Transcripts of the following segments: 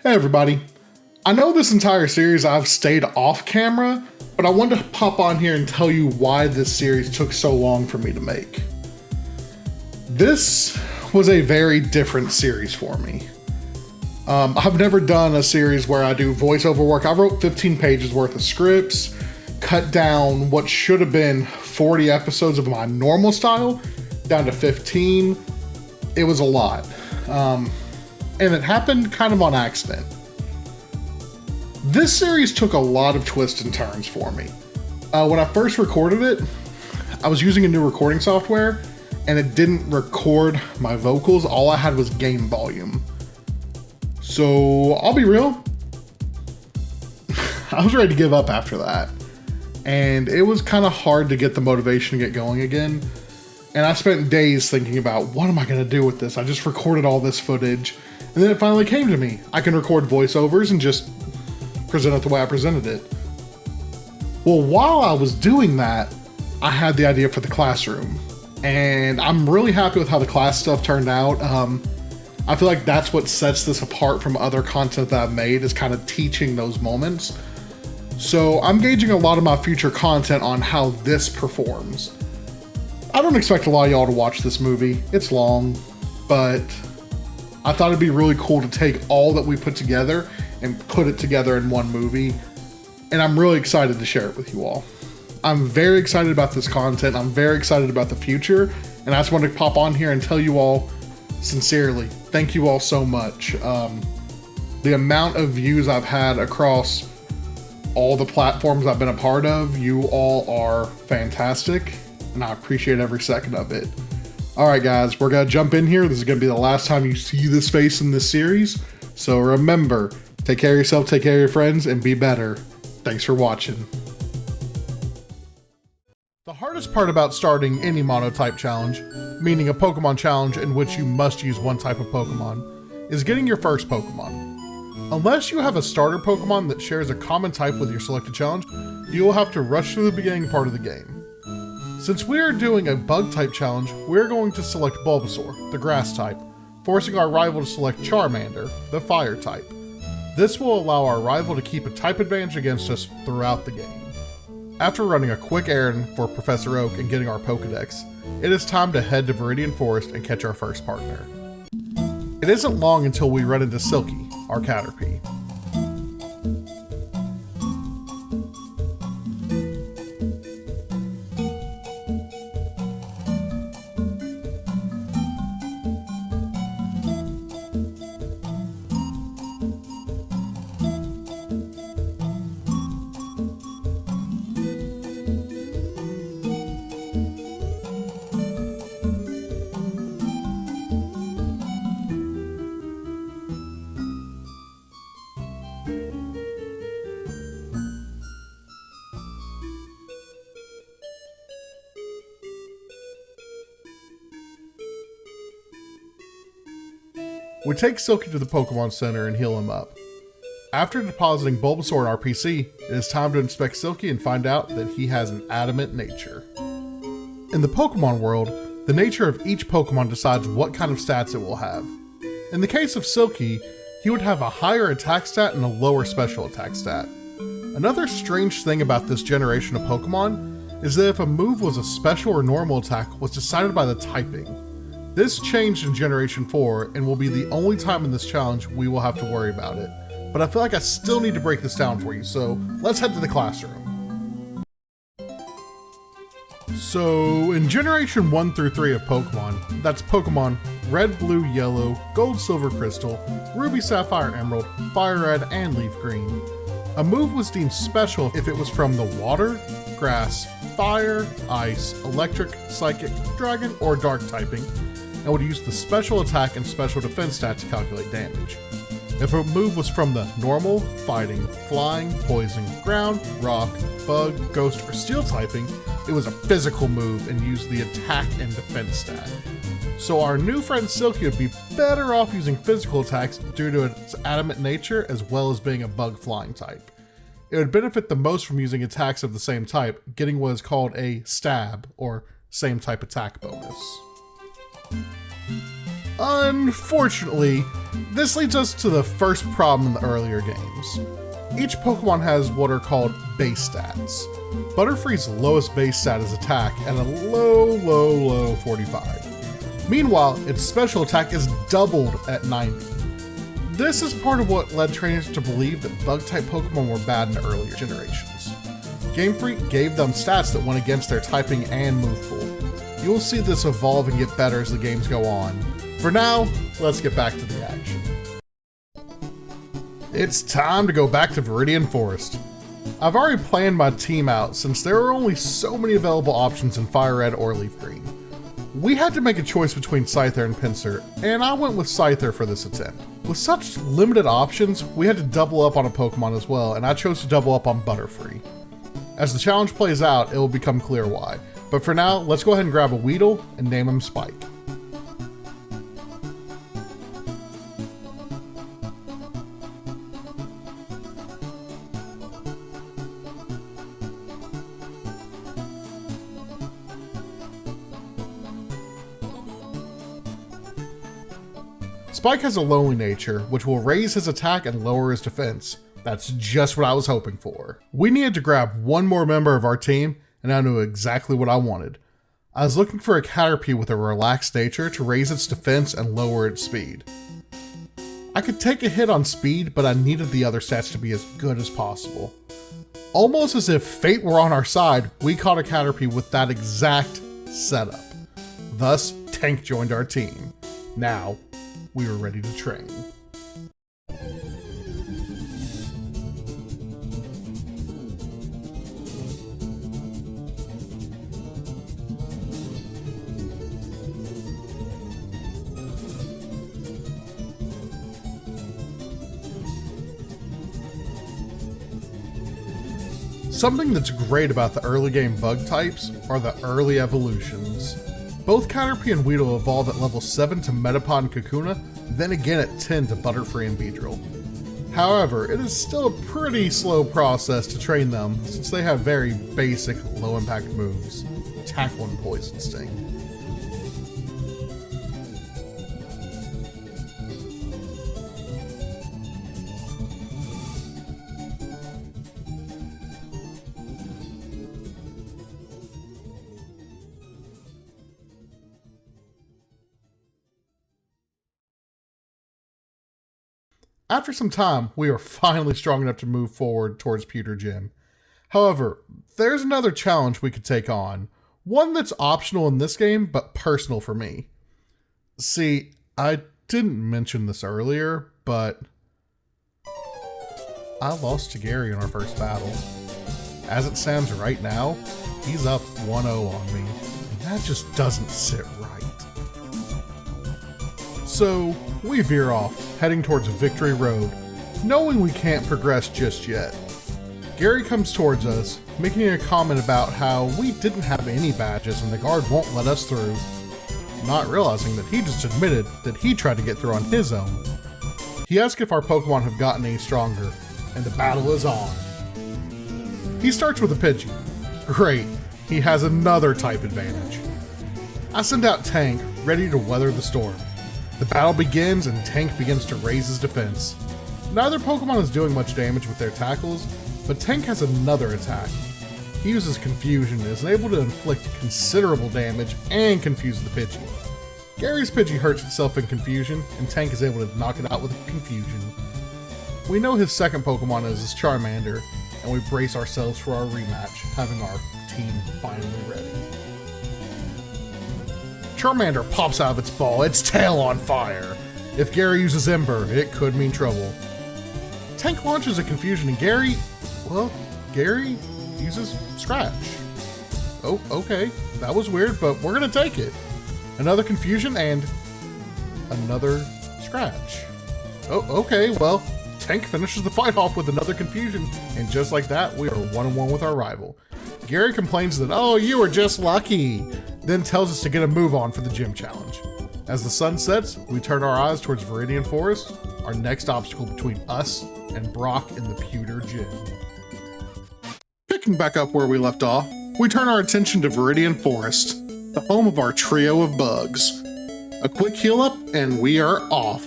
Hey everybody. I know this entire series I've stayed off camera, but I wanted to pop on here and tell you why this series took so long for me to make. This was a very different series for me. I've never done a series where I do voiceover work. I wrote 15 pages worth of scripts, cut down what should have been 40 episodes of my normal style down to 15. It was a lot. And it happened kind of on accident. This series took a lot of twists and turns for me. When I first recorded it, I was using a new recording software and it didn't record my vocals. All I had was gain volume. So I'll be real, I was ready to give up after that. And it was kind of hard to get the motivation to get going again. And I spent days thinking about, what am I going to do with this? I just recorded all this footage. And then it finally came to me. I can record voiceovers and just present it the way I presented it. Well, while I was doing that, I had the idea for the classroom. And I'm really happy with how the class stuff turned out. I feel like that's what sets this apart from other content that I've made, is kind of teaching those moments. So I'm gauging a lot of my future content on how this performs. I don't expect a lot of y'all to watch this movie. It's long, but I thought it'd be really cool to take all that we put together and put it together in one movie. And I'm really excited to share it with you all. I'm very excited about this content. I'm very excited about the future. And I just wanted to pop on here and tell you all sincerely, thank you all so much. The amount of views I've had across all the platforms I've been a part of, you all are fantastic. And I appreciate every second of it. All right, guys, we're gonna jump in here. This is gonna be the last time you see this face in this series. So remember, take care of yourself, take care of your friends, and be better. Thanks for watching. The hardest part about starting any monotype challenge, meaning a Pokemon challenge in which you must use one type of Pokemon, is getting your first Pokemon. Unless you have a starter Pokemon that shares a common type with your selected challenge, you will have to rush through the beginning part of the game. Since we are doing a bug type challenge, we're going to select Bulbasaur, the grass type, forcing our rival to select Charmander, the fire type. This will allow our rival to keep a type advantage against us throughout the game. After running a quick errand for Professor Oak and getting our Pokedex, it is time to head to Viridian Forest and catch our first partner. It isn't long until we run into Silky, our Caterpie. We take Silky to the Pokemon Center and heal him up. After depositing Bulbasaur in our PC, it is time to inspect Silky and find out that he has an adamant nature. In the Pokemon world, the nature of each Pokemon decides what kind of stats it will have. In the case of Silky, he would have a higher attack stat and a lower special attack stat. Another strange thing about this generation of Pokemon is that if a move was a special or normal attack was decided by the typing. This changed in Generation 4 and will be the only time in this challenge we will have to worry about it. But I feel like I still need to break this down for you, so let's head to the classroom. So in Generation 1 through 3 of Pokemon, that's Pokemon Red, Blue, Yellow, Gold, Silver, Crystal, Ruby, Sapphire, Emerald, Fire Red, and Leaf Green, a move was deemed special if it was from the Water, Grass, Fire, Ice, Electric, Psychic, Dragon, or Dark typing, and would use the special attack and special defense stat to calculate damage. If a move was from the Normal, Fighting, Flying, Poison, Ground, Rock, Bug, Ghost, or Steel typing, it was a physical move and used the attack and defense stat. So our new friend Silky would be better off using physical attacks due to its adamant nature as well as being a bug flying type. It would benefit the most from using attacks of the same type, getting what is called a stab or same type attack bonus. Unfortunately, this leads us to the first problem in the earlier games. Each Pokemon has what are called base stats. Butterfree's lowest base stat is attack at a low 45. Meanwhile, its special attack is doubled at 90. This is part of what led trainers to believe that bug-type Pokemon were bad in the earlier generations. Game Freak gave them stats that went against their typing and move pool. You will see this evolve and get better as the games go on. For now, let's get back to the action. It's time to go back to Viridian Forest. I've already planned my team out since there are only so many available options in Fire Red or Leaf Green. We had to make a choice between Scyther and Pinsir, and I went with Scyther for this attempt. With such limited options, we had to double up on a Pokemon as well, and I chose to double up on Butterfree. As the challenge plays out, it will become clear why. But for now, let's go ahead and grab a Weedle and name him Spike. Spike has a lonely nature, which will raise his attack and lower his defense. That's just what I was hoping for. We needed to grab one more member of our team, and I knew exactly what I wanted. I was looking for a Caterpie with a relaxed nature to raise its defense and lower its speed. I could take a hit on speed, but I needed the other stats to be as good as possible. Almost as if fate were on our side, we caught a Caterpie with that exact setup. Thus, Tank joined our team. Now, we were ready to train. Something that's great about the early game bug types are the early evolutions. Both Caterpie and Weedle evolve at level 7 to Metapod and Kakuna, then again at 10 to Butterfree and Beedrill. However, it is still a pretty slow process to train them since they have very basic low impact moves. Tackle and Poison Sting. After some time, we are finally strong enough to move forward towards Pewter Gym. However, there's another challenge we could take on. One that's optional in this game, but personal for me. See, I didn't mention this earlier, but I lost to Gary in our first battle. As it stands right now, he's up 1-0 on me, and that just doesn't sit right. So, we veer off, heading towards Victory Road, knowing we can't progress just yet. Gary comes towards us, making a comment about how we didn't have any badges and the guard won't let us through, not realizing that he just admitted that he tried to get through on his own. He asks if our Pokemon have gotten any stronger, and the battle is on. He starts with a Pidgey. Great, he has another type advantage. I send out Tank, ready to weather the storm. The battle begins and Tank begins to raise his defense. Neither Pokemon is doing much damage with their tackles, but Tank has another attack. He uses Confusion and is able to inflict considerable damage and confuse the Pidgey. Gary's Pidgey hurts itself in Confusion, and Tank is able to knock it out with Confusion. We know his second Pokemon is his Charmander, and we brace ourselves for our rematch, having our team finally ready. Charmander pops out of its ball, its tail on fire. If Gary uses Ember, it could mean trouble. Tank launches a Confusion and Gary uses Scratch. Oh, okay, that was weird, but we're gonna take it. Another Confusion and another Scratch. Oh, okay, well, Tank finishes the fight off with another Confusion, and just like that, we are 1-1 with our rival. Gary complains that, oh, you were just lucky, then tells us to get a move on for the gym challenge. As the sun sets, we turn our eyes towards Viridian Forest, our next obstacle between us and Brock in the Pewter Gym. Picking back up where we left off, we turn our attention to Viridian Forest, the home of our trio of bugs. A quick heal up, and we are off.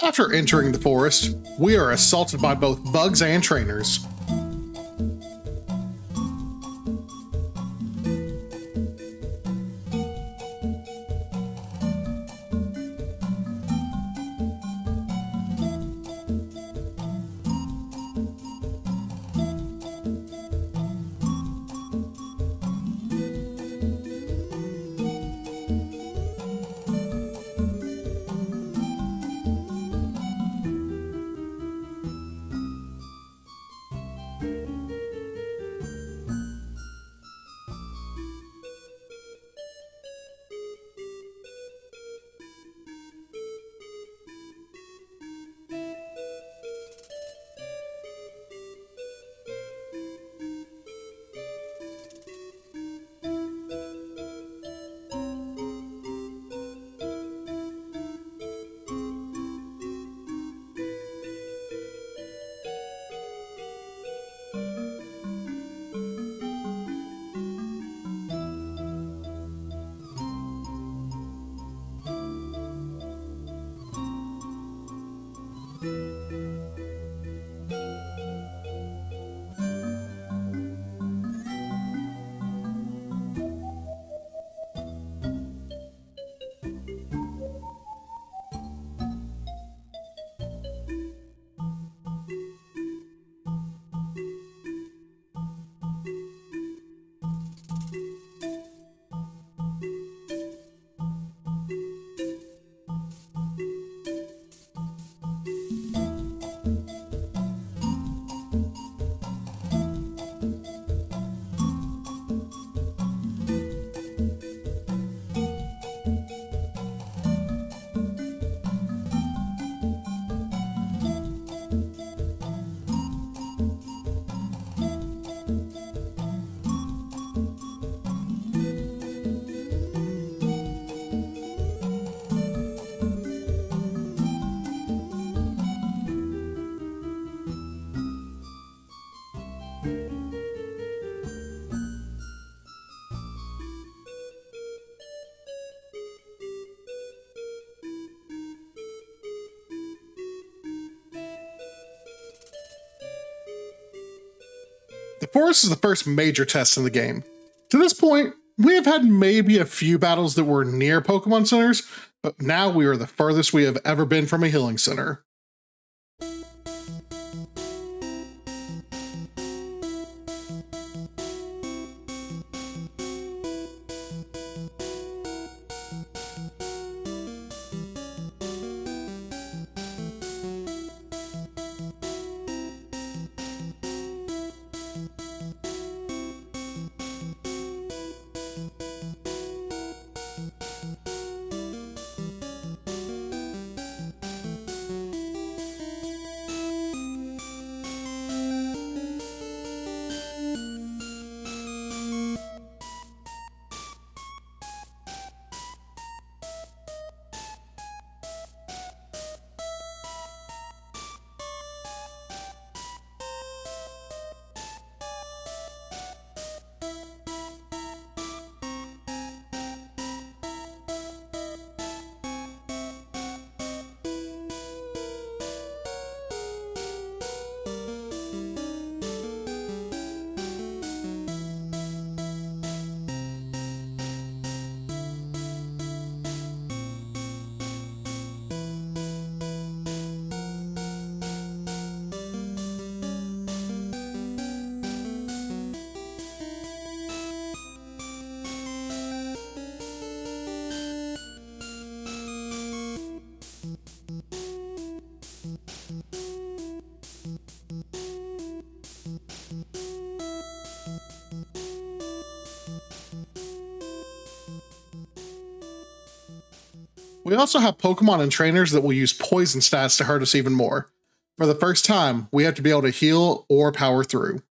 After entering the forest, we are assaulted by both bugs and trainers. The forest is the first major test in the game. To this point, we have had maybe a few battles that were near Pokemon centers, but now we are the furthest we have ever been from a healing center. We also have Pokemon and trainers that will use poison stats to hurt us even more. For the first time, we have to be able to heal or power through.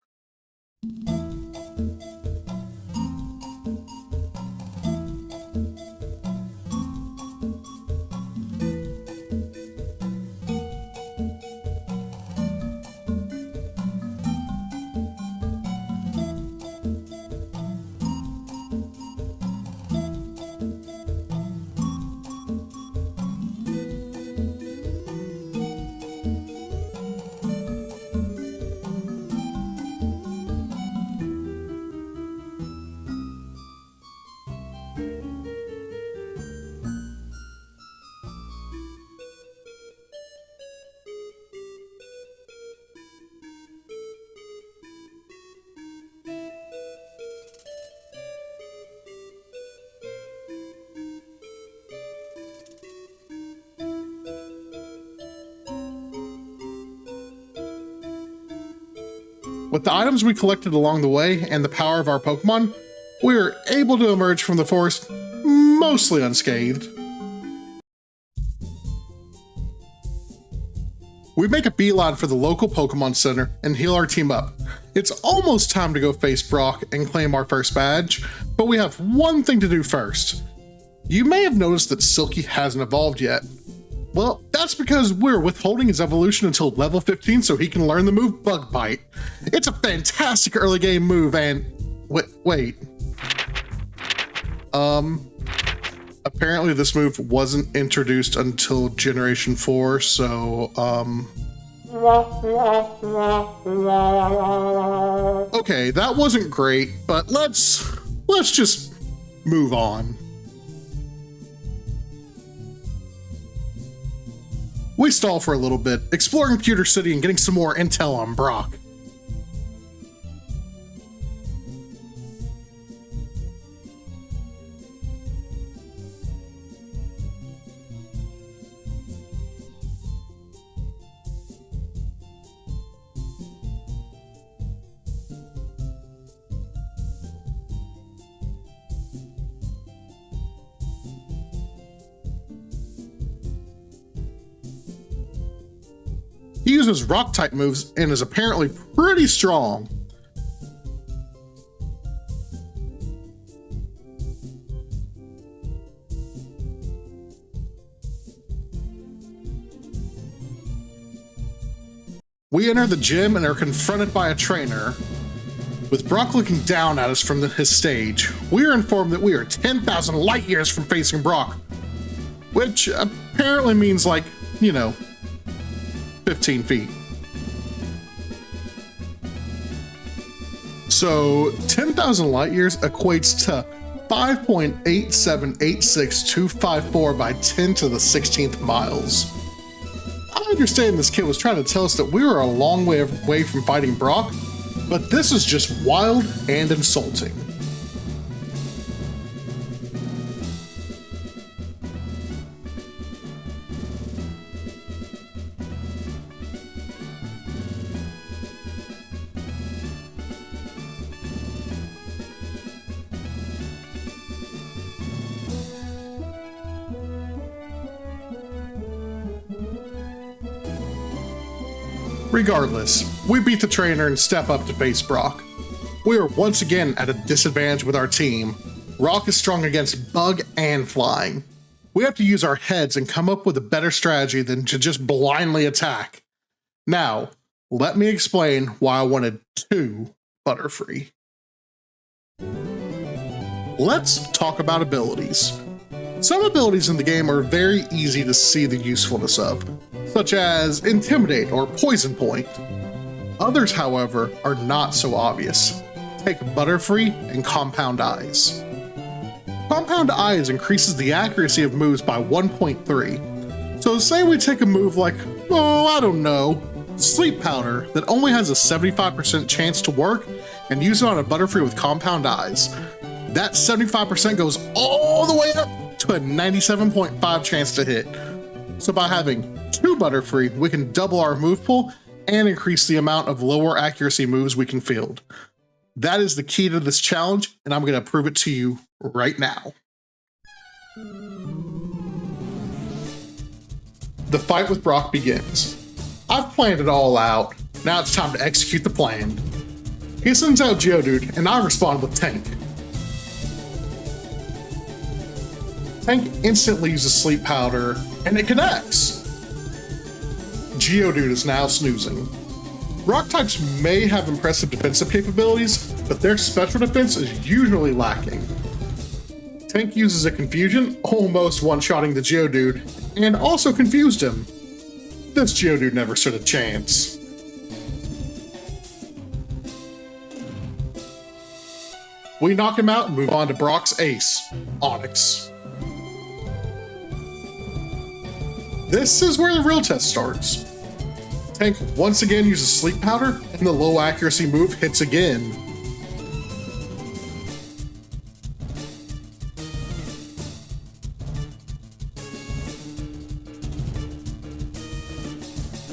With the items we collected along the way and the power of our Pokemon, we were able to emerge from the forest mostly unscathed. We make a beeline for the local Pokemon Center and heal our team up. It's almost time to go face Brock and claim our first badge, but we have one thing to do first. You may have noticed that Silky hasn't evolved yet. Well, that's because we're withholding his evolution until level 15 so he can learn the move Bug Bite. It's a fantastic early game move and... Wait. Apparently this move wasn't introduced until Generation 4, so, okay, that wasn't great, but let's just move on. We stall for a little bit, exploring Pewter City and getting some more intel on Brock. He uses rock-type moves and is apparently pretty strong. We enter the gym and are confronted by a trainer. With Brock looking down at us from his stage, we are informed that we are 10,000 light years from facing Brock, which apparently means, like, you know, 15 feet. So 10,000 light years equates to 5.8786254 by 10 to the 16th miles. I understand this kid was trying to tell us that we were a long way away from fighting Brock, but this is just wild and insulting. Regardless, we beat the trainer and step up to face Brock. We are once again at a disadvantage with our team. Brock is strong against bug and flying. We have to use our heads and come up with a better strategy than to just blindly attack. Now, let me explain why I wanted 2 Butterfree. Let's talk about abilities. Some abilities in the game are very easy to see the usefulness of, such as Intimidate or Poison Point. Others, however, are not so obvious. Take Butterfree and Compound Eyes. Compound Eyes increases the accuracy of moves by 1.3. So say we take a move like, I don't know, Sleep Powder that only has a 75% chance to work and use it on a Butterfree with Compound Eyes. That 75% goes all the way up to a 97.5 chance to hit. So by having 2 Butterfree, we can double our move pool and increase the amount of lower accuracy moves we can field. That is the key to this challenge, and I'm going to prove it to you right now. The fight with Brock begins. I've planned it all out. Now it's time to execute the plan. He sends out Geodude, and I respond with Tank. Tank instantly uses Sleep Powder, and it connects. Geodude is now snoozing. Rock types may have impressive defensive capabilities, but their special defense is usually lacking. Tank uses a Confusion, almost one-shotting the Geodude, and also confused him. This Geodude never stood a chance. We knock him out and move on to Brock's ace, Onix. This is where the real test starts. Tank once again uses Sleep Powder, and the low accuracy move hits again.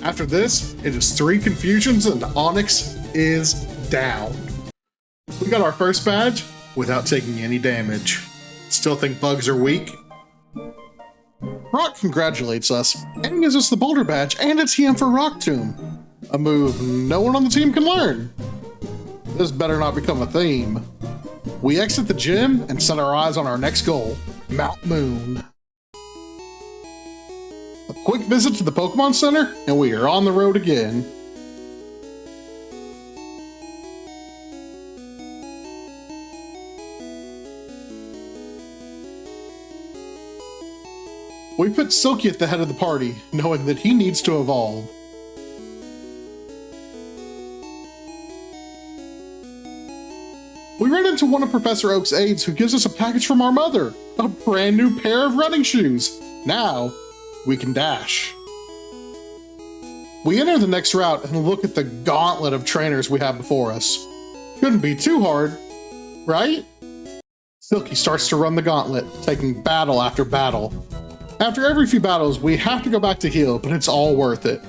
After this, it is 3 Confusions and Onix is down. We got our first badge without taking any damage. Still think bugs are weak? Rock congratulates us and gives us the Boulder badge and a TM for Rock Tomb. A move no one on the team can learn. This better not become a theme. We exit the gym and set our eyes on our next goal, Mount Moon. A quick visit to the Pokémon Center and we are on the road again. We put Silky at the head of the party, knowing that he needs to evolve. We run into one of Professor Oak's aides who gives us a package from our mother, a brand new pair of running shoes. Now, we can dash. We enter the next route and look at the gauntlet of trainers we have before us. Couldn't be too hard, right? Silky starts to run the gauntlet, taking battle after battle. After every few battles, we have to go back to heal, but it's all worth it.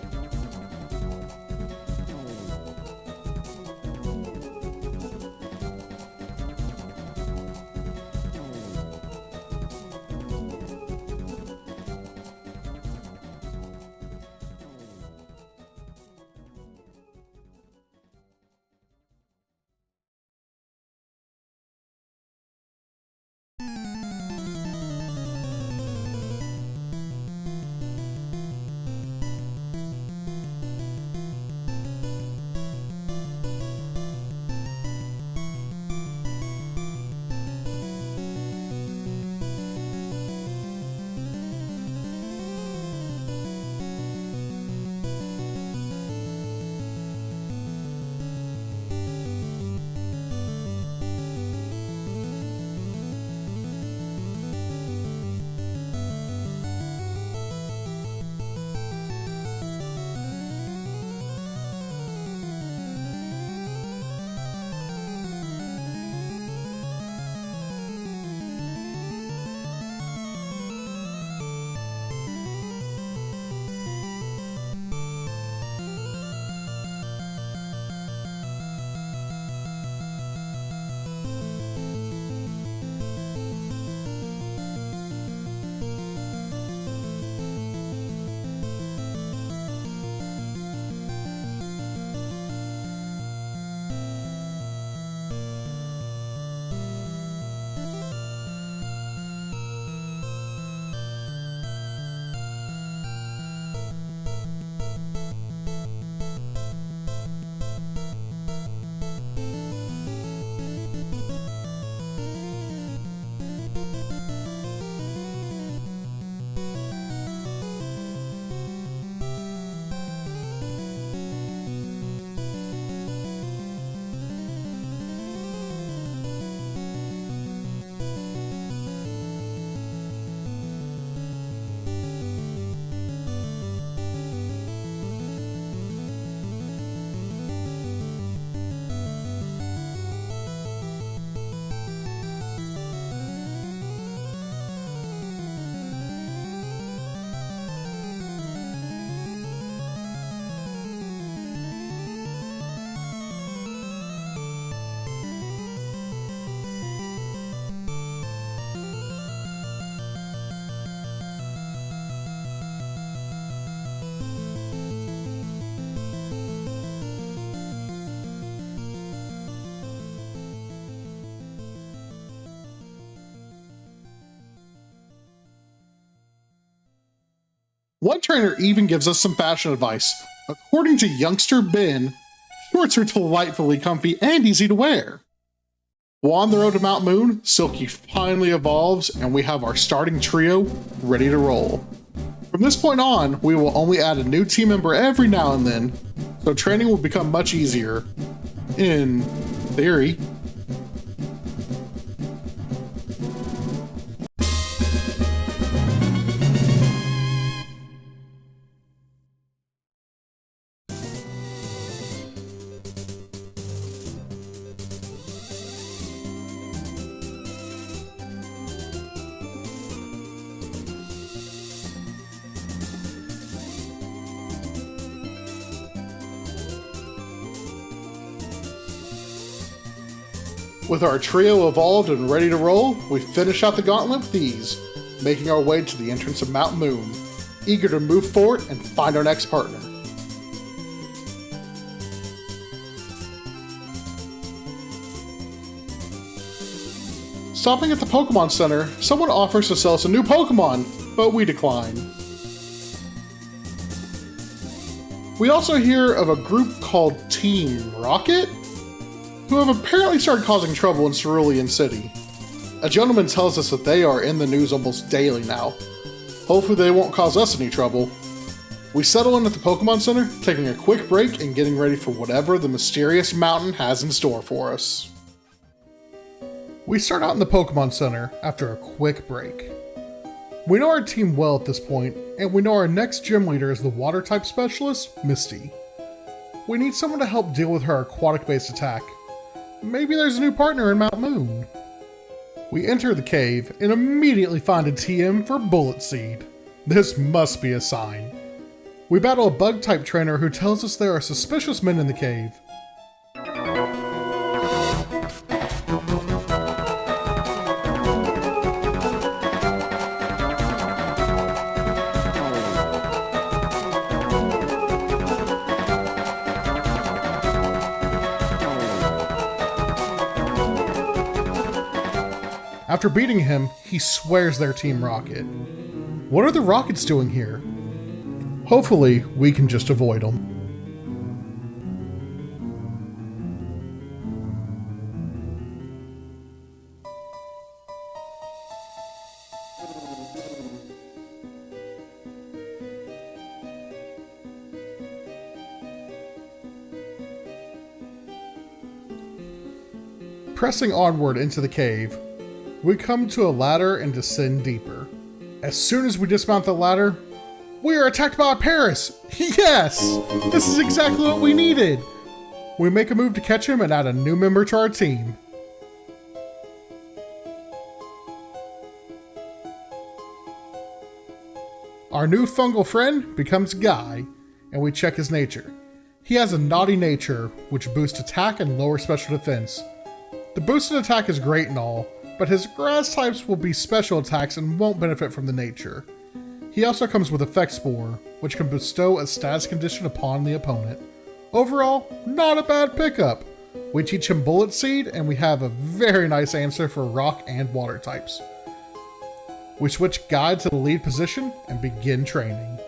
One trainer even gives us some fashion advice. According to youngster Ben, shorts are delightfully comfy and easy to wear. While on the road to Mount Moon, Silky finally evolves and we have our starting trio ready to roll. From this point on, we will only add a new team member every now and then, so training will become much easier. In theory. With our trio evolved and ready to roll, we finish out the gauntlet with ease, making our way to the entrance of Mount Moon, eager to move forward and find our next partner. Stopping at the Pokémon Center, someone offers to sell us a new Pokémon, but we decline. We also hear of a group called Team Rocket, who have apparently started causing trouble in Cerulean City. A gentleman tells us that they are in the news almost daily now. Hopefully they won't cause us any trouble. We settle in at the Pokémon Center, taking a quick break and getting ready for whatever the mysterious mountain has in store for us. We start out in the Pokémon Center after a quick break. We know our team well at this point, and we know our next gym leader is the Water-type specialist, Misty. We need someone to help deal with her aquatic-based attack. Maybe there's a new partner in Mount Moon. We enter the cave and immediately find a TM for Bullet Seed. This must be a sign. We battle a Bug-type trainer who tells us there are suspicious men in the cave. After beating him, he swears they're Team Rocket. What are the Rockets doing here? Hopefully, we can just avoid them. Pressing onward into the cave, we come to a ladder and descend deeper. As soon as we dismount the ladder, we are attacked by a Paris! Yes! This is exactly what we needed! We make a move to catch him and add a new member to our team. Our new fungal friend becomes Guy, and we check his nature. He has a naughty nature, which boosts attack and lowers special defense. The boosted attack is great and all, but his grass types will be special attacks and won't benefit from the nature. He also comes with Effect Spore, which can bestow a status condition upon the opponent. Overall, not a bad pickup. We teach him Bullet Seed, and we have a very nice answer for rock and water types. We switch Guy to the lead position and begin training.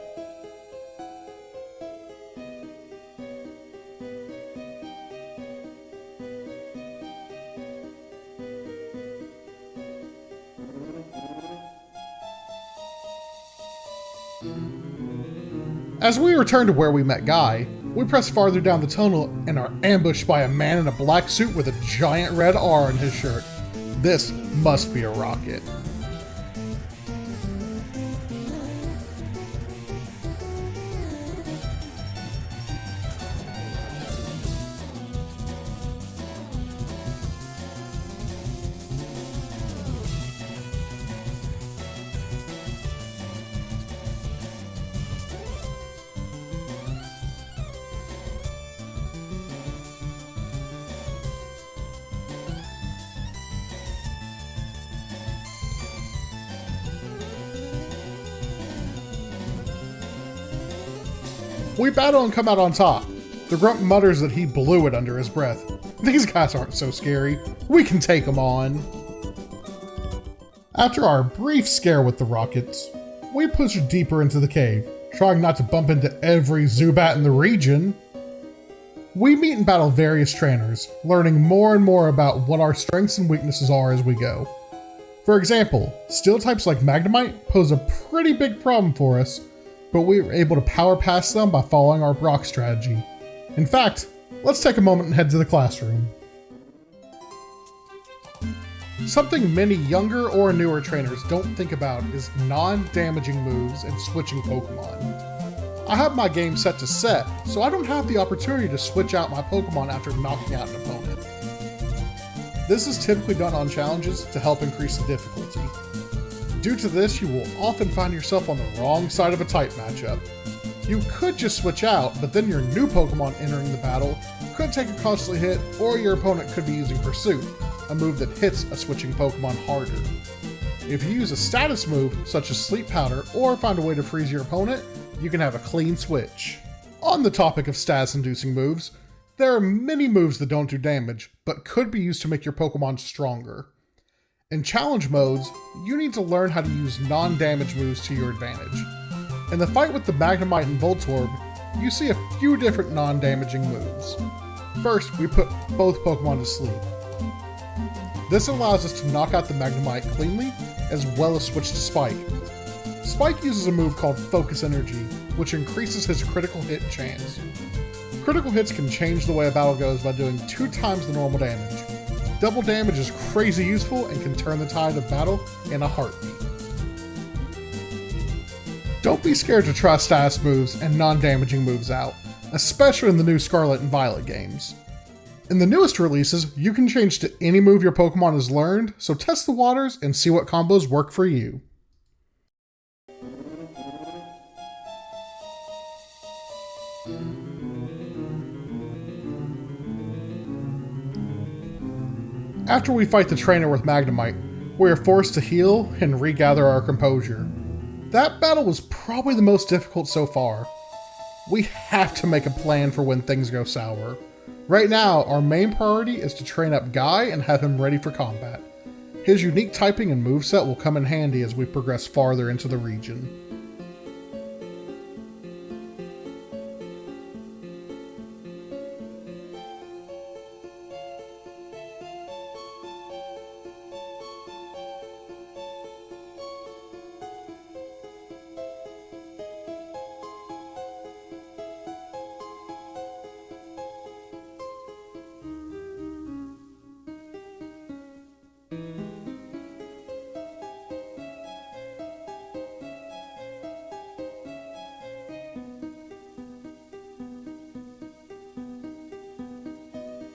As we return to where we met Guy, we press farther down the tunnel and are ambushed by a man in a black suit with a giant red R on his shirt. This must be a rocket. We battle and come out on top. The grunt mutters that he blew it under his breath. These guys aren't so scary. We can take them on. After our brief scare with the Rockets, we push deeper into the cave, trying not to bump into every Zubat in the region. We meet and battle various trainers, learning more and more about what our strengths and weaknesses are as we go. For example, steel types like Magnemite pose a pretty big problem for us, but we were able to power past them by following our Brock strategy. In fact, let's take a moment and head to the classroom. Something many younger or newer trainers don't think about is non-damaging moves and switching Pokemon. I have my game set to set, so I don't have the opportunity to switch out my Pokemon after knocking out an opponent. This is typically done on challenges to help increase the difficulty. Due to this, you will often find yourself on the wrong side of a type matchup. You could just switch out, but then your new Pokemon entering the battle could take a costly hit, or your opponent could be using Pursuit, a move that hits a switching Pokemon harder. If you use a status move, such as Sleep Powder, or find a way to freeze your opponent, you can have a clean switch. On the topic of status-inducing moves, there are many moves that don't do damage, but could be used to make your Pokemon stronger. In challenge modes, you need to learn how to use non-damage moves to your advantage. In the fight with the Magnemite and Voltorb, you see a few different non-damaging moves. First, we put both Pokemon to sleep. This allows us to knock out the Magnemite cleanly, as well as switch to Spike. Spike uses a move called Focus Energy, which increases his critical hit chance. Critical hits can change the way a battle goes by doing 2 times the normal damage. Double damage is crazy useful and can turn the tide of battle in a heartbeat. Don't be scared to try status moves and non-damaging moves out, especially in the new Scarlet and Violet games. In the newest releases, you can change to any move your Pokemon has learned, so test the waters and see what combos work for you. After we fight the trainer with Magnemite, we are forced to heal and regather our composure. That battle was probably the most difficult so far. We have to make a plan for when things go sour. Right now, our main priority is to train up Guy and have him ready for combat. His unique typing and moveset will come in handy as we progress farther into the region.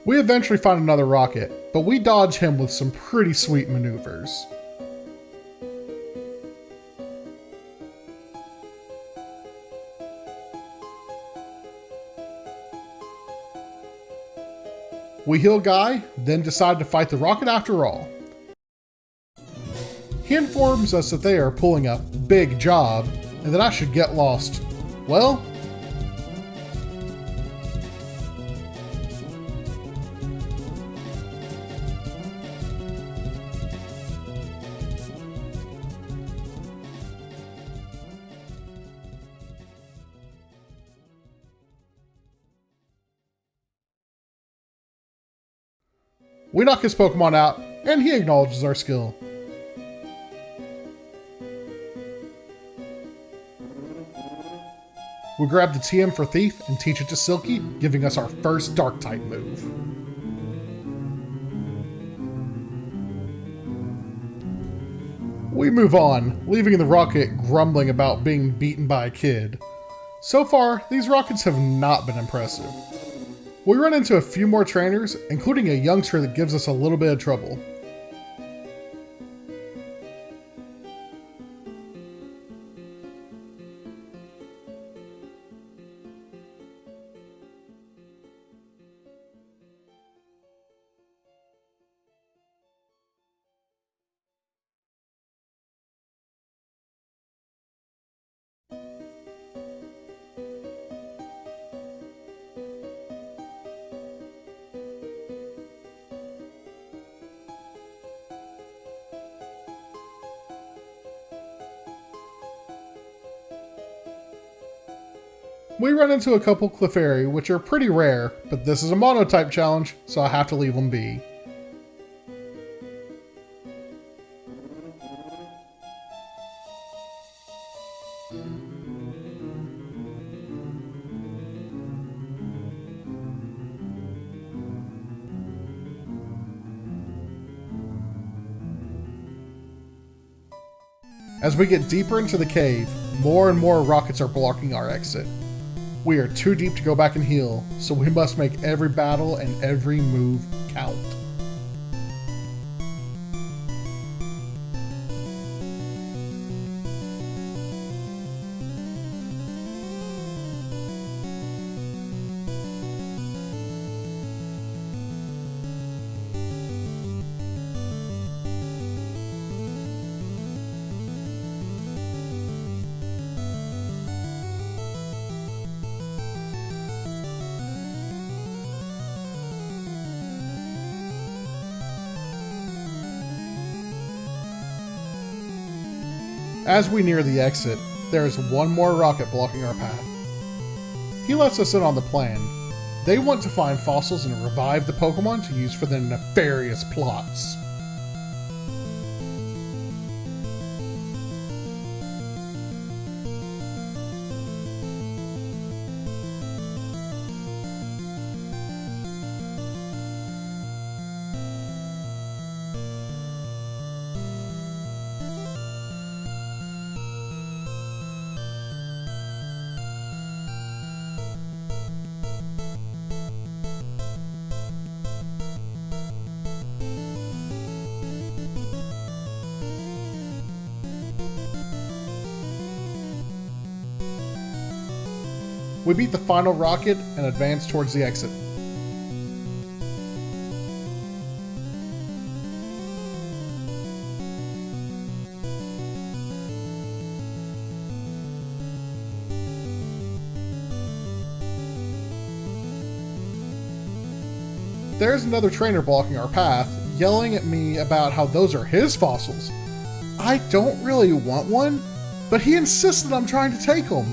We eventually find another rocket, but we dodge him with some pretty sweet maneuvers. We heal Guy, then decide to fight the rocket after all. He informs us that they are pulling a big job, and that I should get lost. Well, we knock his Pokemon out, and he acknowledges our skill. We grab the TM for Thief and teach it to Silky, giving us our first Dark-type move. We move on, leaving the rocket grumbling about being beaten by a kid. So far, these rockets have not been impressive. We run into a few more trainers, including a youngster that gives us a little bit of trouble. We run into a couple Clefairy, which are pretty rare, but this is a mono-type challenge, so I have to leave them be. As we get deeper into the cave, more and more rockets are blocking our exit. We are too deep to go back and heal, so we must make every battle and every move count. As we near the exit, there is one more rocket blocking our path. He lets us in on the plan. They want to find fossils and revive the Pokémon to use for their nefarious plots. We beat the final rocket and advance towards the exit. There's another trainer blocking our path, yelling at me about how those are his fossils. I don't really want one, but he insists that I'm trying to take them.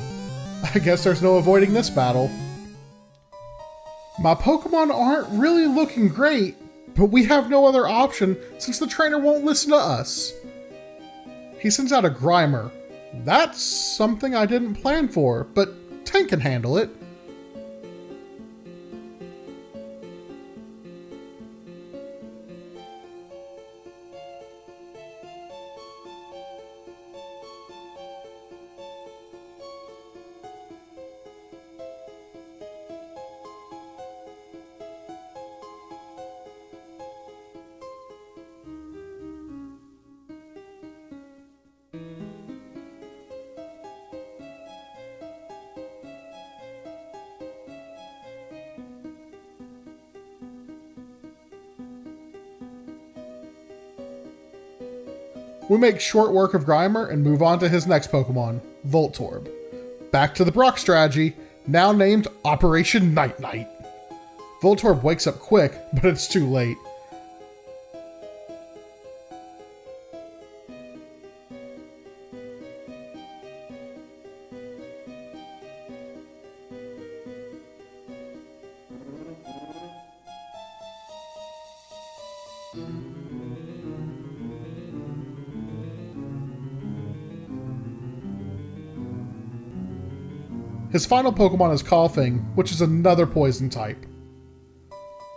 I guess there's no avoiding this battle. My Pokemon aren't really looking great, but we have no other option since the trainer won't listen to us. He sends out a Grimer. That's something I didn't plan for, but Tank can handle it. We make short work of Grimer and move on to his next Pokemon, Voltorb. Back to the Brock strategy, now named Operation Night Night. Voltorb wakes up quick, but it's too late. His final Pokemon is Coughing, which is another poison type.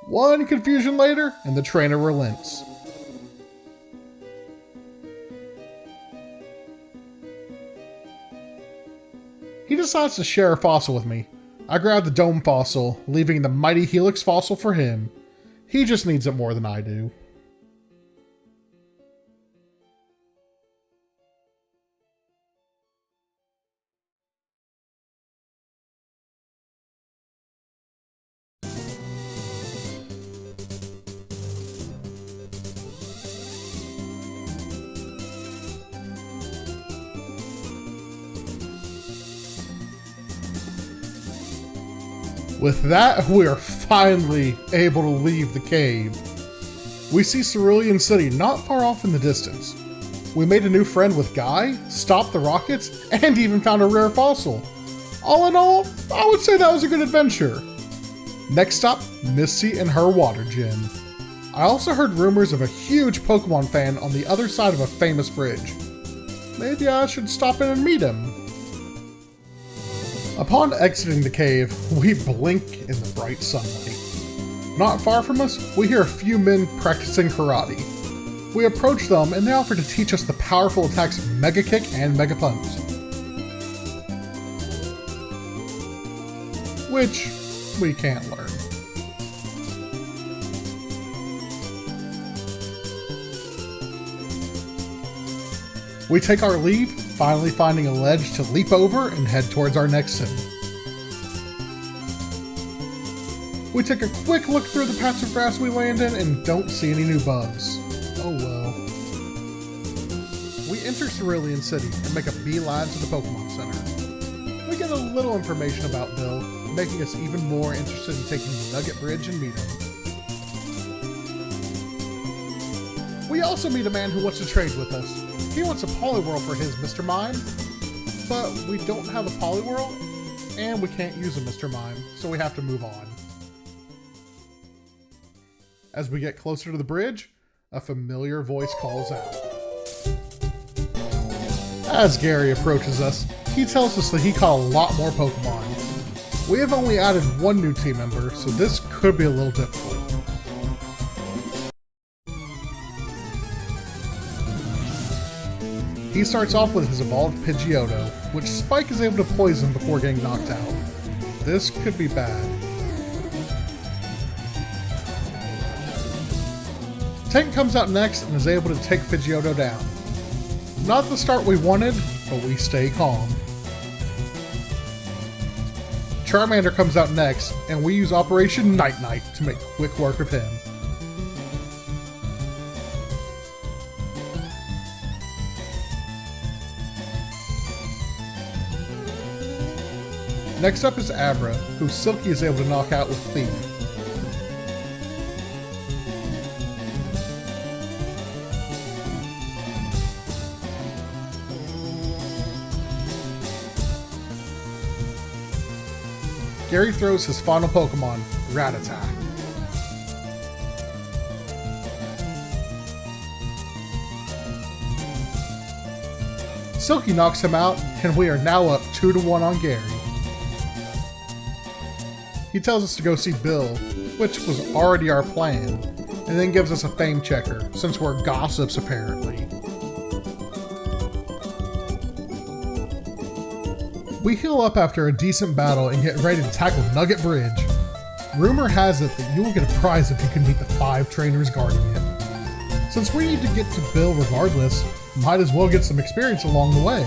One confusion later, and the trainer relents. He decides to share a fossil with me. I grab the Dome fossil, leaving the Mighty Helix fossil for him. He just needs it more than I do. With that, we are finally able to leave the cave. We see Cerulean City not far off in the distance. We made a new friend with Guy, stopped the rockets, and even found a rare fossil. All in all, I would say that was a good adventure. Next stop, Misty and her water gym. I also heard rumors of a huge Pokemon fan on the other side of a famous bridge. Maybe I should stop in and meet him. Upon exiting the cave, we blink in the bright sunlight. Not far from us, we hear a few men practicing karate. We approach them and they offer to teach us the powerful attacks Mega Kick and Mega Punch, which we can't learn. We take our leave, finally finding a ledge to leap over and head towards our next sim. We take a quick look through the patch of grass we land in and don't see any new bugs. Oh well. We enter Cerulean City and make a beeline to the Pokemon Center. We get a little information about Bill, making us even more interested in taking the Nugget Bridge and meet him. We also meet a man who wants to trade with us. He wants a Poliwhirl for his Mr. Mime, but we don't have a Poliwhirl, and we can't use a Mr. Mime, so we have to move on. As we get closer to the bridge, a familiar voice calls out. As Gary approaches us, he tells us that he caught a lot more Pokemon. We have only added one new team member, so this could be a little difficult. He starts off with his evolved Pidgeotto, which Spike is able to poison before getting knocked out. This could be bad. Tank comes out next and is able to take Pidgeotto down. Not the start we wanted, but we stay calm. Charmander comes out next, and we use Operation Night Night to make quick work of him. Next up is Abra, who Silky is able to knock out with Thief. Gary throws his final Pokemon, Rattata. Silky knocks him out, and we are now up 2-1 on Gary. He tells us to go see Bill, which was already our plan, and then gives us a fame checker, since we're gossips apparently. We heal up after a decent battle and get ready to tackle Nugget Bridge. Rumor has it that you will get a prize if you can beat the 5 trainers guarding it. Since we need to get to Bill regardless, might as well get some experience along the way.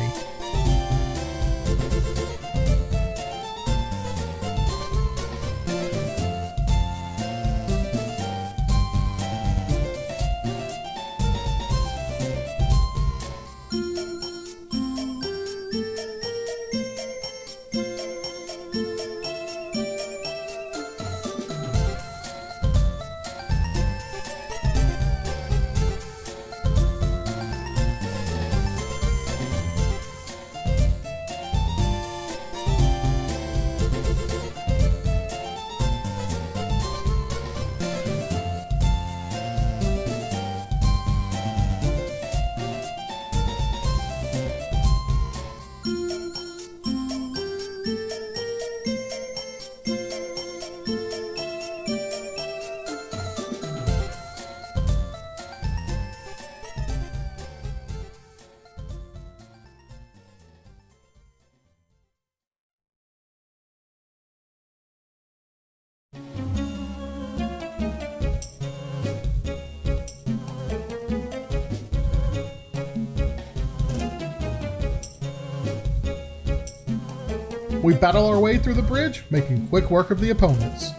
We battle our way through the bridge, making quick work of the opponents.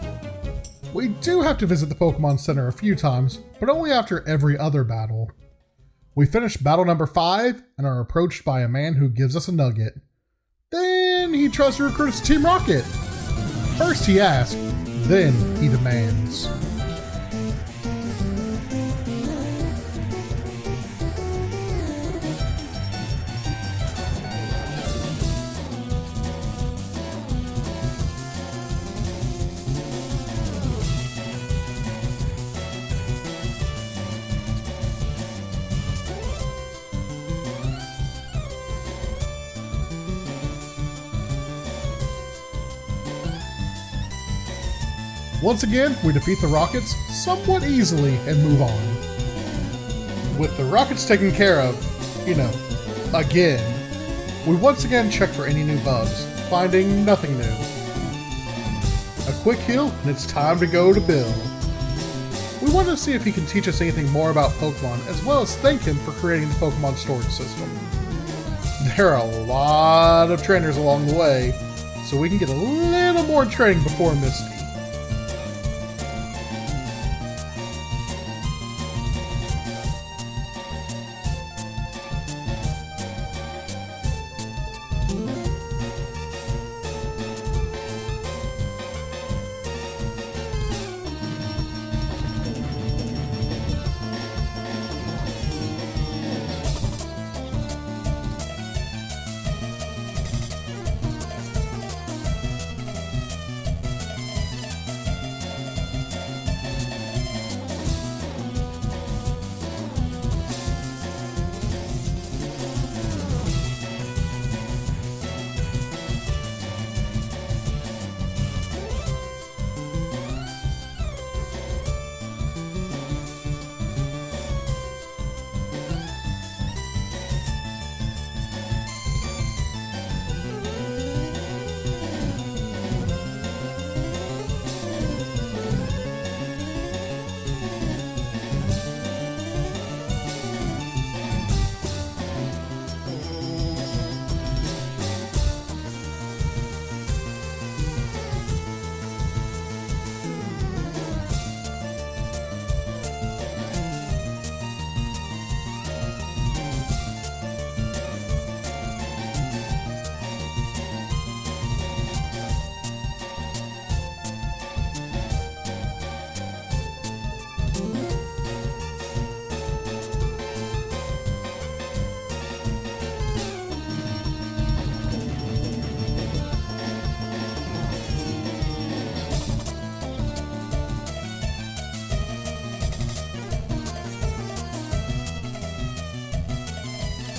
We do have to visit the Pokemon Center a few times, but only after every other battle. We finish battle number 5 and are approached by a man who gives us a nugget. Then he tries to recruit us to Team Rocket. First he asks, then he demands. Once again, we defeat the Rockets somewhat easily and move on. With the Rockets taken care of, again, we once again check for any new bugs, finding nothing new. A quick heal, and it's time to go to Bill. We want to see if he can teach us anything more about Pokemon, as well as thank him for creating the Pokemon storage system. There are a lot of trainers along the way, so we can get a little more training before Misty.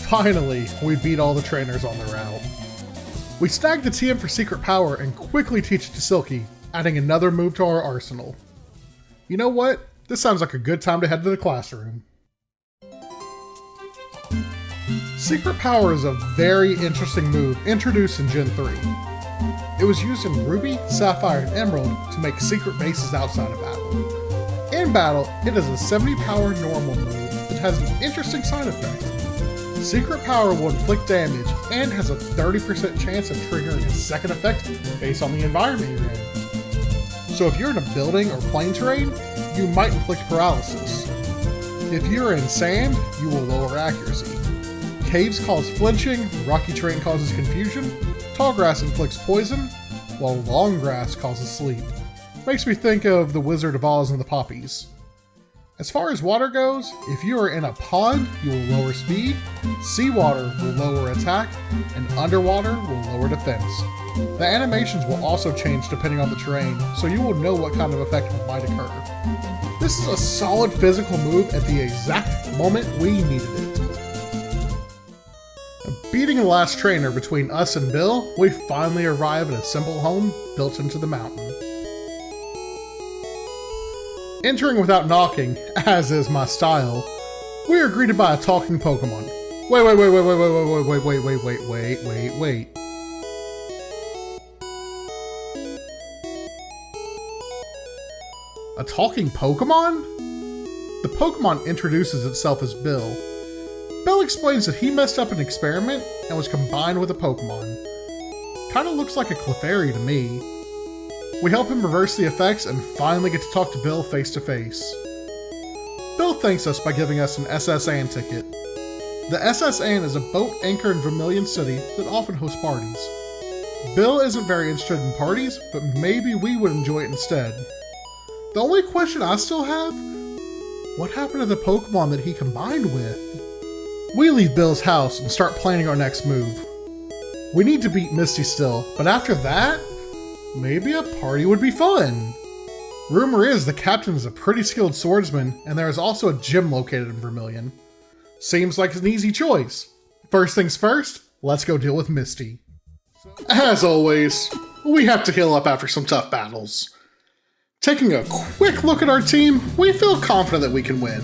Finally, we beat all the trainers on the route. We snagged the TM for secret power and quickly teach it to Silky, adding another move to our arsenal. You know what? This sounds like a good time to head to the classroom. Secret power is a very interesting move introduced in Gen 3. It was used in Ruby, Sapphire, and Emerald to make secret bases outside of battle. In battle, it is a 70 power normal move that has an interesting side effect. Secret power will inflict damage and has a 30% chance of triggering a second effect based on the environment you're in. So if you're in a building or plane terrain, you might inflict paralysis. If you're in sand, you will lower accuracy. Caves cause flinching, rocky terrain causes confusion, tall grass inflicts poison, while long grass causes sleep. Makes me think of the Wizard of Oz and the Poppies. As far as water goes, if you are in a pond, you will lower speed, seawater will lower attack, and underwater will lower defense. The animations will also change depending on the terrain, so you will know what kind of effect might occur. This is a solid physical move at the exact moment we needed it. Beating the last trainer between us and Bill, we finally arrive at a simple home built into the mountain. Entering without knocking, as is my style, we are greeted by a talking Pokémon. Wait. A talking Pokémon? The Pokémon introduces itself as Bill. Bill explains that he messed up an experiment and was combined with a Pokémon. Kinda looks like a Clefairy to me. We help him reverse the effects and finally get to talk to Bill face to face. Bill thanks us by giving us an SS Anne ticket. The SS Anne is a boat anchored in Vermilion City that often hosts parties. Bill isn't very interested in parties, but maybe we would enjoy it instead. The only question I still have, what happened to the Pokemon that he combined with? We leave Bill's house and start planning our next move. We need to beat Misty still, but after that, maybe a party would be fun. Rumor is the captain is a pretty skilled swordsman, and there is also a gym located in Vermilion. Seems like an easy choice. First things first, let's go deal with Misty. As always, we have to heal up after some tough battles. Taking a quick look at our team, we feel confident that we can win.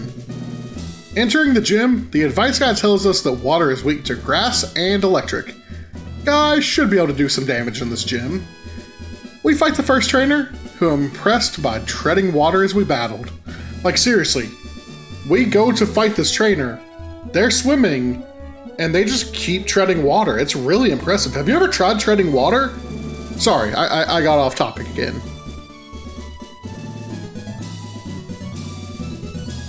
Entering the gym, the advice guide tells us that water is weak to grass and electric. Guys should be able to do some damage in this gym. We fight the first trainer, who I'm impressed by treading water as we battled. Like seriously, we go to fight this trainer, they're swimming, and they just keep treading water. It's really impressive. Have you ever tried treading water? Sorry, I got off topic again.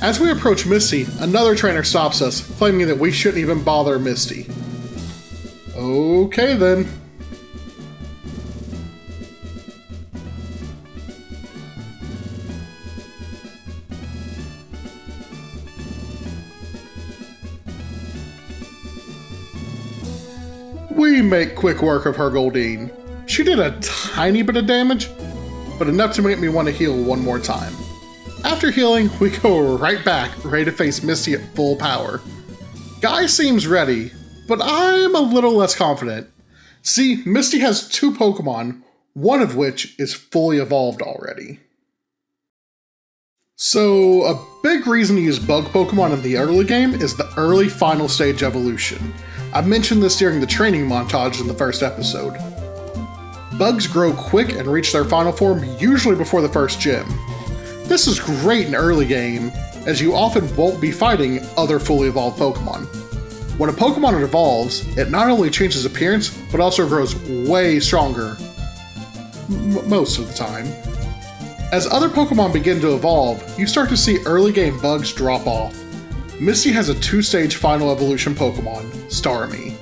As we approach Misty, another trainer stops us, claiming that we shouldn't even bother Misty. Okay then. We make quick work of her Goldeen. She did a tiny bit of damage, but enough to make me want to heal one more time. After healing, we go right back, ready to face Misty at full power. Guy seems ready, but I'm a little less confident. See, Misty has two Pokemon, one of which is fully evolved already. So, a big reason to use bug Pokemon in the early game is the early final stage evolution. I mentioned this during the training montage in the first episode. Bugs grow quick and reach their final form usually before the first gym. This is great in early game, as you often won't be fighting other fully evolved Pokemon. When a Pokemon evolves, it not only changes appearance, but also grows way stronger. Most of the time. As other Pokemon begin to evolve, you start to see early game bugs drop off. Misty has a 2-stage final evolution Pokemon, Starmie.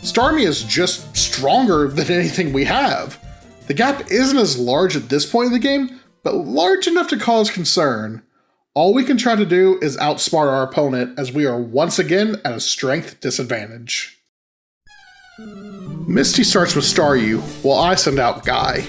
Starmie is just stronger than anything we have. The gap isn't as large at this point in the game, but large enough to cause concern. All we can try to do is outsmart our opponent, as we are once again at a strength disadvantage. Misty starts with Staryu, while I send out Guy.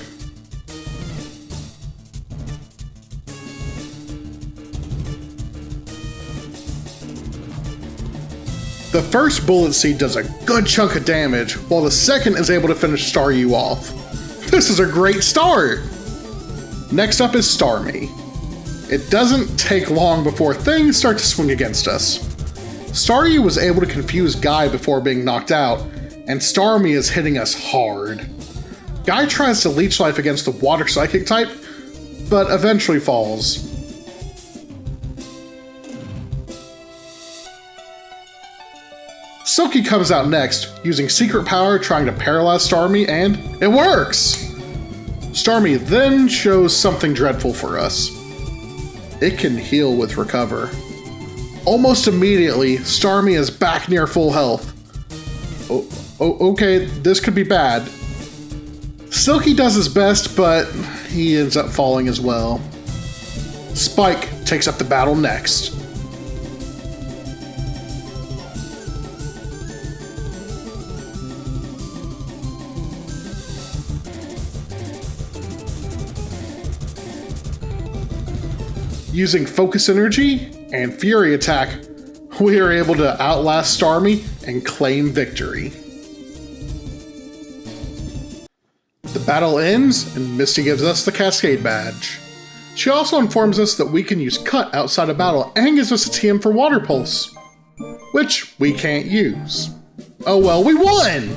The first bullet seed does a good chunk of damage, while the second is able to finish Staryu off. This is a great start! Next up is Starmie. It doesn't take long before things start to swing against us. Staryu was able to confuse Guy before being knocked out, and Starmie is hitting us hard. Guy tries to leech life against the water psychic type, but eventually falls. Silky comes out next, using secret power trying to paralyze Starmie, and it works! Starmie then shows something dreadful for us. It can heal with Recover. Almost immediately, Starmie is back near full health. Okay, this could be bad. Silky does his best, but he ends up falling as well. Spike takes up the battle next. Using Focus Energy and Fury Attack, we are able to outlast Starmie and claim victory. The battle ends, and Misty gives us the Cascade Badge. She also informs us that we can use Cut outside of battle and gives us a TM for Water Pulse, which we can't use. Oh well, we won!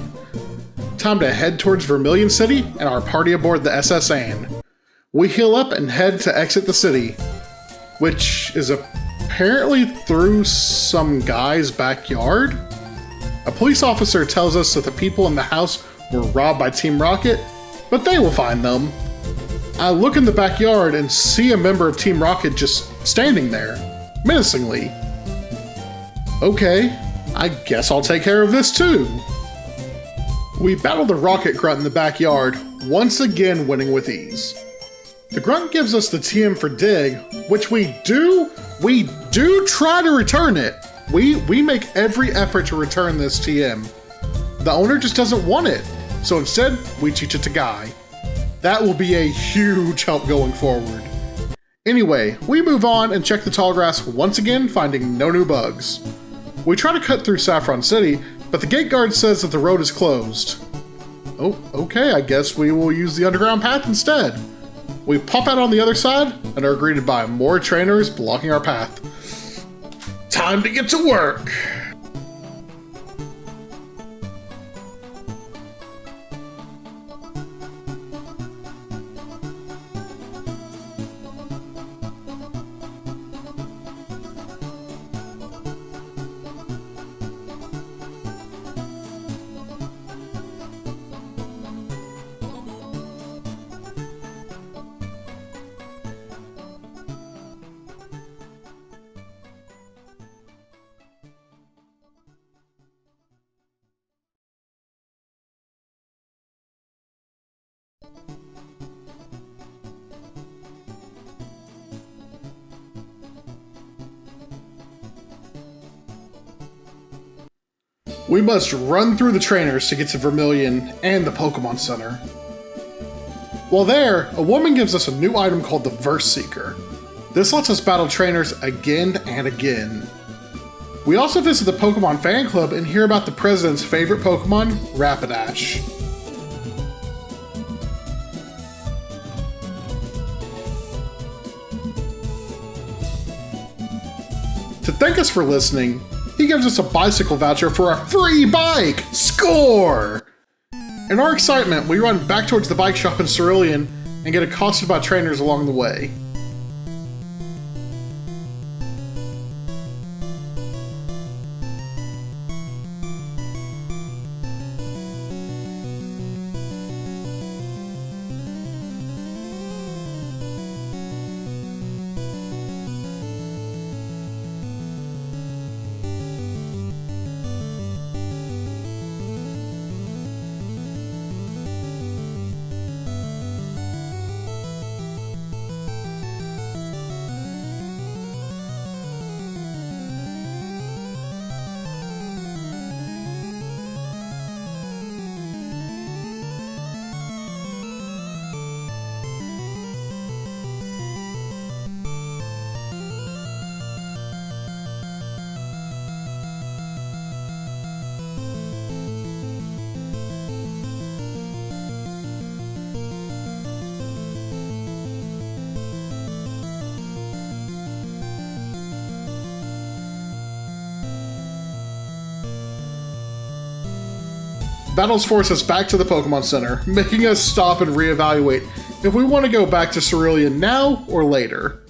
Time to head towards Vermilion City and our party aboard the SS Anne. We heal up and head to exit the city, which is apparently through some guy's backyard. A police officer tells us that the people in the house were robbed by Team Rocket, but they will find them. I look in the backyard and see a member of Team Rocket just standing there, menacingly. Okay, I guess I'll take care of this too. We battle the Rocket Grunt in the backyard, once again winning with ease. The Grunt gives us the TM for Dig, which we do try to return it. We make every effort to return this TM. The owner just doesn't want it, so instead we teach it to Guy. That will be a huge help going forward. Anyway, we move on and check the tall grass once again, finding no new bugs. We try to cut through Saffron City, but the gate guard says that the road is closed. Oh, okay, I guess we will use the underground path instead. We pop out on the other side and are greeted by more trainers blocking our path. Time to get to work! We must run through the trainers to get to Vermilion and the Pokémon Center. While there, a woman gives us a new item called the Verse Seeker. This lets us battle trainers again and again. We also visit the Pokémon fan club and hear about the president's favorite Pokémon, Rapidash. To thank us for listening, he gives us a bicycle voucher for a free bike! Score! In our excitement, we run back towards the bike shop in Cerulean and get accosted by trainers along the way. Battles force us back to the Pokemon Center, making us stop and reevaluate if we want to go back to Cerulean now or later.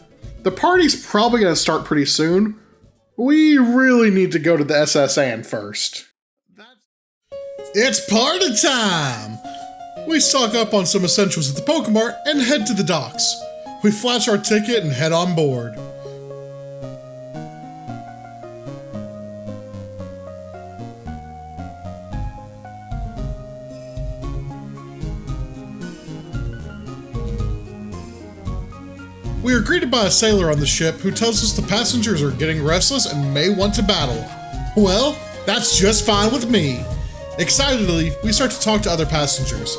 The party's probably going to start pretty soon. We really need to go to the SSN first. It's party time! We stock up on some essentials at the Pokemart and head to the docks. We flash our ticket and head on board. We are greeted by a sailor on the ship who tells us the passengers are getting restless and may want to battle. Well, that's just fine with me. Excitedly, we start to talk to other passengers.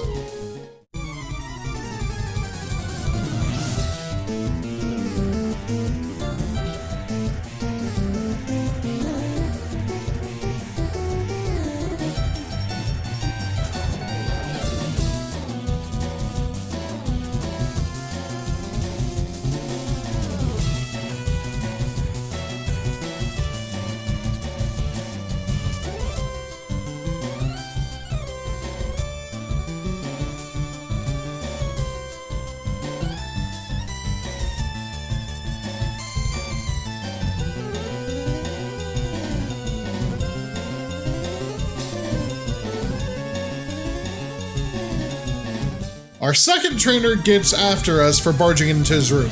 Our second trainer gets after us for barging into his room.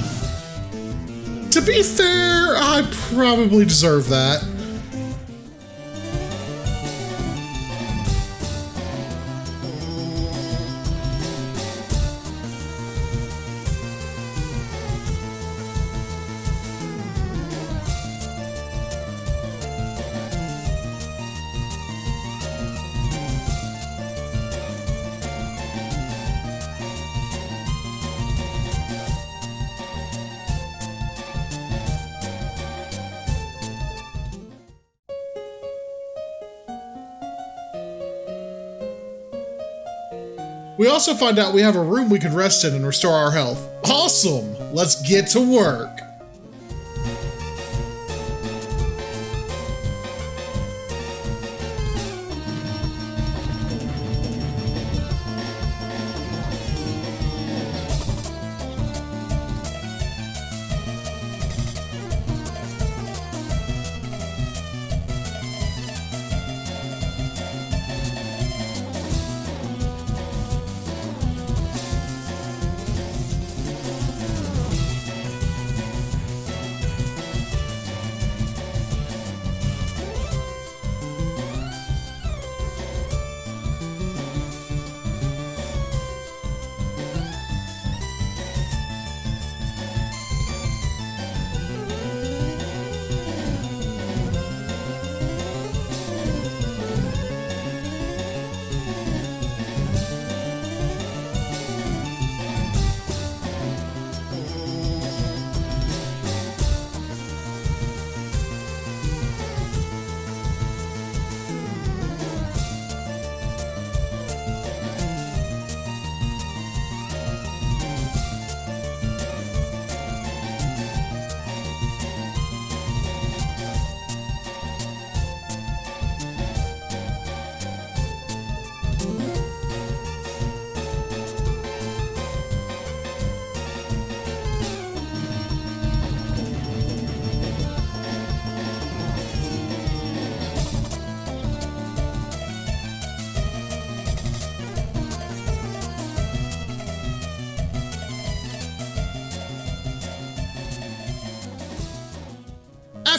To be fair, I probably deserve that. We also find out we have a room we can rest in and restore our health. Awesome! Let's get to work!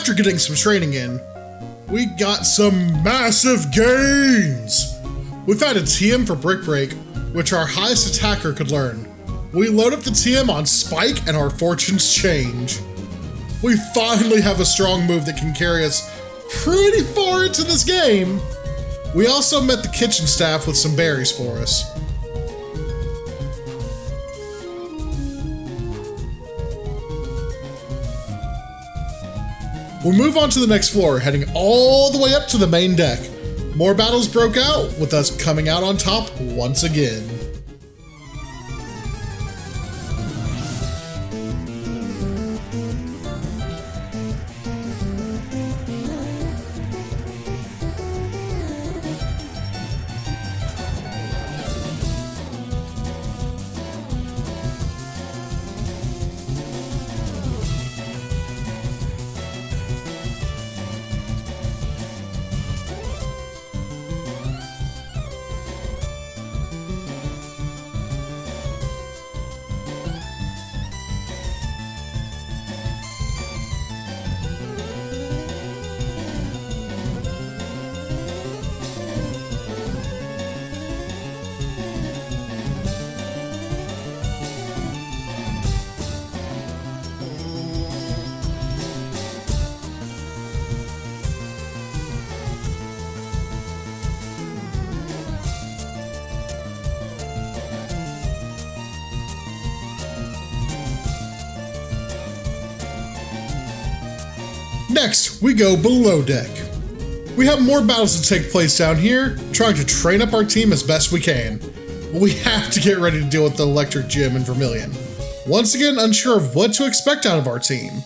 After getting some training in, we got some massive gains! We found a TM for Brick Break, which our highest attacker could learn. We load up the TM on Spike and our fortunes change. We finally have a strong move that can carry us pretty far into this game. We also met the kitchen staff with some berries for us. We move on to the next floor, heading all the way up to the main deck. More battles broke out, with us coming out on top once again. Next, we go below deck. We have more battles to take place down here, trying to train up our team as best we can. But we have to get ready to deal with the electric gym in Vermilion. Once again, unsure of what to expect out of our team.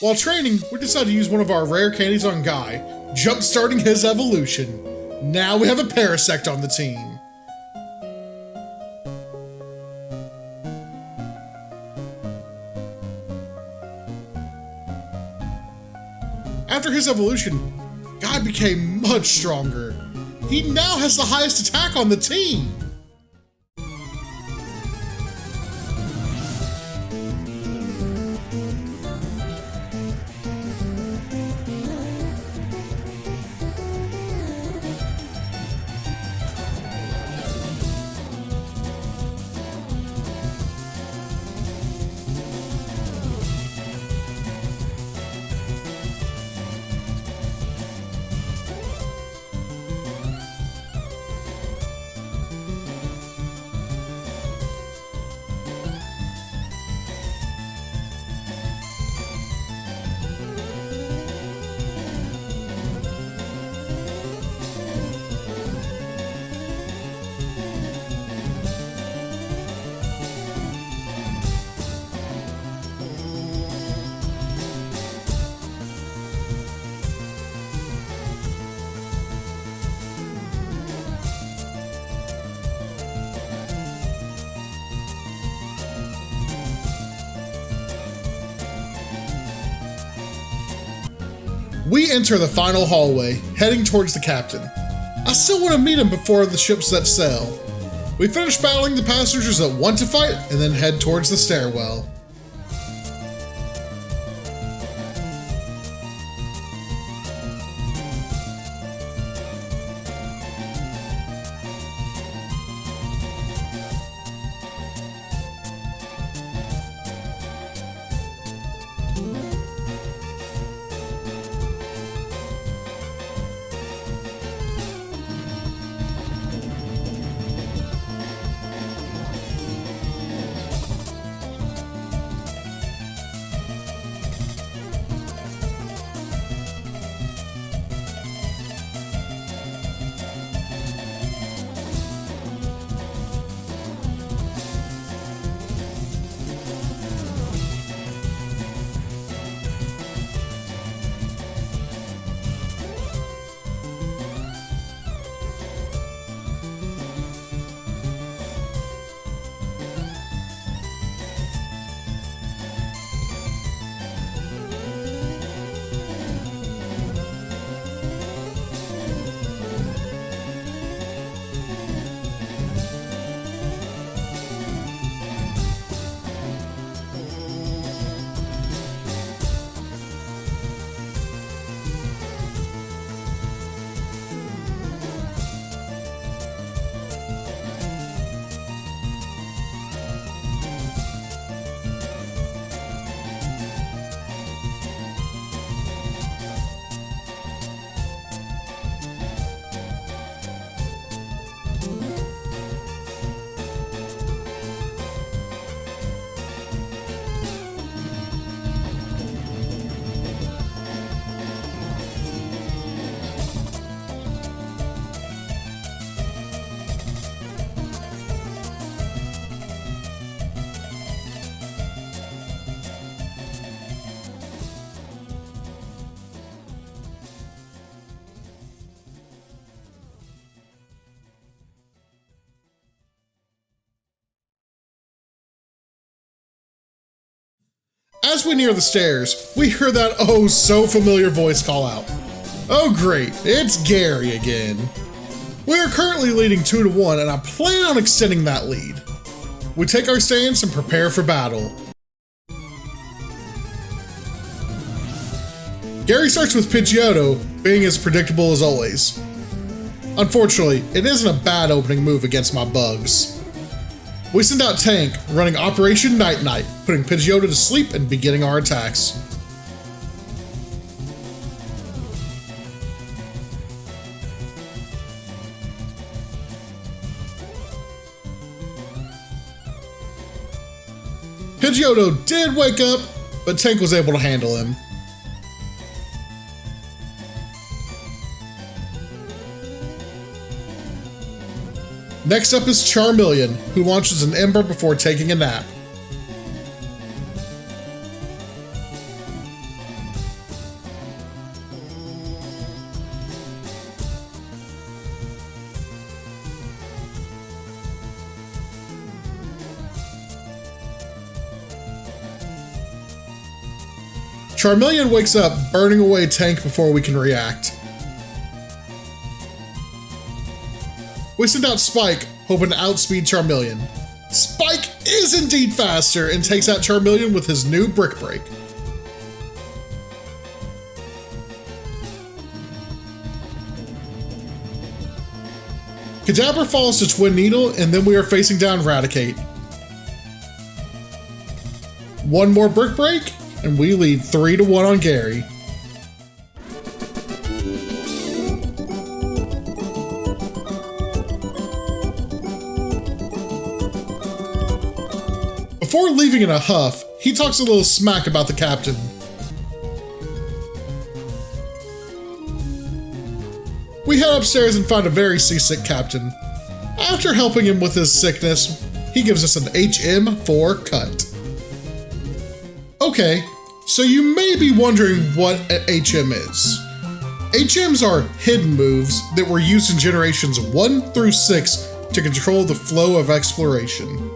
While training, we decided to use one of our rare candies on Guy, jump-starting his evolution. Now we have a Parasect on the team. After his evolution, Guy became much stronger. He now has the highest attack on the team. We enter the final hallway, heading towards the captain. I still want to meet him before the ship sets sail. We finish battling the passengers that want to fight, and then head towards the stairwell. As we near the stairs, we hear that oh so familiar voice call out. Oh great, it's Gary again. We are currently leading 2-1 and I plan on extending that lead. We take our stance and prepare for battle. Gary starts with Pidgeotto, being as predictable as always. Unfortunately, it isn't a bad opening move against my bugs. We send out Tank, running Operation Night Night, putting Pidgeotto to sleep and beginning our attacks. Pidgeotto did wake up, but Tank was able to handle him. Next up is Charmeleon, who launches an Ember before taking a nap. Charmeleon wakes up, burning away Tank before we can react. We send out Spike, hoping to outspeed Charmeleon. Spike is indeed faster and takes out Charmeleon with his new Brick Break. Kadabra falls to Twin Needle, and then we are facing down Raticate. One more Brick Break, and we lead 3-1 on Gary. Before leaving in a huff, he talks a little smack about the captain. We head upstairs and find a very seasick captain. After helping him with his sickness, he gives us an HM for cut. Okay, so you may be wondering what an HM is. HMs are hidden moves that were used in generations 1 through 6 to control the flow of exploration.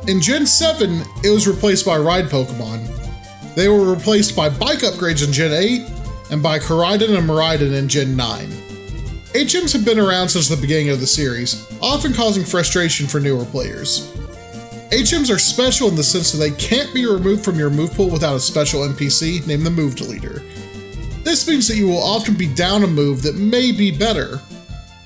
In Gen 7, it was replaced by Ride Pokémon. They were replaced by Bike upgrades in Gen 8, and by Koraidon and Miraidon in Gen 9. HMs have been around since the beginning of the series, often causing frustration for newer players. HMs are special in the sense that they can't be removed from your move pool without a special NPC named the Move Deleter. This means that you will often be down a move that may be better.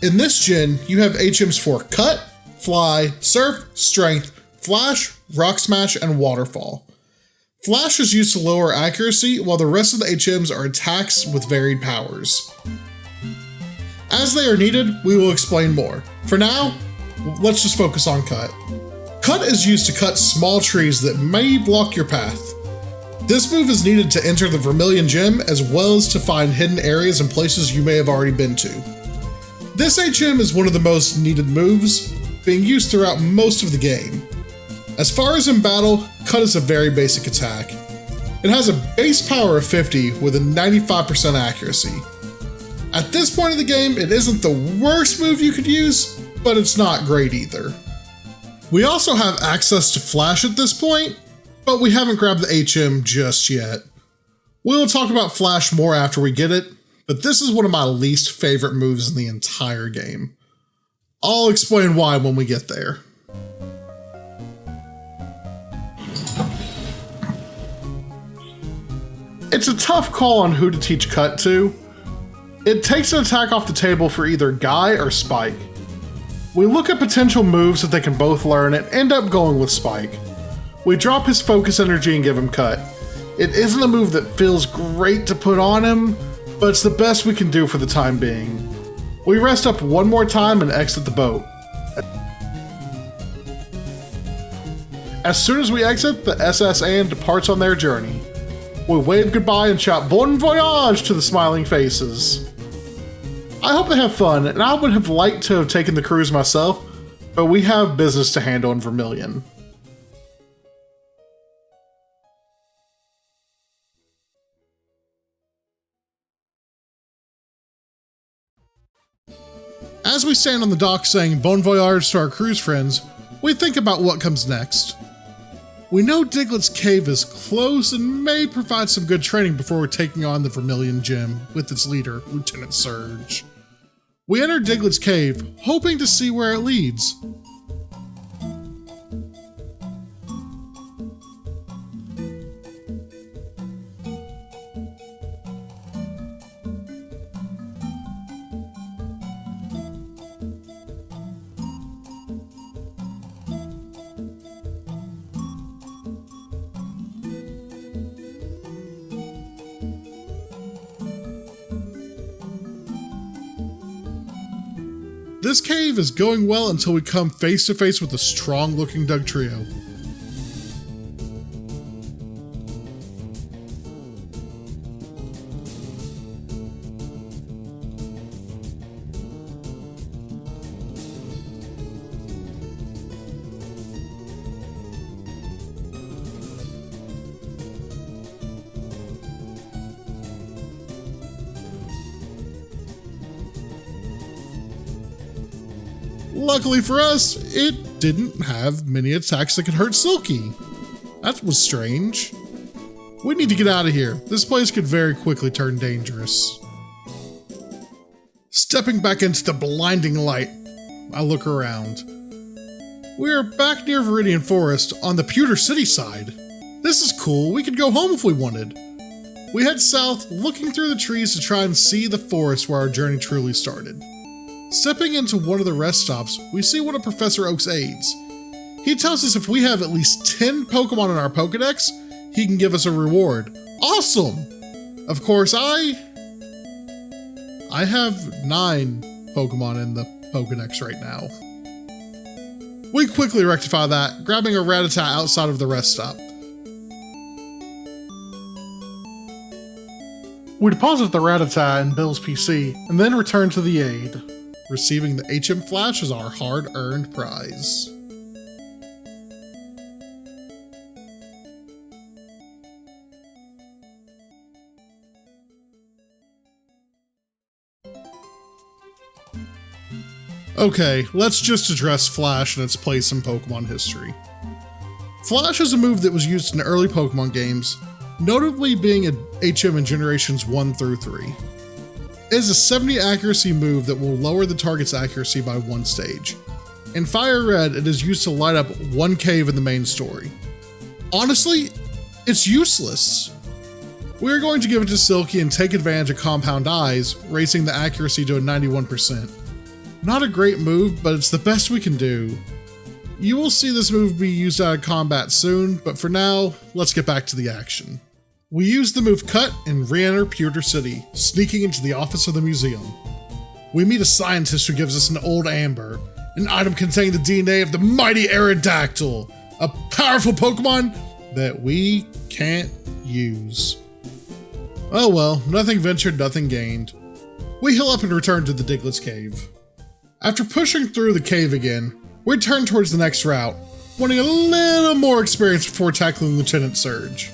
In this gen, you have HMs for Cut, Fly, Surf, Strength, Flash, Rock Smash, and Waterfall. Flash is used to lower accuracy, while the rest of the HMs are attacks with varied powers. As they are needed, we will explain more. For now, let's just focus on Cut. Cut is used to cut small trees that may block your path. This move is needed to enter the Vermilion Gym, as well as to find hidden areas and places you may have already been to. This HM is one of the most needed moves, being used throughout most of the game. As far as in battle, Cut is a very basic attack. It has a base power of 50 with a 95% accuracy. At this point of the game, it isn't the worst move you could use, but it's not great either. We also have access to Flash at this point, but we haven't grabbed the HM just yet. We'll talk about Flash more after we get it, but this is one of my least favorite moves in the entire game. I'll explain why when we get there. It's a tough call on who to teach Cut to. It takes an attack off the table for either Guy or Spike. We look at potential moves that they can both learn and end up going with Spike. We drop his focus energy and give him Cut. It isn't a move that feels great to put on him, but it's the best we can do for the time being. We rest up one more time and exit the boat. As soon as we exit, the SS Anne departs on their journey. We wave goodbye and shout Bon Voyage to the smiling faces. I hope they have fun, and I would have liked to have taken the cruise myself, but we have business to handle in Vermilion. As we stand on the dock saying Bon Voyage to our cruise friends, we think about what comes next. We know Diglett's cave is close and may provide some good training before taking on the Vermilion Gym with its leader, Lieutenant Surge. We enter Diglett's cave, hoping to see where it leads. This cave is going well until we come face to face with a strong looking Doug trio. Luckily for us, it didn't have many attacks that could hurt Silky. That was strange. We need to get out of here. This place could very quickly turn dangerous. Stepping back into the blinding light, I look around. We are back near Viridian Forest on the Pewter City side. This is cool. We could go home if we wanted. We head south, looking through the trees to try and see the forest where our journey truly started. Stepping into one of the rest stops, we see one of Professor Oak's aides. He tells us if we have at least 10 Pokemon in our Pokedex, he can give us a reward. Awesome! Of course, I have 9 Pokemon in the Pokedex right now. We quickly rectify that, grabbing a Rattata outside of the rest stop. We deposit the Rattata in Bill's PC and then return to the aid, receiving the HM Flash as our hard-earned prize. Okay, let's just address Flash and its place in Pokemon history. Flash is a move that was used in early Pokemon games, notably being a HM in generations 1 through 3. It is a 70 accuracy move that will lower the target's accuracy by 1 stage. In Fire Red, it is used to light up one cave in the main story. Honestly, it's useless. We are going to give it to Silky and take advantage of Compound Eyes, raising the accuracy to a 91%. Not a great move, but it's the best we can do. You will see this move be used out of combat soon, but for now, let's get back to the action. We use the move Cut and re-enter Pewter City, sneaking into the office of the museum. We meet a scientist who gives us an old amber, an item containing the DNA of the mighty Aerodactyl, a powerful Pokemon that we can't use. Oh well, nothing ventured, nothing gained. We heal up and return to the Diglett's cave. After pushing through the cave again, we turn towards the next route, wanting a little more experience before tackling Lieutenant Surge.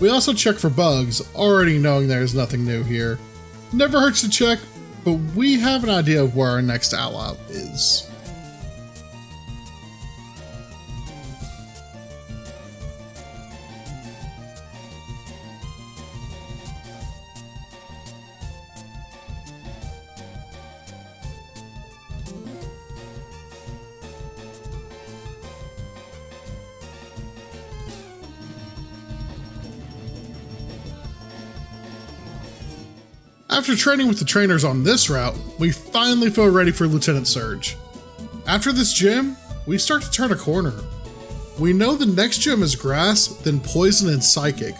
We also check for bugs, already knowing there's nothing new here. Never hurts to check, but we have an idea of where our next ally is. After training with the trainers on this route, we finally feel ready for Lieutenant Surge. After this gym, we start to turn a corner. We know the next gym is Grass, then Poison and Psychic.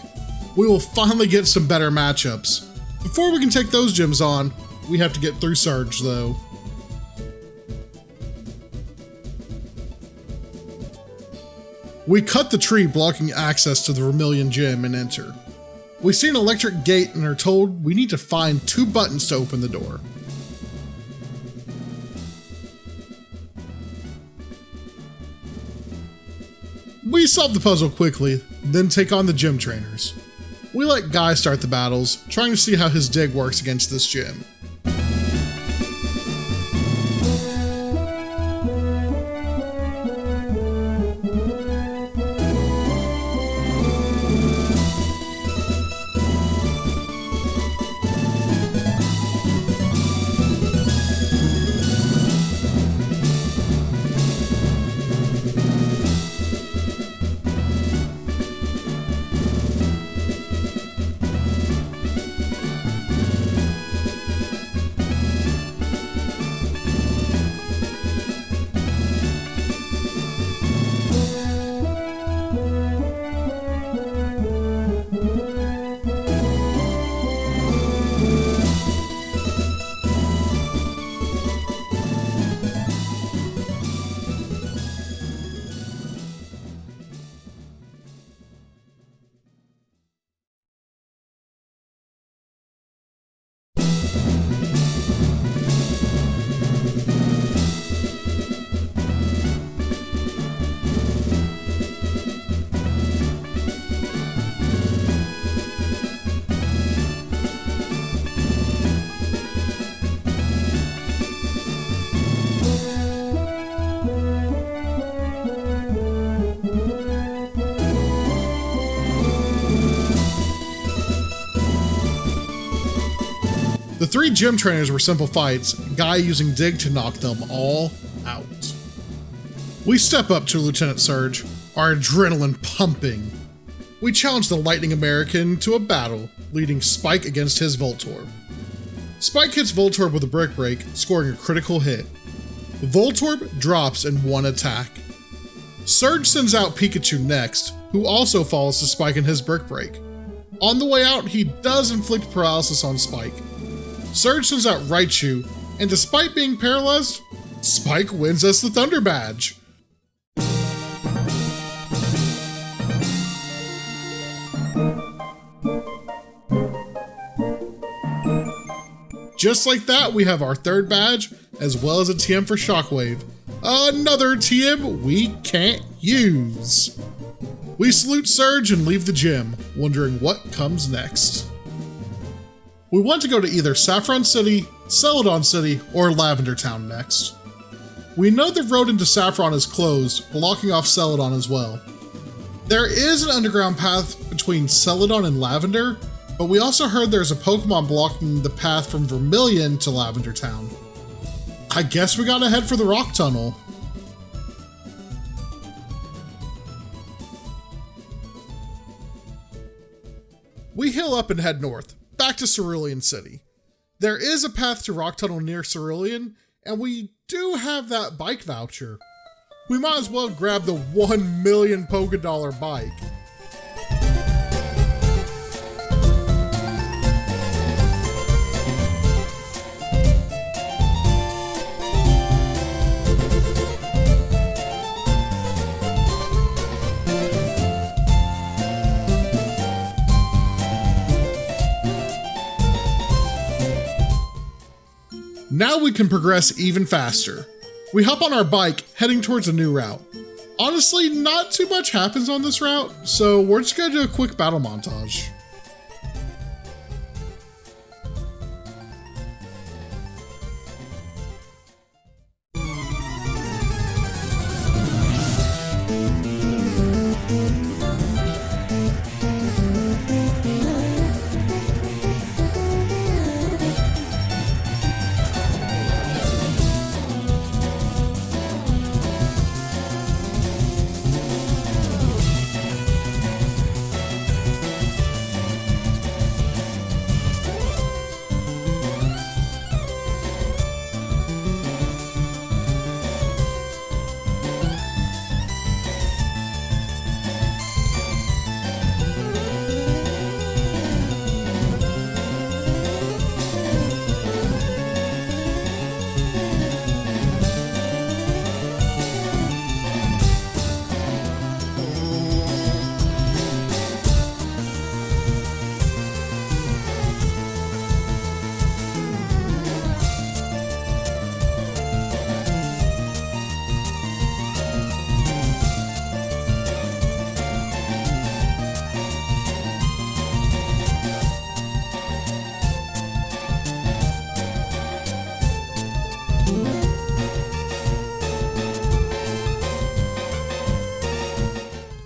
We will finally get some better matchups. Before we can take those gyms on, we have to get through Surge though. We cut the tree blocking access to the Vermilion gym and enter. We see an electric gate and are told we need to find 2 buttons to open the door. We solve the puzzle quickly, then take on the gym trainers. We let Guy start the battles, trying to see how his dig works against this gym. The 3 gym trainers were simple fights, Guy using Dig to knock them all out. We step up to Lieutenant Surge, our adrenaline pumping. We challenge the Lightning American to a battle, leading Spike against his Voltorb. Spike hits Voltorb with a Brick Break, scoring a critical hit. Voltorb drops in 1 attack. Surge sends out Pikachu next, who also falls to Spike in his Brick Break. On the way out, he does inflict paralysis on Spike. Surge sends out Raichu, and despite being paralyzed, Spike wins us the Thunder Badge. Just like that, we have our 3rd badge, as well as a TM for Shockwave. Another TM we can't use. We salute Surge and leave the gym, wondering what comes next. We want to go to either Saffron City, Celadon City, or Lavender Town next. We know the road into Saffron is closed, blocking off Celadon as well. There is an underground path between Celadon and Lavender, but we also heard there's a Pokemon blocking the path from Vermilion to Lavender Town. I guess we gotta head for the Rock Tunnel. We heal up and head north, back to Cerulean City. There is a path to Rock Tunnel near Cerulean, and we do have that bike voucher. We might as well grab the 1 million Pokédollar bike. Now we can progress even faster. We hop on our bike, heading towards a new route. Honestly, not too much happens on this route, so we're just gonna do a quick battle montage.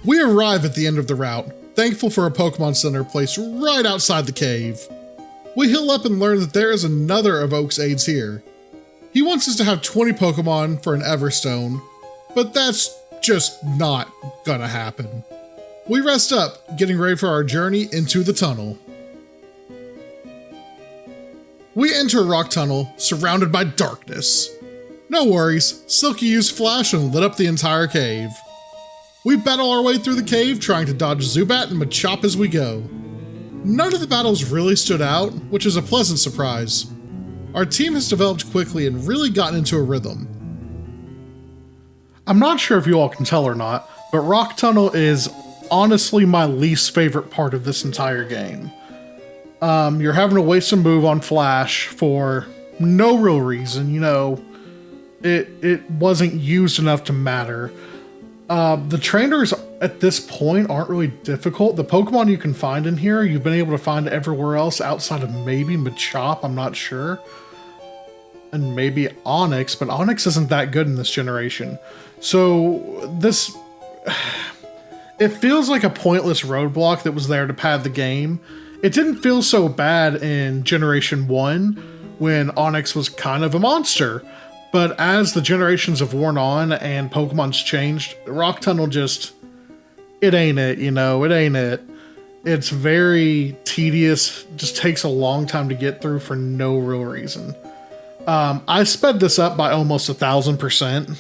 We arrive at the end of the route, thankful for a Pokemon Center placed right outside the cave. We heal up and learn that there is another of Oak's aides here. He wants us to have 20 Pokemon for an Everstone, but that's just not gonna happen. We rest up, getting ready for our journey into the tunnel. We enter a rock tunnel surrounded by darkness. No worries, Silky used flash and lit up the entire cave. We battle our way through the cave, trying to dodge Zubat and Machop as we go. None of the battles really stood out, which is a pleasant surprise. Our team has developed quickly and really gotten into a rhythm. I'm not sure if you all can tell or not, but Rock Tunnel is honestly my least favorite part of this entire game. You're having to waste a move on Flash for no real reason, you know, it wasn't used enough to matter. The trainers at this point aren't really difficult. The Pokemon you can find in here, you've been able to find everywhere else outside of maybe Machop, I'm not sure. And maybe Onix, but Onix isn't that good in this generation. So this, it feels like a pointless roadblock that was there to pad the game. It didn't feel so bad in Generation 1 when Onix was kind of a monster. But as the generations have worn on and Pokemon's changed, Rock Tunnel just, it ain't it, you know, it ain't it. It's very tedious, just takes a long time to get through for no real reason. I sped this up by almost 1,000%.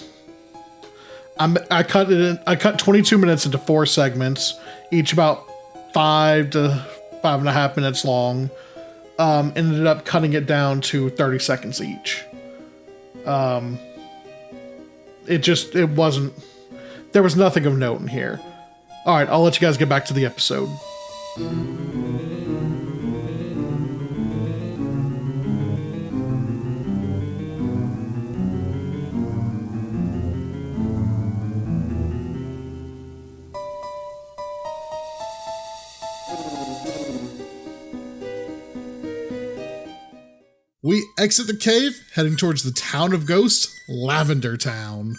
I cut 22 minutes into 4 segments, each about 5 to 5.5 minutes long. Ended up cutting it down to 30 seconds each. It wasn't, there was nothing of note in here. All right, I'll let you guys get back to the episode. We exit the cave, heading towards the town of Ghost, Lavender Town.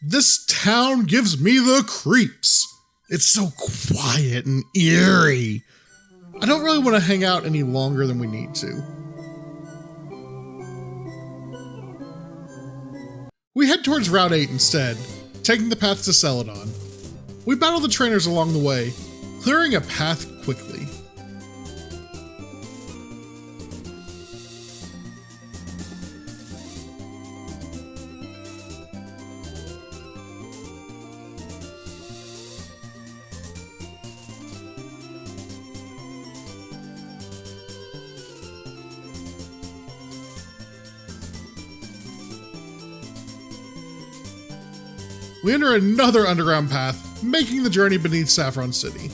This town gives me the creeps. It's so quiet and eerie. I don't really want to hang out any longer than we need to. We head towards Route 8 instead, taking the path to Celadon. We battle the trainers along the way, clearing a path quickly. We enter another underground path, making the journey beneath Saffron City.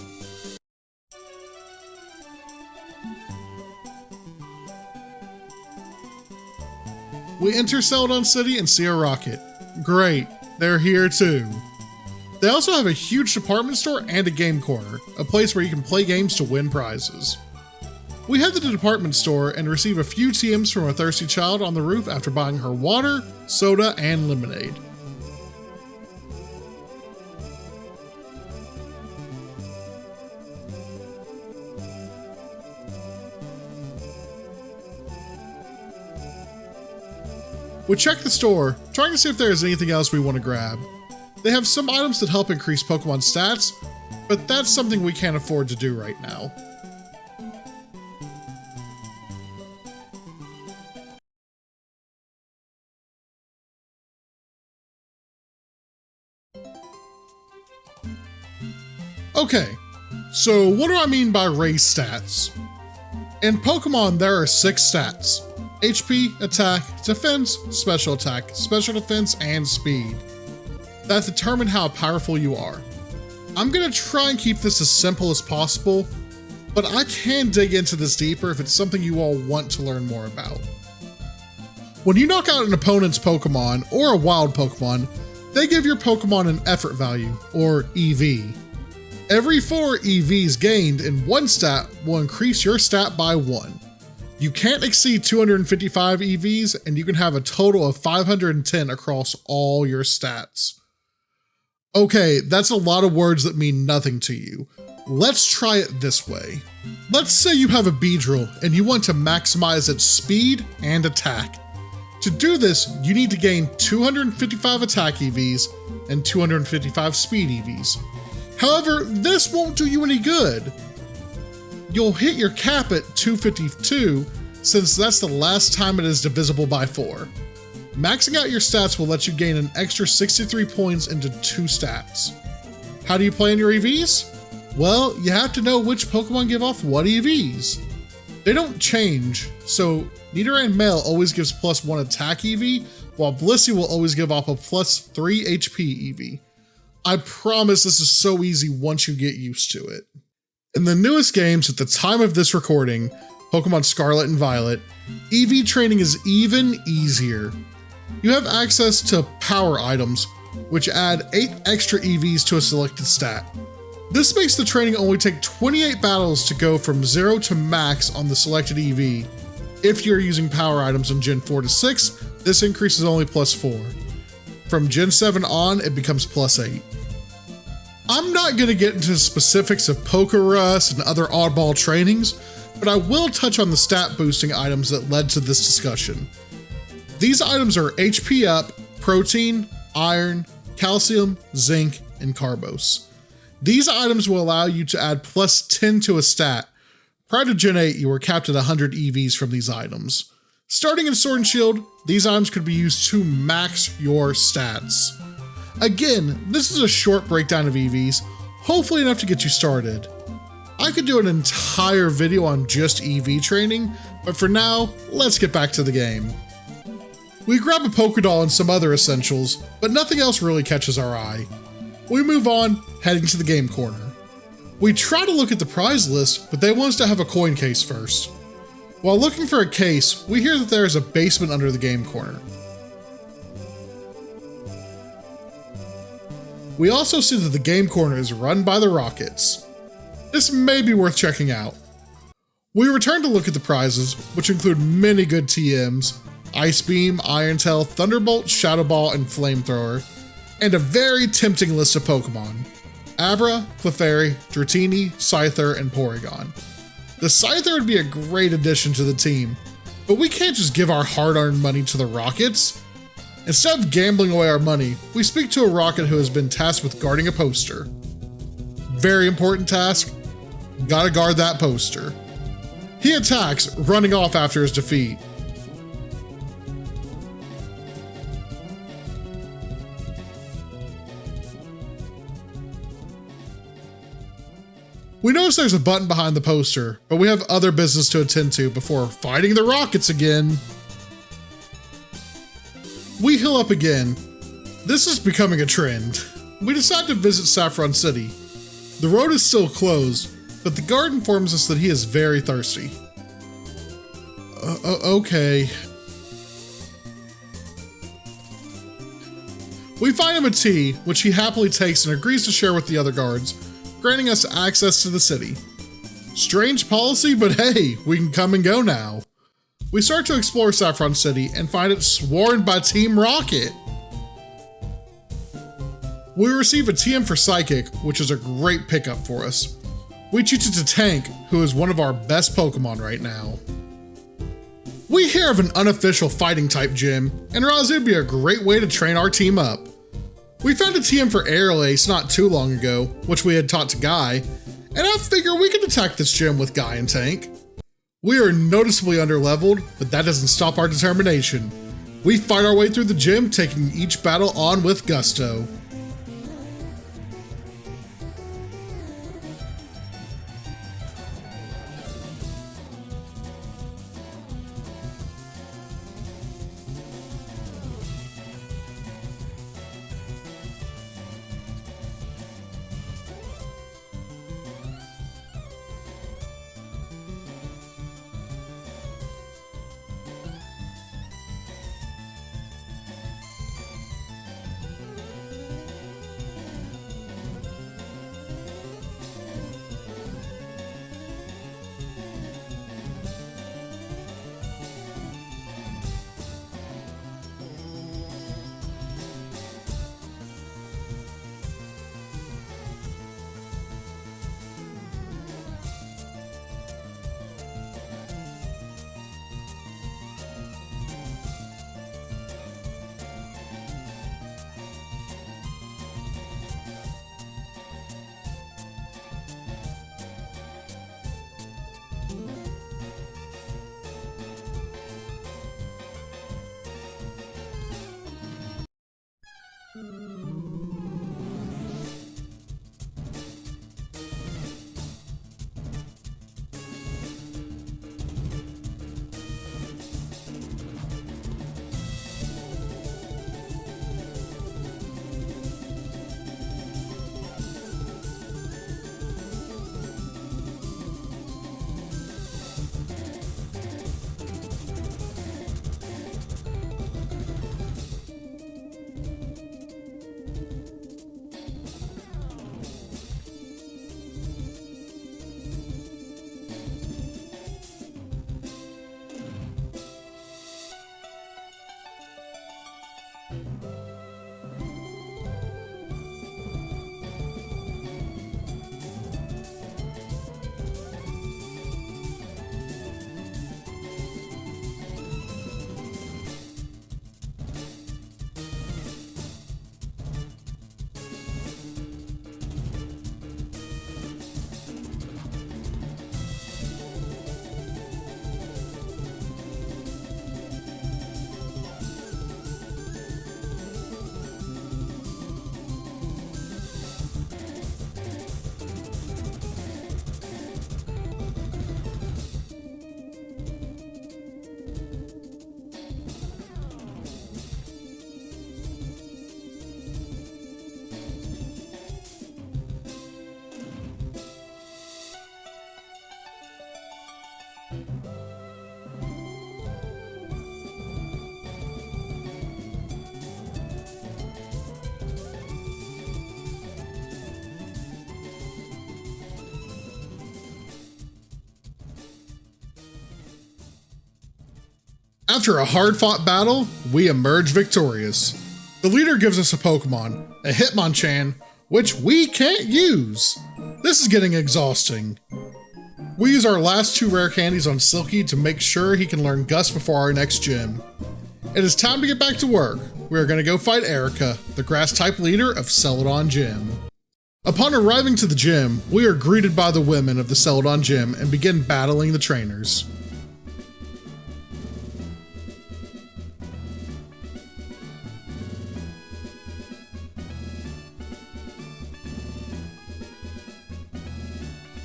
We enter Showdown City and see a rocket. Great, they're here too. They also have a huge department store and a game corner, a place where you can play games to win prizes. We head to the department store and receive a few TMs from a thirsty child on the roof after buying her water, soda, and lemonade. We check the store, trying to see if there is anything else we want to grab. They have some items that help increase Pokemon stats, but that's something we can't afford to do right now. Okay, so what do I mean by raise stats? In Pokemon, there are 6 stats: HP, attack, defense, special attack, special defense, and speed that determine how powerful you are. I'm gonna try and keep this as simple as possible, but I can dig into this deeper if it's something you all want to learn more about. When you knock out an opponent's Pokemon or a wild Pokemon, they give your Pokemon an effort value, or EV. Every 4 EVs gained in one stat will increase your stat by 1. You can't exceed 255 EVs, and you can have a total of 510 across all your stats. Okay, that's a lot of words that mean nothing to you. Let's try it this way. Let's say you have a Beedrill and you want to maximize its speed and attack. To do this, you need to gain 255 attack EVs and 255 speed EVs. However, this won't do you any good. You'll hit your cap at 252 since that's the last time it is divisible by 4. Maxing out your stats will let you gain an extra 63 points into 2 stats. How do you play in your EVs? Well, you have to know which Pokemon give off what EVs. They don't change, so Nidoran Male always gives +1 attack EV, while Blissey will always give off a +3 HP EV. I promise this is so easy once you get used to it. In the newest games at the time of this recording, Pokemon Scarlet and Violet, EV training is even easier. You have access to power items, which add 8 extra EVs to a selected stat. This makes the training only take 28 battles to go from 0 to max on the selected EV. If you're using power items in Gen 4 to 6, this increase is only +4. From Gen 7 on, it becomes +8. I'm not going to get into the specifics of Pokerus and other oddball trainings, but I will touch on the stat boosting items that led to this discussion. These items are HP up, protein, iron, calcium, zinc, and carbos. These items will allow you to add +10 to a stat. Prior to Gen 8, you were capped at 100 EVs from these items. Starting in Sword and Shield, these items could be used to max your stats. Again, this is a short breakdown of EVs, hopefully enough to get you started. I could do an entire video on just EV training, but for now, let's get back to the game. We grab a Pokédoll and some other essentials, but nothing else really catches our eye. We move on, heading to the game corner. We try to look at the prize list, but they want us to have a coin case first. While looking for a case, we hear that there is a basement under the game corner. We also see that the game corner is run by the Rockets. This may be worth checking out. We return to look at the prizes, which include many good TMs, Ice Beam, Iron Tail, Thunderbolt, Shadow Ball, and Flamethrower, and a very tempting list of Pokemon: Abra, Clefairy, Dratini, Scyther, and Porygon. The Scyther would be a great addition to the team, but we can't just give our hard-earned money to the Rockets. Instead of gambling away our money, we speak to a Rocket who has been tasked with guarding a poster. Very important task, gotta guard that poster. He attacks, running off after his defeat. We notice there's a button behind the poster, but we have other business to attend to before fighting the Rockets again. We heal up again. This is becoming a trend. We decide to visit Saffron City. The road is still closed, but the guard informs us that he is very thirsty. Okay. We find him a tea, which he happily takes and agrees to share with the other guards, granting us access to the city. Strange policy, but hey, we can come and go now. We start to explore Saffron City and find it swarmed by Team Rocket. We receive a TM for Psychic, which is a great pickup for us. We choose it to Tank, who is one of our best Pokemon right now. We hear of an unofficial fighting type gym, and realize it would be a great way to train our team up. We found a TM for Aerial Ace not too long ago, which we had taught to Guy, and I figure we could attack this gym with Guy and Tank. We are noticeably underleveled, but that doesn't stop our determination. We fight our way through the gym, taking each battle on with gusto. After a hard-fought battle, we emerge victorious. The leader gives us a Pokemon, a Hitmonchan, which we can't use. This is getting exhausting. We use our last 2 rare candies on Silky to make sure he can learn Gust before our next gym. It is time to get back to work. We are going to go fight Erica, the grass-type leader of Celadon Gym. Upon arriving to the gym, we are greeted by the women of the Celadon Gym and begin battling the trainers.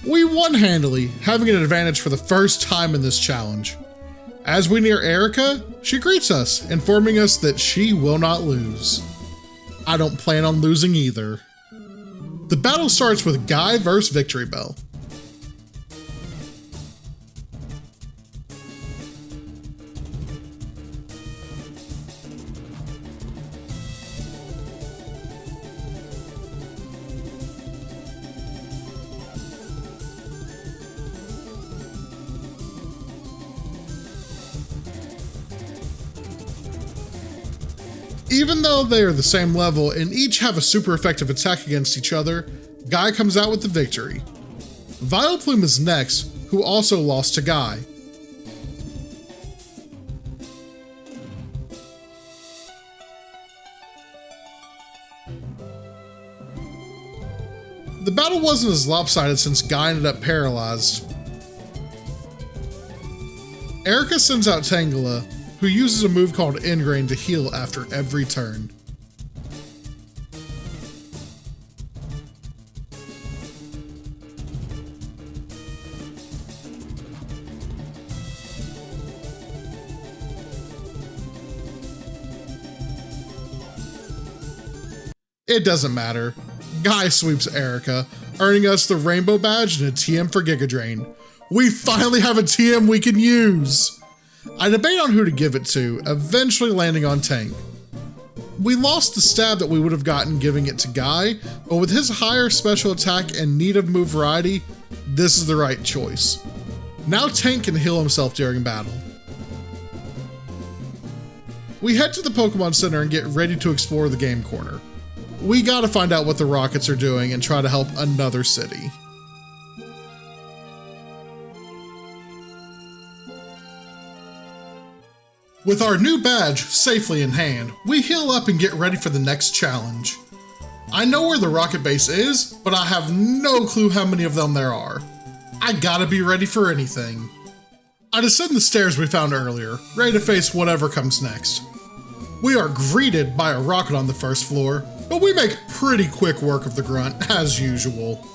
We won handily, having an advantage for the first time in this challenge. As we near Erica, she greets us, informing us that she will not lose. I don't plan on losing either. The battle starts with Guy vs Victory Bell. Even though they are the same level and each have a super effective attack against each other, Guy comes out with the victory. Vileplume is next, who also lost to Guy. The battle wasn't as lopsided since Guy ended up paralyzed. Erica sends out Tangela, who uses a move called Ingrain to heal after every turn. It doesn't matter. Guy sweeps Erica, earning us the Rainbow Badge and a TM for Giga Drain. We finally have a TM we can use! I debate on who to give it to, eventually landing on Tank. We lost the stab that we would have gotten giving it to Guy, but with his higher special attack and need of move variety, this is the right choice. Now Tank can heal himself during battle. We head to the Pokemon Center and get ready to explore the game corner. We gotta find out what the Rockets are doing and try to help another city. With our new badge safely in hand, we heal up and get ready for the next challenge. I know where the Rocket Base is, but I have no clue how many of them there are. I gotta be ready for anything. I descend the stairs we found earlier, ready to face whatever comes next. We are greeted by a rocket on the first floor, but we make pretty quick work of the grunt, as usual.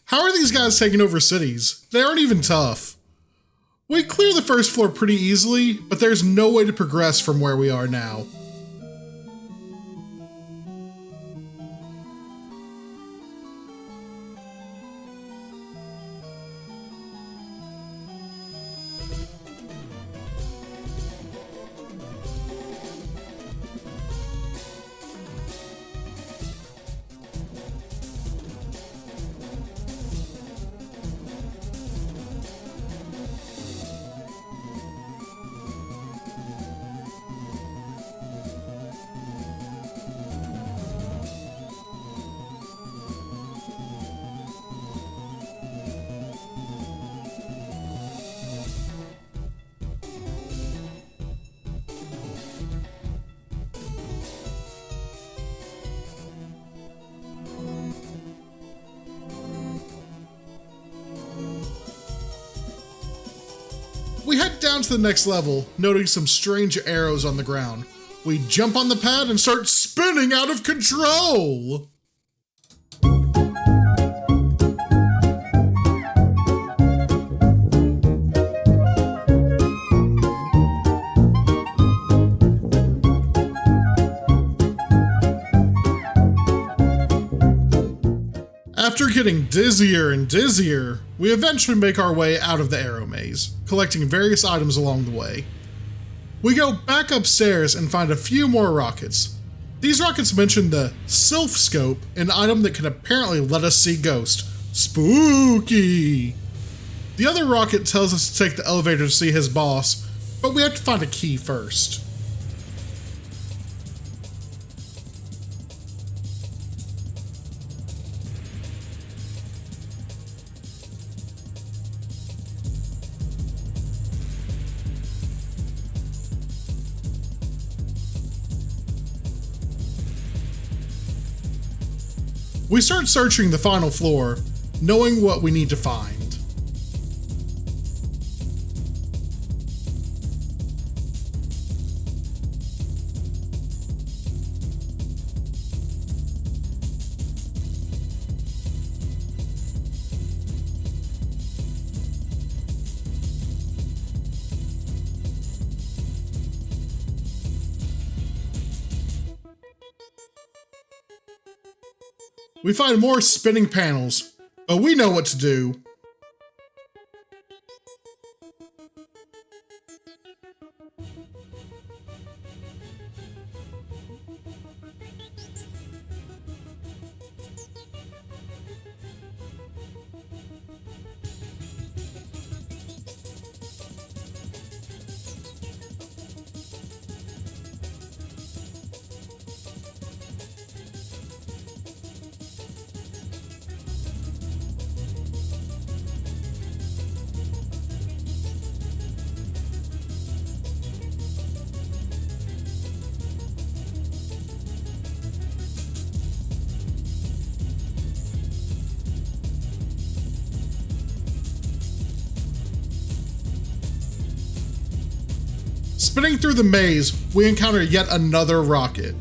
How are these guys taking over cities? They aren't even tough. We clear the first floor pretty easily, but there's no way to progress from where we are now. We head down to the next level, noting some strange arrows on the ground. We jump on the pad and start spinning out of control! After getting dizzier and dizzier, we eventually make our way out of the arrow maze, collecting various items along the way. We go back upstairs and find a few more rockets. These rockets mention the Silph scope, an item that can apparently let us see ghosts. Spooky! The other rocket tells us to take the elevator to see his boss, but we have to find a key first. We start searching the final floor, knowing what we need to find. We find more spinning panels, but we know what to do. Spinning through the maze, we encounter yet another rocket.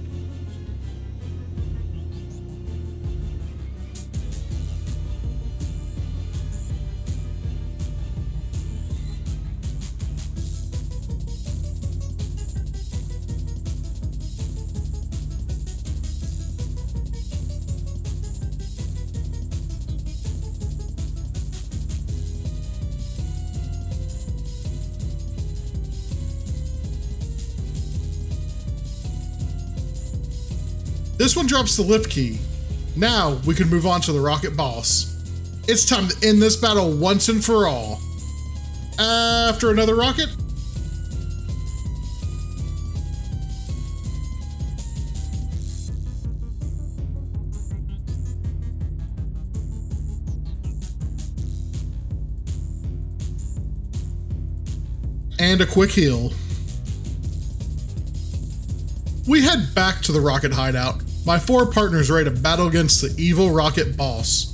This one drops the lift key. Now we can move on to the rocket boss. It's time to end this battle once and for all. After another rocket. And a quick heal. We head back to the rocket hideout. My 4 partners ready to battle against the evil rocket boss.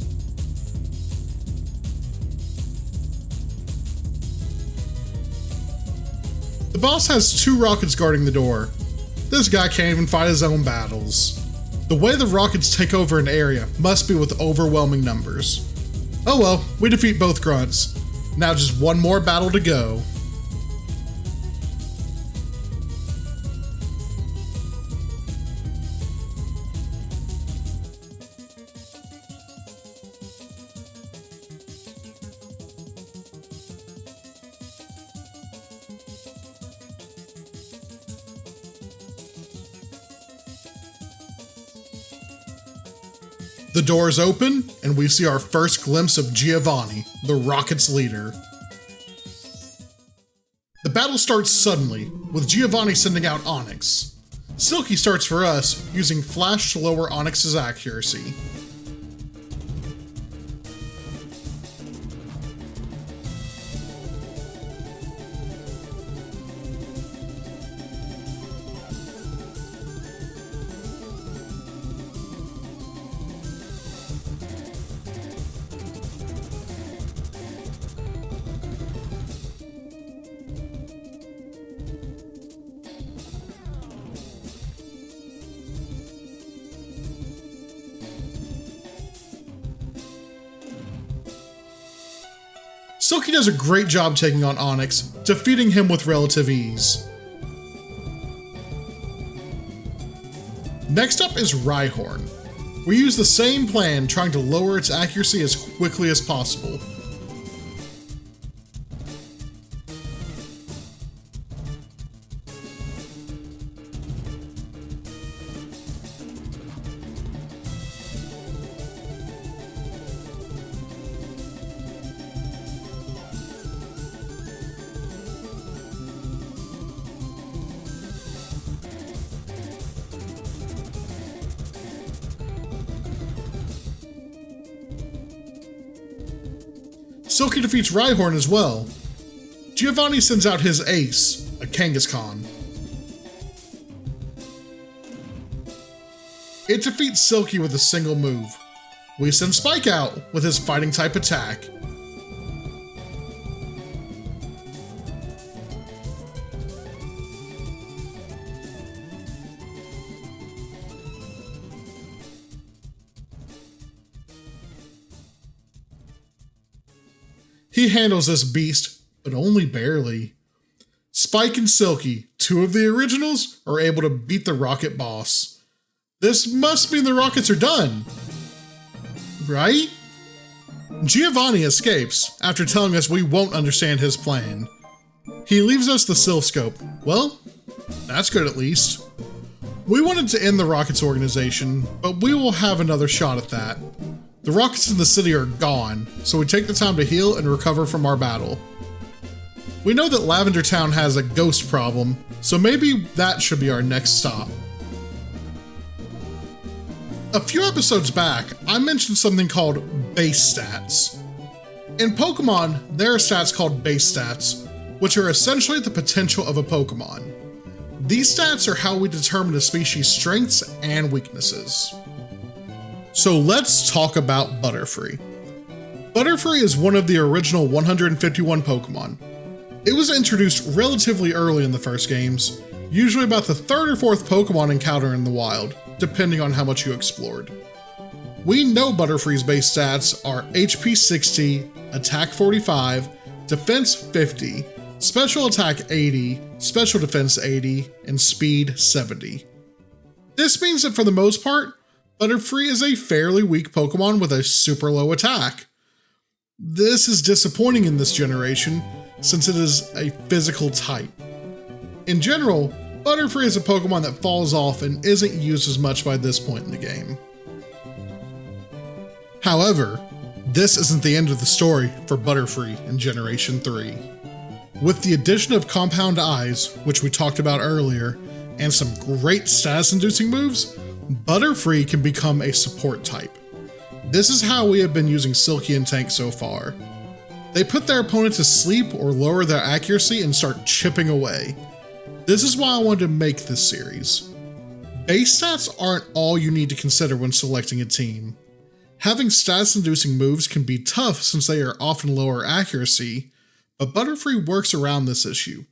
The boss has 2 rockets guarding the door. This guy can't even fight his own battles. The way the rockets take over an area must be with overwhelming numbers. Oh well, we defeat both grunts. Now just one more battle to go. The doors open, and we see our first glimpse of Giovanni, the rocket's leader. The battle starts suddenly, with Giovanni sending out Onyx. Silky starts for us, using Flash to lower Onyx's accuracy. Silky does a great job taking on Onyx, defeating him with relative ease. Next up is Rhyhorn. We use the same plan, trying to lower its accuracy as quickly as possible. Silky defeats Rhyhorn as well. Giovanni sends out his ace, a Kangaskhan. It defeats Silky with a single move. We send Spike out with his fighting type attack. He handles this beast, but only barely. Spike and Silky, 2 of the originals, are able to beat the rocket boss. This must mean the rockets are done. right? Giovanni escapes after telling us we won't understand his plan. He leaves us the Silph scope. Well, that's good at least. We wanted to end the Rockets organization, but we will have another shot at that. The Rockets in the city are gone, so we take the time to heal and recover from our battle. We know that Lavender Town has a ghost problem, so maybe that should be our next stop. A few episodes back, I mentioned something called base stats. In Pokemon, there are stats called base stats, which are essentially the potential of a Pokemon. These stats are how we determine a species' strengths and weaknesses. So let's talk about Butterfree. Butterfree is one of the original 151 Pokemon. It was introduced relatively early in the first games, usually about the third or fourth Pokemon encounter in the wild, depending on how much you explored. We know Butterfree's base stats are HP 60, Attack 45, Defense 50, Special Attack 80, Special Defense 80, and Speed 70. This means that for the most part, Butterfree is a fairly weak Pokemon with a super low attack. This is disappointing in this generation, since it is a physical type. In general, Butterfree is a Pokemon that falls off and isn't used as much by this point in the game. However, this isn't the end of the story for Butterfree in Generation 3. With the addition of Compound Eyes, which we talked about earlier, and some great status-inducing moves, Butterfree can become a support type. This is how we have been using Silky and Tank so far. They put their opponent to sleep or lower their accuracy and start chipping away. This is why I wanted to make this series. Base stats aren't all you need to consider when selecting a team. Having status-inducing moves can be tough since they are often lower accuracy, but Butterfree works around this issue.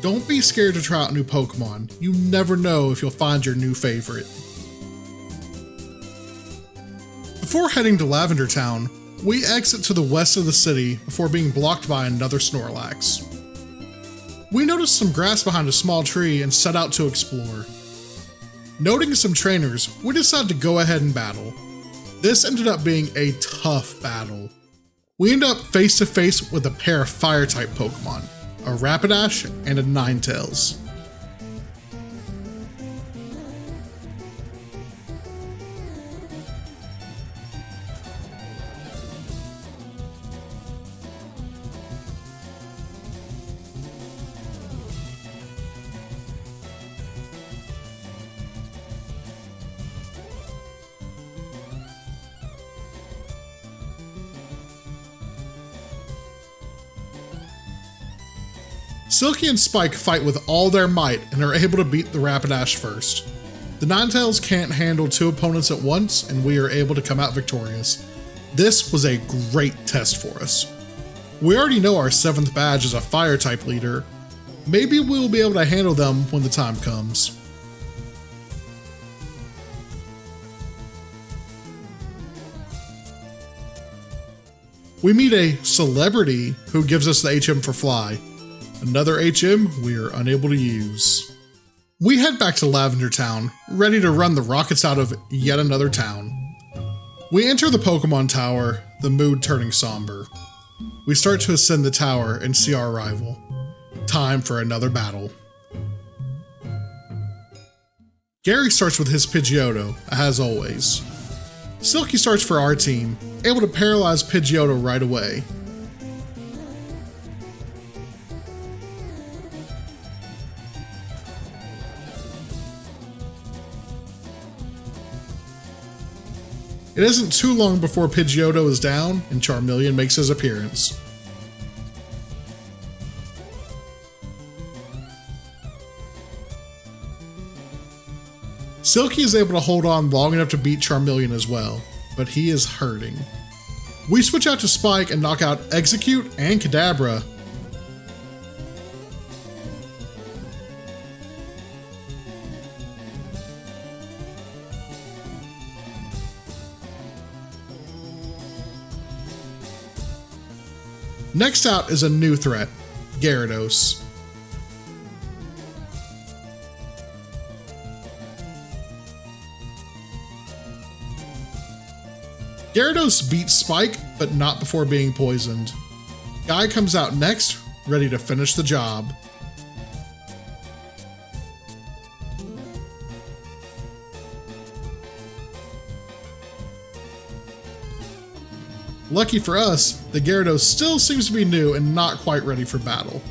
Don't be scared to try out new Pokemon. You never know if you'll find your new favorite. Before heading to Lavender Town, we exit to the west of the city before being blocked by another Snorlax. We notice some grass behind a small tree and set out to explore. Noting some trainers, we decide to go ahead and battle. This ended up being a tough battle. We end up face to face with a pair of Fire-type Pokemon, a Rapidash and a Ninetales. Silky and Spike fight with all their might and are able to beat the Rapidash first. The Ninetales can't handle two opponents at once and we are able to come out victorious. This was a great test for us. We already know our 7th badge is a Fire-type leader. Maybe we'll be able to handle them when the time comes. We meet a celebrity who gives us the HM for Fly. Another HM we are unable to use. We head back to Lavender Town, ready to run the Rockets out of yet another town. We enter the Pokemon Tower, the mood turning somber. We start to ascend the tower and see our rival. Time for another battle. Gary starts with his Pidgeotto, as always. Silky starts for our team, able to paralyze Pidgeotto right away. It isn't too long before Pidgeotto is down and Charmeleon makes his appearance. Silky is able to hold on long enough to beat Charmeleon as well, but he is hurting. We switch out to Spike and knock out Execute and Kadabra. Next out is a new threat, Gyarados. Gyarados beats Spike, but not before being poisoned. Guy comes out next, ready to finish the job. Lucky for us, the Gyarados still seems to be new and not quite ready for battle.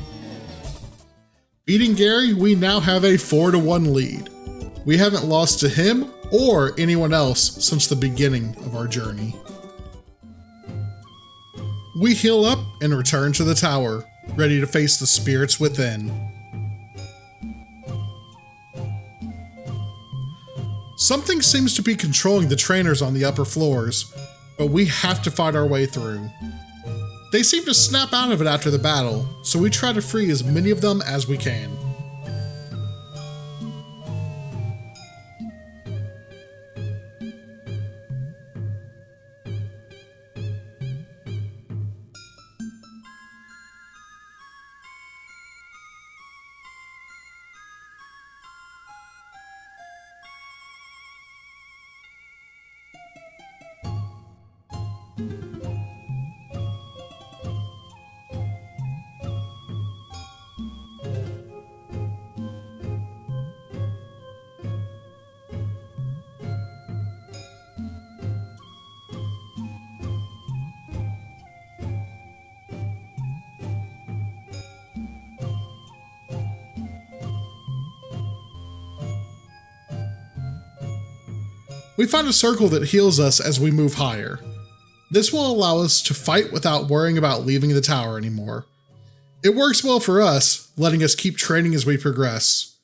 Beating Gary, we now have a 4-1 lead. We haven't lost to him or anyone else since the beginning of our journey. We heal up and return to the tower, ready to face the spirits within. Something seems to be controlling the trainers on the upper floors, but we have to fight our way through. They seem to snap out of it after the battle, so we try to free as many of them as we can. We find a circle that heals us as we move higher. This will allow us to fight without worrying about leaving the tower anymore. It works well for us, letting us keep training as we progress.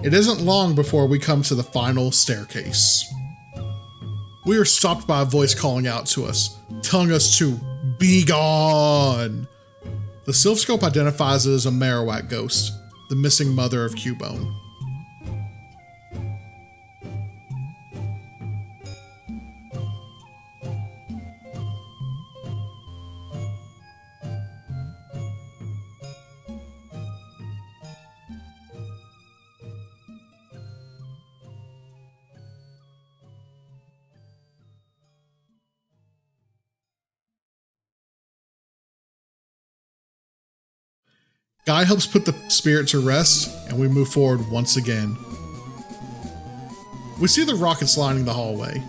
It isn't long before we come to the final staircase. We are stopped by a voice calling out to us, telling us to be gone. The Silph scope identifies it as a Marowak ghost, the missing mother of Cubone. Guy helps put the spirit to rest, and we move forward once again. We see the rockets lining the hallway.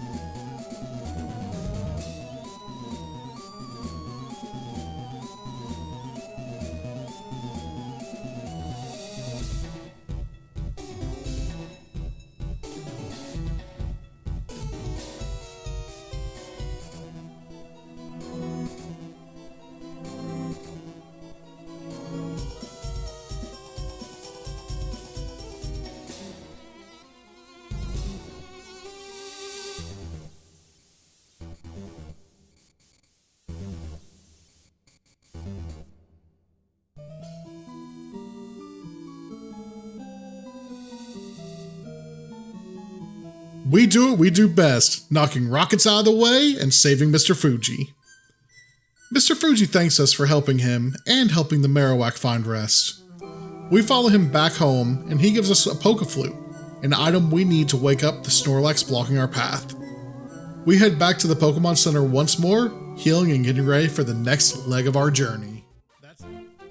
We do what we do best, knocking rockets out of the way and saving Mr. Fuji. Mr. Fuji thanks us for helping him and helping the Marowak find rest. We follow him back home and he gives us a Pokeflute, an item we need to wake up the Snorlax blocking our path. We head back to the Pokemon Center once more, healing and getting ready for the next leg of our journey.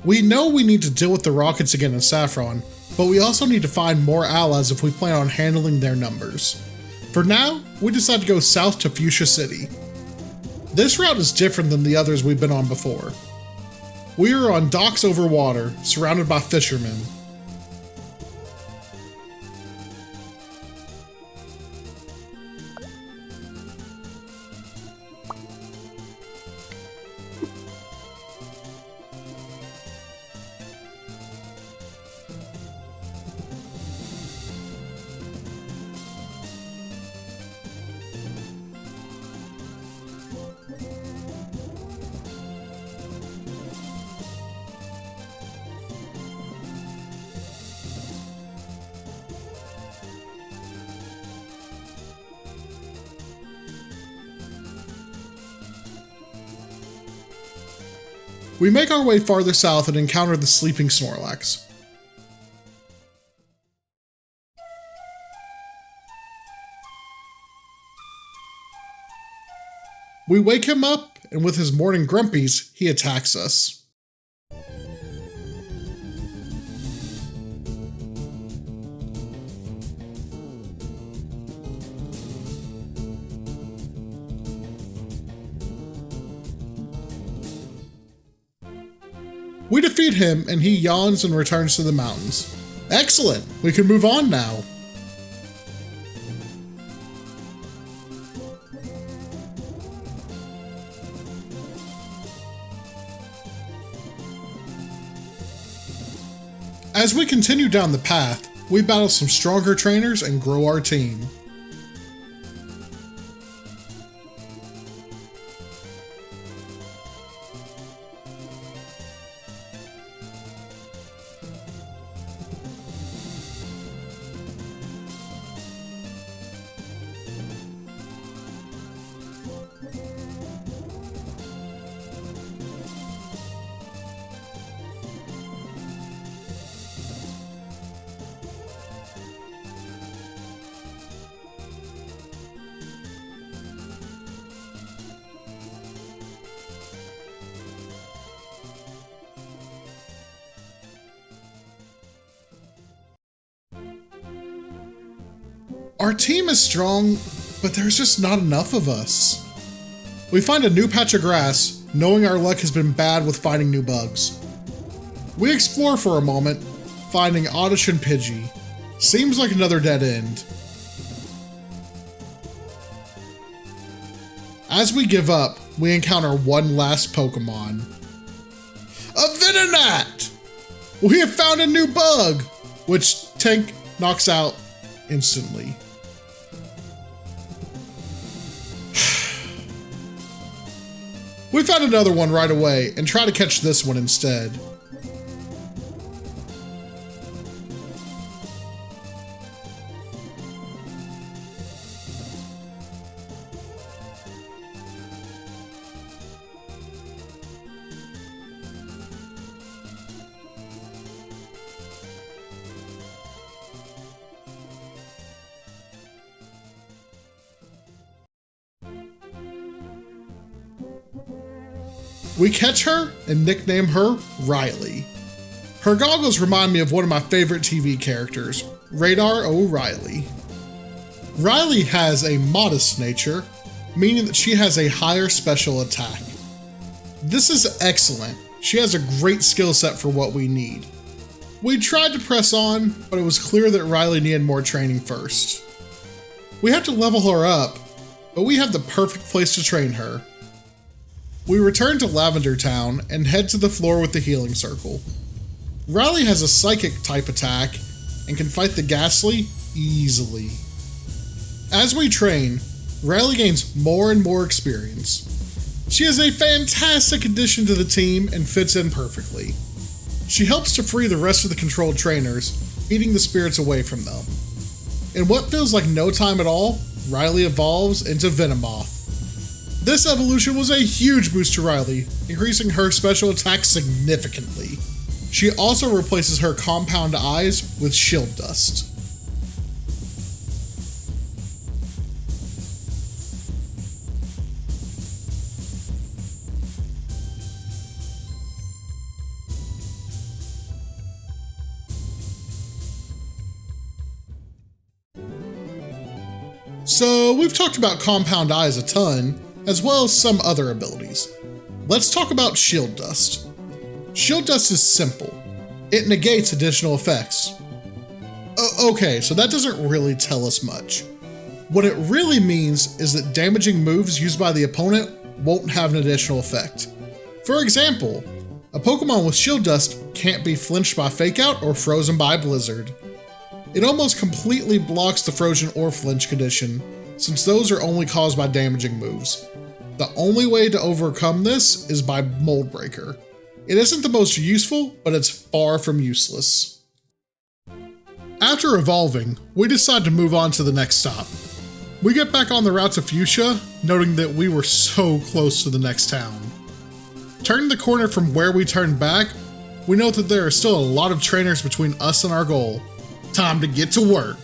We know we need to deal with the rockets again in Saffron, but we also need to find more allies if we plan on handling their numbers. For now, we decide to go south to Fuchsia City. This route is different than the others we've been on before. We are on docks over water, surrounded by fishermen. We make our way farther south and encounter the sleeping Snorlax. We wake him up, and with his morning grumpies, he attacks us. We defeat him, and he yawns and returns to the mountains. Excellent! We can move on now. As we continue down the path, we battle some stronger trainers and grow our team. Our team is strong, but there's just not enough of us. We find a new patch of grass, knowing our luck has been bad with finding new bugs. We explore for a moment, finding Oddish and Pidgey. Seems like another dead end. As we give up, we encounter one last Pokémon. A Venonat! We have found a new bug, which Tank knocks out instantly. We found another one right away and try to catch this one instead. We catch her and nickname her Riley. Her goggles remind me of one of my favorite TV characters, Radar O'Reilly. Riley has a modest nature, meaning that she has a higher special attack. This is excellent. She has a great skill set for what we need. We tried to press on, but it was clear that Riley needed more training first. We have to level her up, but we have the perfect place to train her. We return to Lavender Town and head to the floor with the healing circle. Riley has a psychic type attack and can fight the Ghastly easily. As we train, Riley gains more and more experience. She is a fantastic addition to the team and fits in perfectly. She helps to free the rest of the controlled trainers, beating the spirits away from them. In what feels like no time at all, Riley evolves into Venomoth. This evolution was a huge boost to Riley, increasing her special attack significantly. She also replaces her compound eyes with shield dust. So we've talked about compound eyes a ton, as well as some other abilities. Let's talk about Shield Dust. Shield Dust is simple. It negates additional effects. Okay, so that doesn't really tell us much. What it really means is that damaging moves used by the opponent won't have an additional effect. For example, a Pokemon with Shield Dust can't be flinched by Fake Out or frozen by Blizzard. It almost completely blocks the frozen or flinch condition, since those are only caused by damaging moves. The only way to overcome this is by Mold Breaker. It isn't the most useful, but it's far from useless. After evolving, we decide to move on to the next stop. We get back on the route to Fuchsia, noting that we were so close to the next town. Turning the corner from where we turned back, we note that there are still a lot of trainers between us and our goal. Time to get to work.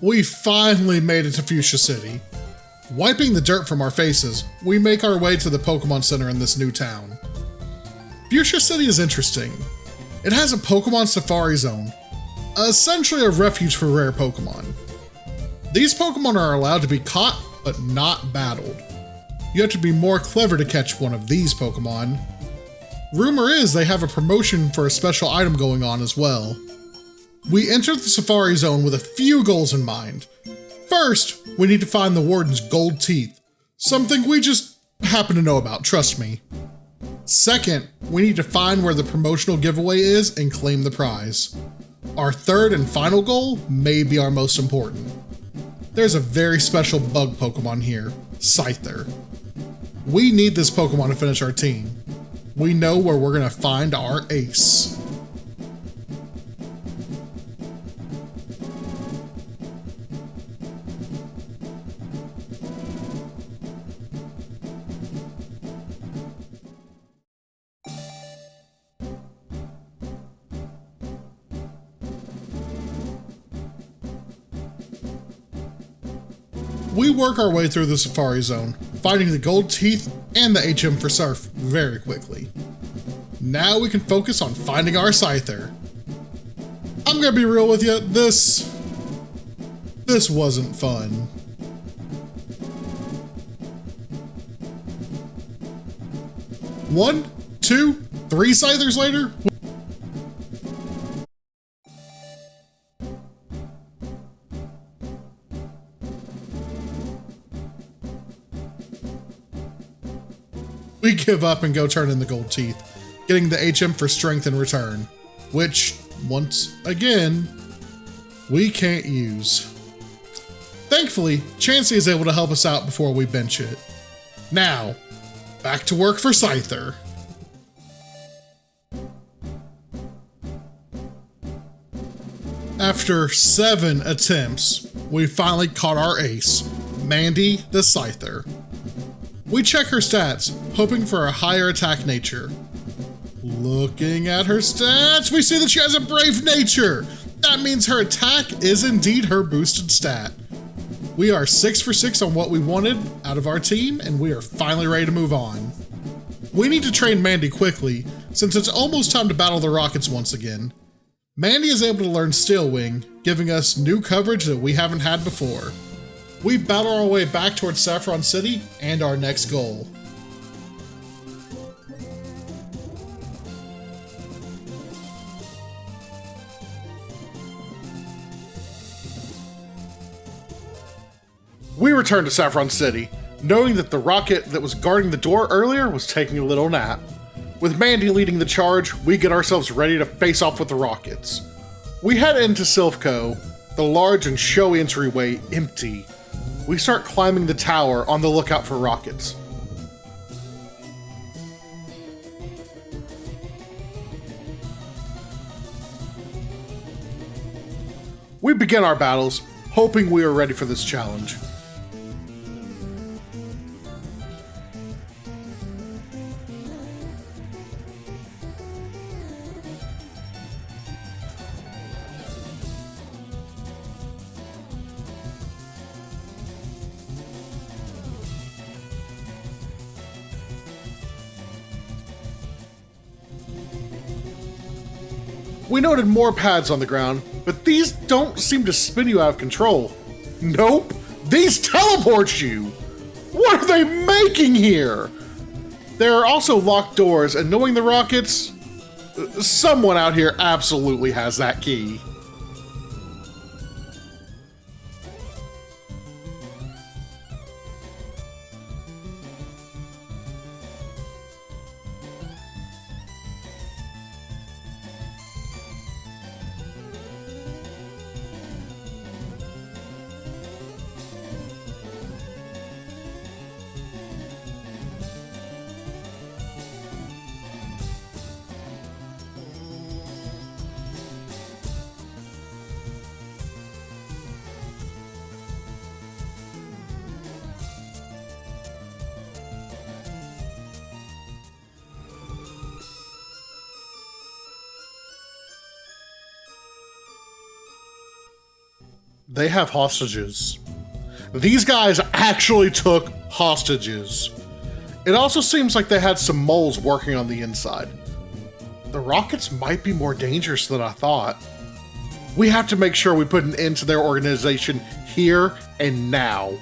We finally made it to Fuchsia City. Wiping the dirt from our faces, we make our way to the Pokémon Center in this new town. Fuchsia City is interesting. It has a Pokémon Safari Zone, essentially a refuge for rare Pokémon. These Pokémon are allowed to be caught, but not battled. You have to be more clever to catch one of these Pokémon. Rumor is they have a promotion for a special item going on as well. We entered the Safari Zone with a few goals in mind. First, we need to find the Warden's gold teeth, something we just happen to know about, trust me. Second, we need to find where the promotional giveaway is and claim the prize. Our third and final goal may be our most important. There's a very special bug Pokemon here, Scyther. We need this Pokemon to finish our team. We know where we're gonna find our ace. We work our way through the Safari Zone, finding the gold teeth and the HM for Surf very quickly. Now we can focus on finding our Scyther. I'm gonna be real with you, this wasn't fun. 1, 2, 3 Scythers later? We give up and go turn in the gold teeth, getting the HM for strength in return, which, once again, we can't use. Thankfully, Chansey is able to help us out before we bench it. Now, back to work for Scyther. After 7 attempts, we finally caught our ace, Mandy the Scyther. We check her stats, hoping for a higher attack nature. Looking at her stats, we see that she has a brave nature. That means her attack is indeed her boosted stat. We are 6 for 6 on what we wanted out of our team, and we are finally ready to move on. We need to train Mandy quickly, since it's almost time to battle the Rockets once again. Mandy is able to learn Steel Wing, giving us new coverage that we haven't had before. We battle our way back towards Saffron City and our next goal. We return to Saffron City, knowing that the rocket that was guarding the door earlier was taking a little nap. With Mandy leading the charge, we get ourselves ready to face off with the rockets. We head into Silph, the large and showy entryway empty. We start climbing the tower on the lookout for rockets. We begin our battles, hoping we are ready for this challenge. We noted more pads on the ground, but these don't seem to spin you out of control. Nope, these teleport you! What are they making here? There are also locked doors, and knowing the rockets, someone out here absolutely has that key. They have hostages. These guys actually took hostages. It also seems like they had some moles working on the inside. The rockets might be more dangerous than I thought. We have to make sure we put an end to their organization here and now.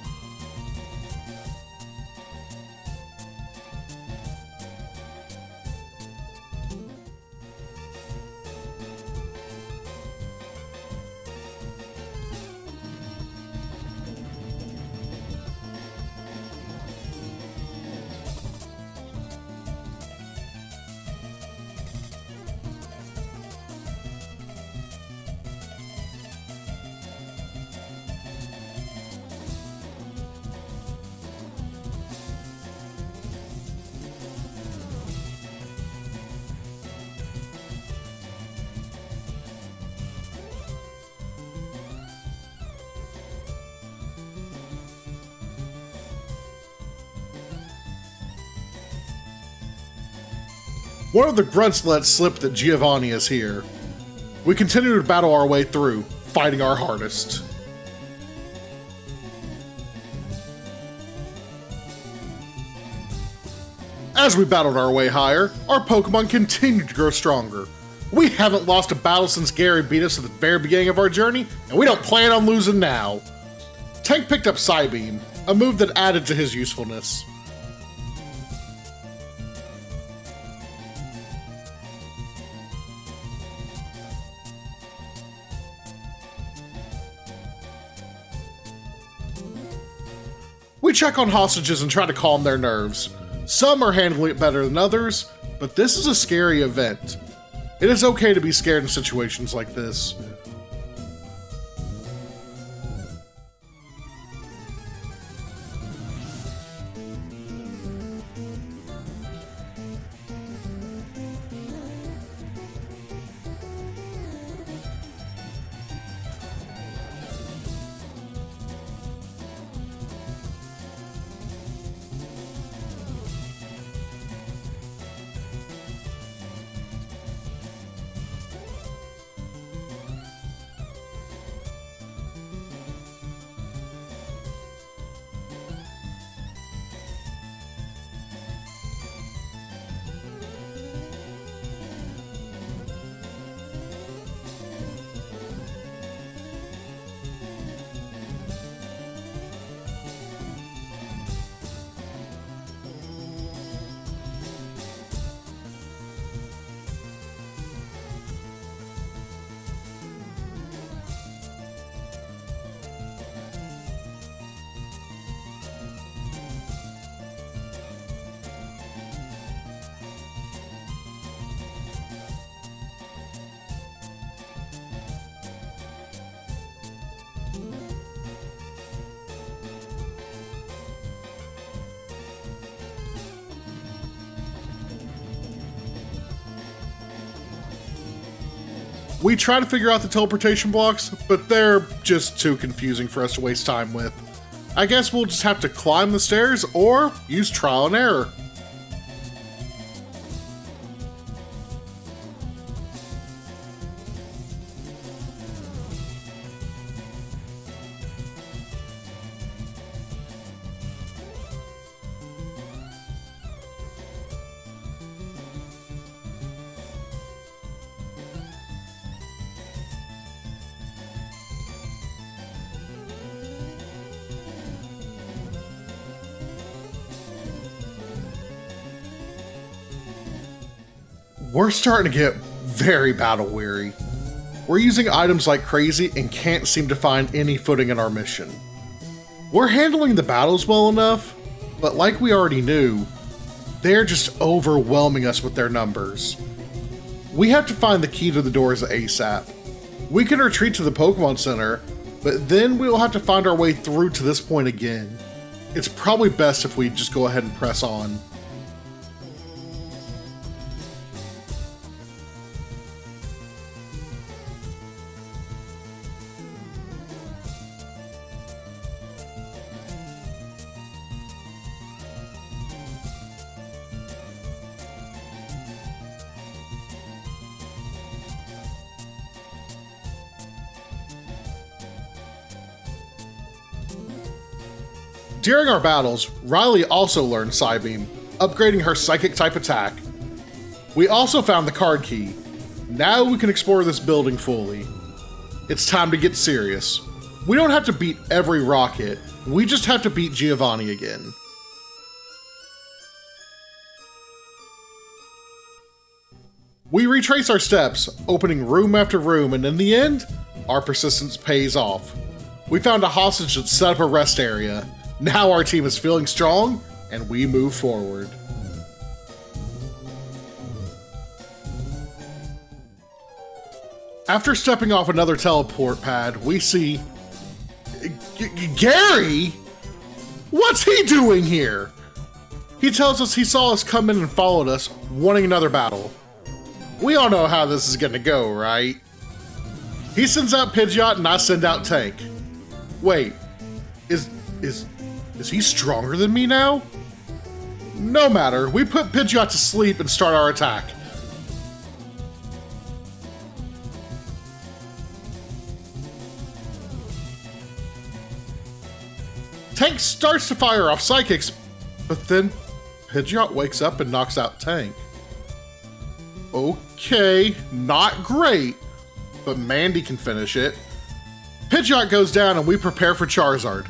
One of the grunts let slip that Giovanni is here. We continue to battle our way through, fighting our hardest. As we battled our way higher, our Pokémon continued to grow stronger. We haven't lost a battle since Gary beat us at the very beginning of our journey, and we don't plan on losing now. Tank picked up Psybeam, a move that added to his usefulness. We check on hostages and try to calm their nerves. Some are handling it better than others, but this is a scary event. It is okay to be scared in situations like this. We try to figure out the teleportation blocks, but they're just too confusing for us to waste time with. I guess we'll just have to climb the stairs or use trial and error. We're starting to get very battle weary. We're using items like crazy and can't seem to find any footing in our mission. We're handling the battles well enough, but like we already knew, they're just overwhelming us with their numbers. We have to find the key to the doors ASAP. We can retreat to the Pokémon Center, but then we'll have to find our way through to this point again. It's probably best if we just go ahead and press on. During our battles, Riley also learned Psybeam, upgrading her psychic type attack. We also found the card key. Now we can explore this building fully. It's time to get serious. We don't have to beat every rocket, we just have to beat Giovanni again. We retrace our steps, opening room after room, and in the end, our persistence pays off. We found a hostage that set up a rest area. Now our team is feeling strong, and we move forward. After stepping off another teleport pad, we see... Gary? What's he doing here? He tells us he saw us come in and followed us, wanting another battle. We all know how this is gonna go, right? He sends out Pidgeot and I send out Tank. Wait, is he stronger than me now? No matter, we put Pidgeot to sleep and start our attack. Tank starts to fire off Psychics, but then Pidgeot wakes up and knocks out Tank. Okay, not great, but Mandy can finish it. Pidgeot goes down and we prepare for Charizard.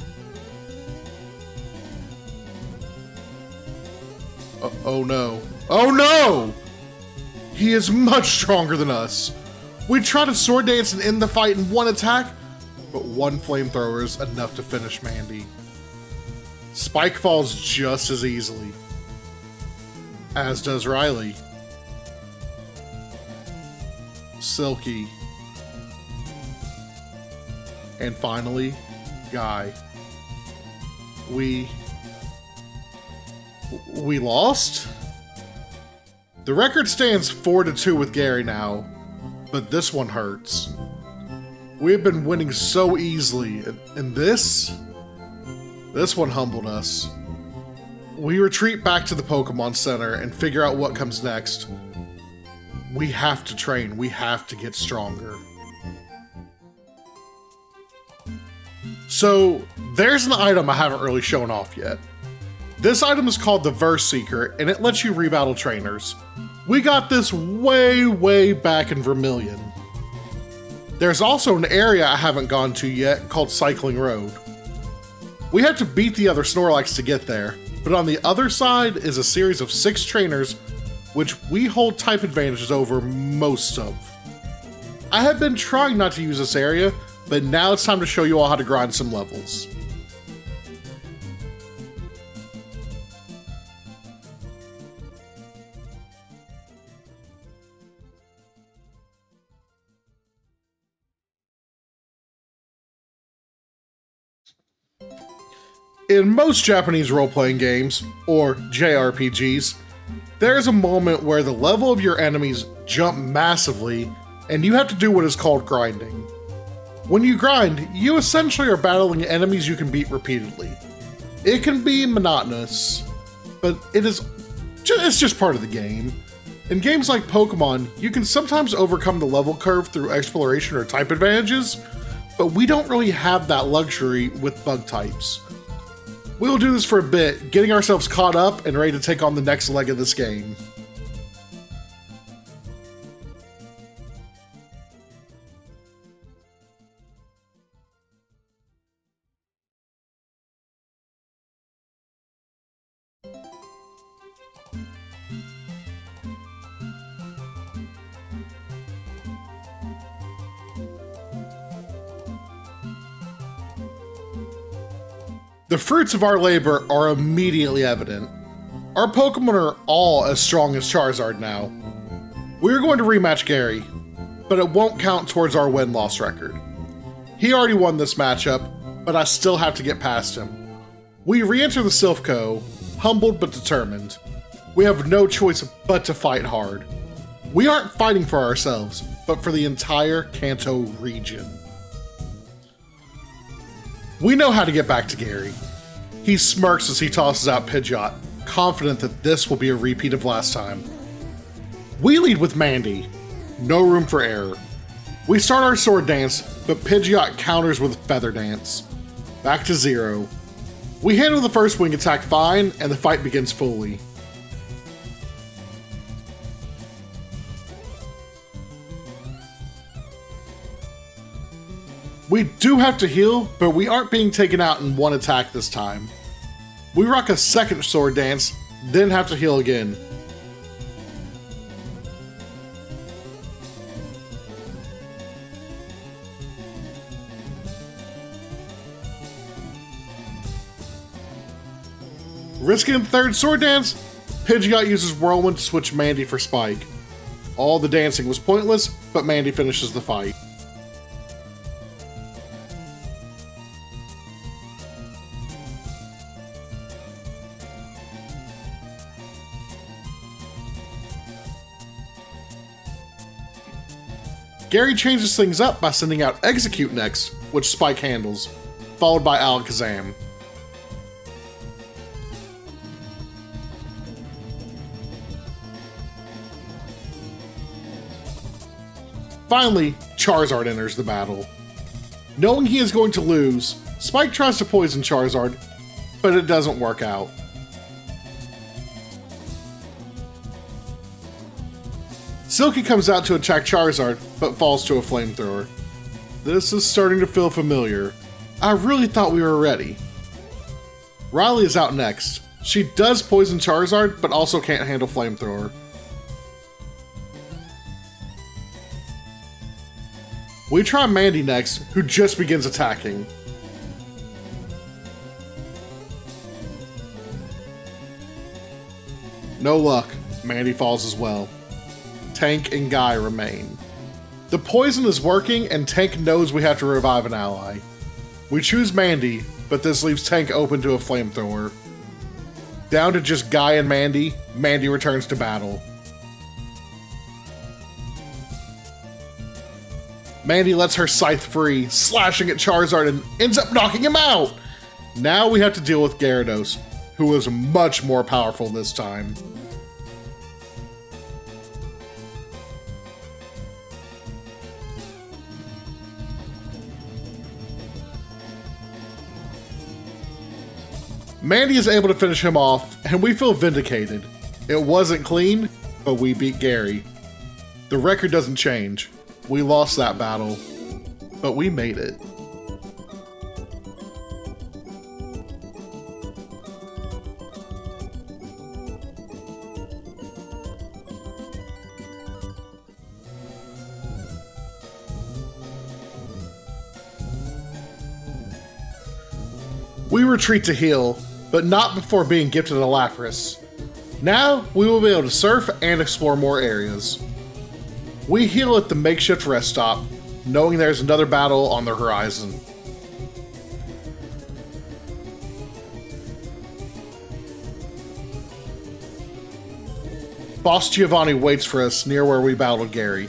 Oh no. Oh no! He is much stronger than us. We try to sword dance and end the fight in one attack, but one flamethrower is enough to finish Mandy. Spike falls just as easily, as does Riley. Silky. And finally, Guy. We lost? The record stands 4-2 with Gary now, but this one hurts. We have been winning so easily, and this one humbled us. We retreat back to the Pokémon Center and figure out what comes next. We have to train, we have to get stronger. So, there's an item I haven't really shown off yet. This item is called the Verse Seeker, and it lets you rebattle trainers. We got this way back in Vermilion. There's also an area I haven't gone to yet called Cycling Road. We have to beat the other Snorlax to get there, but on the other side is a series of 6 trainers which we hold type advantages over most of. I have been trying not to use this area, but now it's time to show you all how to grind some levels. In most Japanese role-playing games, or JRPGs, there is a moment where the level of your enemies jump massively and you have to do what is called grinding. When you grind, you essentially are battling enemies you can beat repeatedly. It can be monotonous, but it's just part of the game. In games like Pokémon, you can sometimes overcome the level curve through exploration or type advantages, but we don't really have that luxury with bug types. We'll do this for a bit, getting ourselves caught up and ready to take on the next leg of this game. The fruits of our labor are immediately evident. Our Pokemon are all as strong as Charizard now. We're going to rematch Gary, but it won't count towards our win-loss record. He already won this matchup, but I still have to get past him. We re-enter the Silph Co, humbled but determined. We have no choice but to fight hard. We aren't fighting for ourselves, but for the entire Kanto region. We know how to get back to Gary. He smirks as he tosses out Pidgeot, confident that this will be a repeat of last time. We lead with Mandy. No room for error. We start our Sword Dance, but Pidgeot counters with Feather Dance. Back to 0. We handle the first wing attack fine, and the fight begins fully. We do have to heal, but we aren't being taken out in one attack this time. We rock a second Sword Dance, then have to heal again. Risking the third Sword Dance, Pidgeot uses Whirlwind to switch Mandy for Spike. All the dancing was pointless, but Mandy finishes the fight. Gary changes things up by sending out Execute next, which Spike handles, followed by Alakazam. Finally, Charizard enters the battle. Knowing he is going to lose, Spike tries to poison Charizard, but it doesn't work out. Silky comes out to attack Charizard, but falls to a flamethrower. This is starting to feel familiar. I really thought we were ready. Riley is out next. She does poison Charizard, but also can't handle flamethrower. We try Mandy next, who just begins attacking. No luck, Mandy falls as well. Tank and Guy remain. The poison is working and Tank knows we have to revive an ally. We choose Mandy, but this leaves Tank open to a flamethrower. Down to just Guy and Mandy, Mandy returns to battle. Mandy lets her scythe free, slashing at Charizard and ends up knocking him out! Now we have to deal with Gyarados, who is much more powerful this time. Mandy is able to finish him off, and we feel vindicated. It wasn't clean, but we beat Gary. The record doesn't change. We lost that battle, but we made it. We retreat to heal, but not before being gifted a Lapras. Now, we will be able to surf and explore more areas. We heal at the makeshift rest stop, knowing there's another battle on the horizon. Boss Giovanni waits for us near where we battled Gary.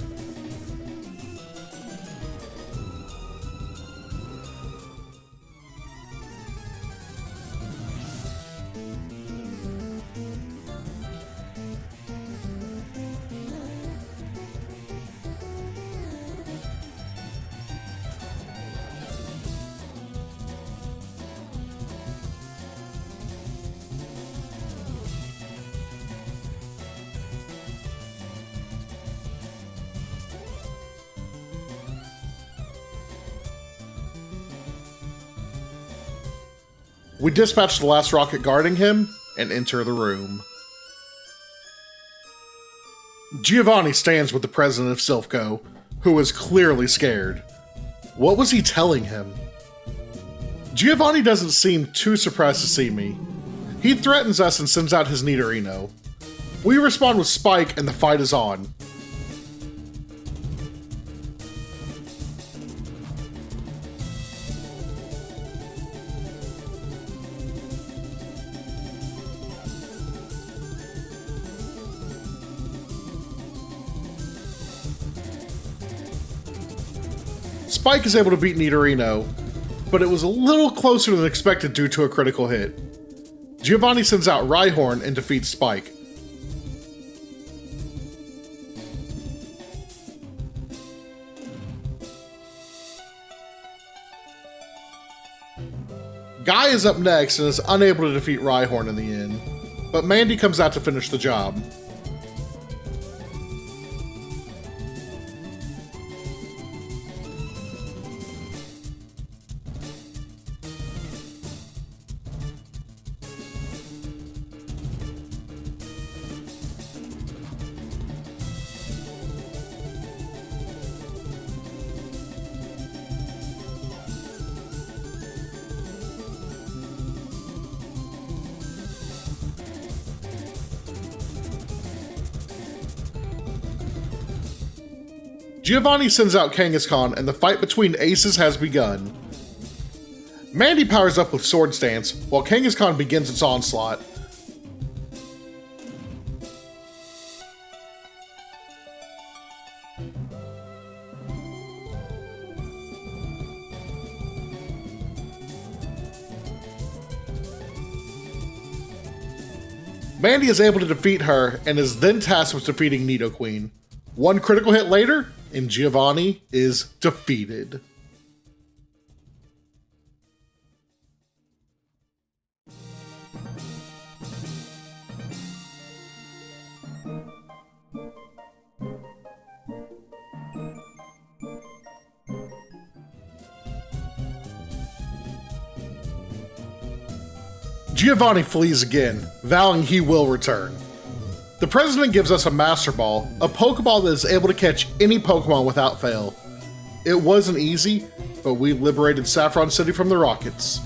We dispatch the last rocket guarding him and enter the room. Giovanni stands with the president of Silph, who is clearly scared. What was he telling him? Giovanni doesn't seem too surprised to see me. He threatens us and sends out his Nidorino. We respond with Spike and the fight is on. Spike is able to beat Nidorino, but it was a little closer than expected due to a critical hit. Giovanni sends out Rhyhorn and defeats Spike. Guy is up next and is unable to defeat Rhyhorn in the end, but Mandy comes out to finish the job. Giovanni sends out Kangaskhan and the fight between aces has begun. Mandy powers up with Sword Stance while Kangaskhan begins its onslaught. Mandy is able to defeat her and is then tasked with defeating Nidoqueen. One critical hit later, and Giovanni is defeated. Giovanni flees again, vowing he will return. The president gives us a Master Ball, a Pokeball that is able to catch any Pokemon without fail. It wasn't easy, but we liberated Saffron City from the rockets.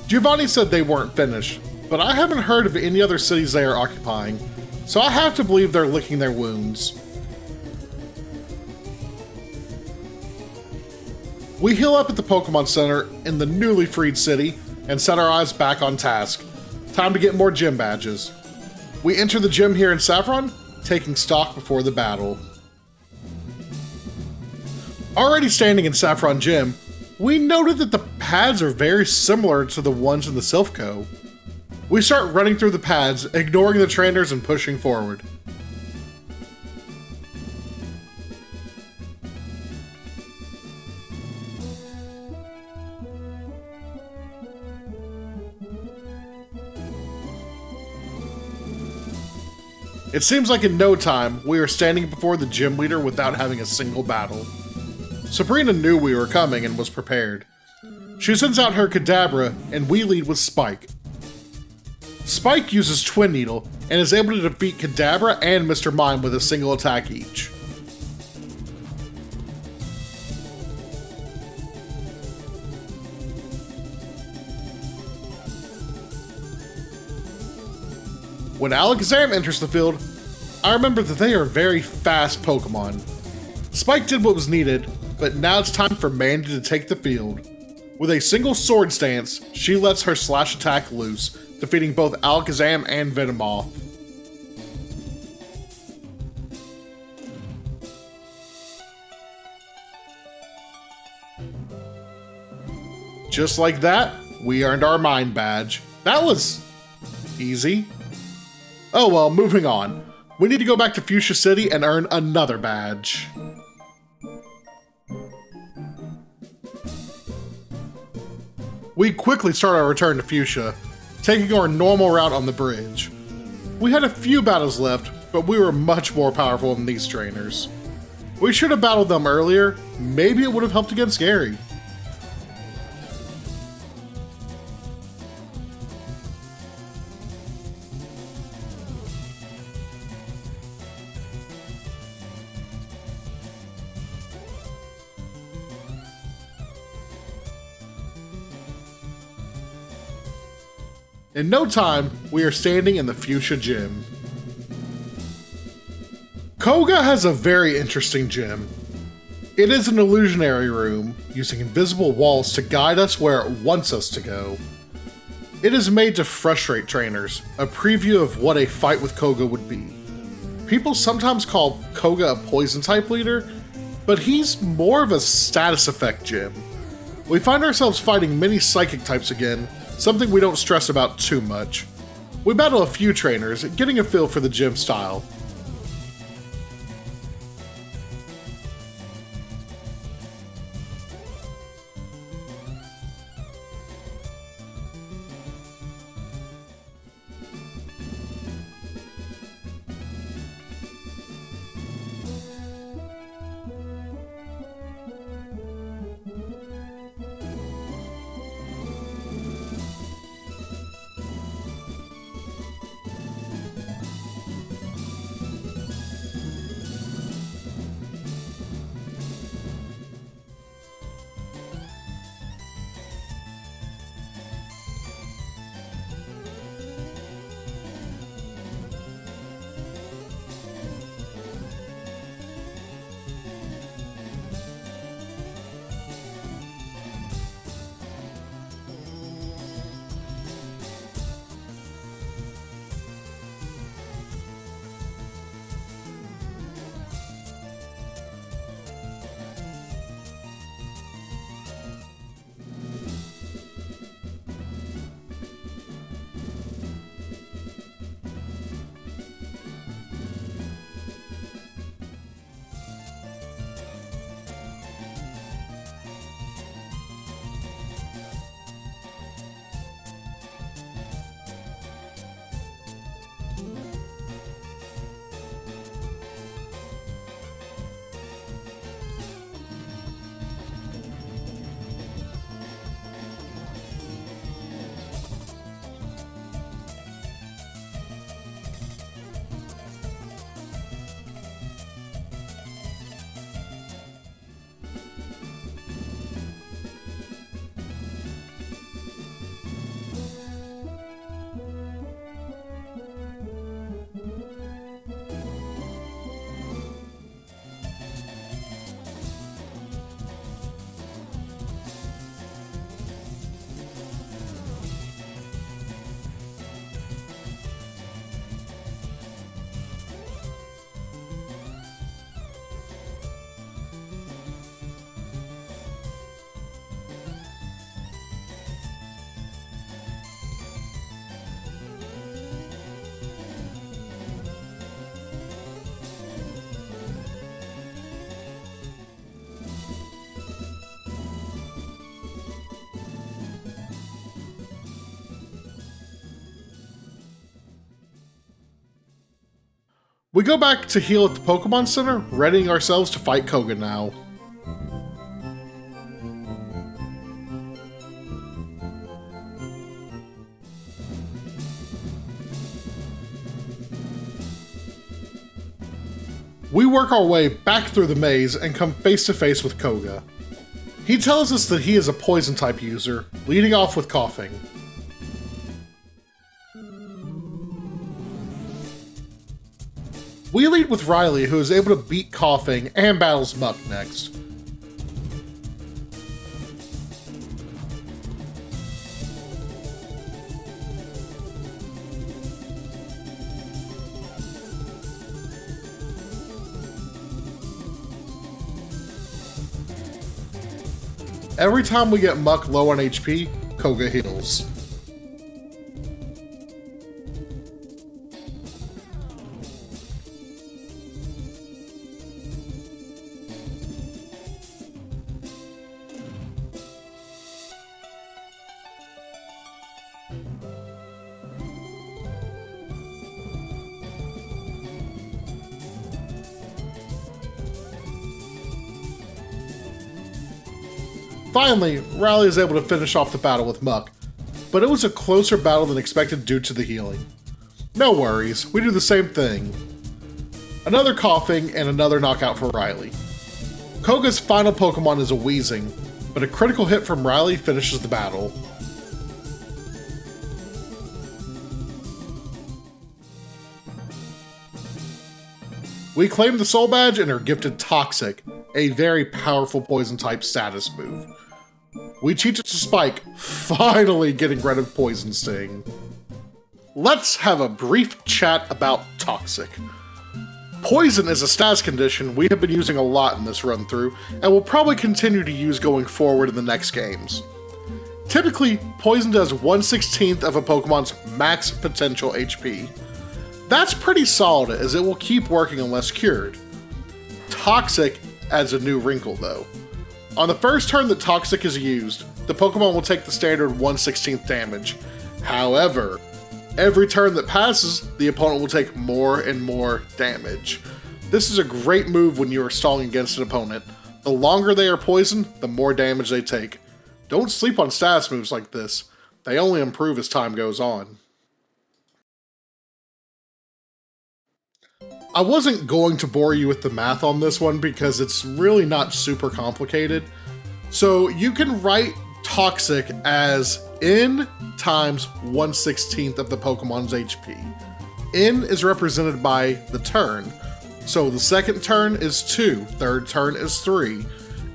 Giovanni said they weren't finished, but I haven't heard of any other cities they are occupying, so I have to believe they're licking their wounds. We heal up at the Pokemon Center in the newly freed city and set our eyes back on task. Time to get more gym badges. We enter the gym here in Saffron, taking stock before the battle. Already standing in Saffron Gym, we noted that the pads are very similar to the ones in the Silph. We start running through the pads, ignoring the trainers and pushing forward. It seems like in no time, we are standing before the gym leader without having a single battle. Sabrina knew we were coming and was prepared. She sends out her Kadabra, and we lead with Spike. Spike uses Twin Needle, and is able to defeat Kadabra and Mr. Mime with a single attack each. When Alakazam enters the field, I remember that they are very fast Pokemon. Spike did what was needed, but now it's time for Mandy to take the field. With a single Sword Stance, she lets her Slash attack loose, defeating both Alakazam and Venomoth. Just like that, we earned our Mind Badge. That was easy. Oh well, moving on. We need to go back to Fuchsia City and earn another badge. We quickly start our return to Fuchsia, taking our normal route on the bridge. We had a few battles left, but we were much more powerful than these trainers. We should have battled them earlier. Maybe it would have helped against Gary. In no time, we are standing in the Fuchsia Gym. Koga has a very interesting gym. It is an illusionary room, using invisible walls to guide us where it wants us to go. It is made to frustrate trainers, a preview of what a fight with Koga would be. People sometimes call Koga a poison type leader, but he's more of a status effect gym. We find ourselves fighting many psychic types again, something we don't stress about too much. We battle a few trainers, getting a feel for the gym style. We go back to heal at the Pokémon Center, readying ourselves to fight Koga now. We work our way back through the maze and come face to face with Koga. He tells us that he is a poison type user, leading off with coughing. We lead with Riley, who is able to beat coughing and battles Muck next. Every time we get Muck low on HP, Koga heals. Finally, Riley is able to finish off the battle with Muck, but it was a closer battle than expected due to the healing. No worries, we do the same thing. Another coughing and another knockout for Riley. Koga's final Pokemon is a Weezing, but a critical hit from Riley finishes the battle. We claim the Soul Badge and are gifted Toxic, a very powerful poison type status move. We teach it to Spike, finally getting rid of Poison Sting. Let's have a brief chat about Toxic. Poison is a status condition we have been using a lot in this run through, and will probably continue to use going forward in the next games. Typically, Poison does 1/16 of a Pokemon's max potential HP. That's pretty solid, as it will keep working unless cured. Toxic adds a new wrinkle though. On the first turn that Toxic is used, the Pokemon will take the standard 1/16 damage. However, every turn that passes, the opponent will take more and more damage. This is a great move when you are stalling against an opponent. The longer they are poisoned, the more damage they take. Don't sleep on status moves like this. They only improve as time goes on. I wasn't going to bore you with the math on this one because it's really not super complicated. So you can write Toxic as N times 1/16 of the Pokemon's HP. N is represented by the turn. So the second turn is 2, third turn is 3.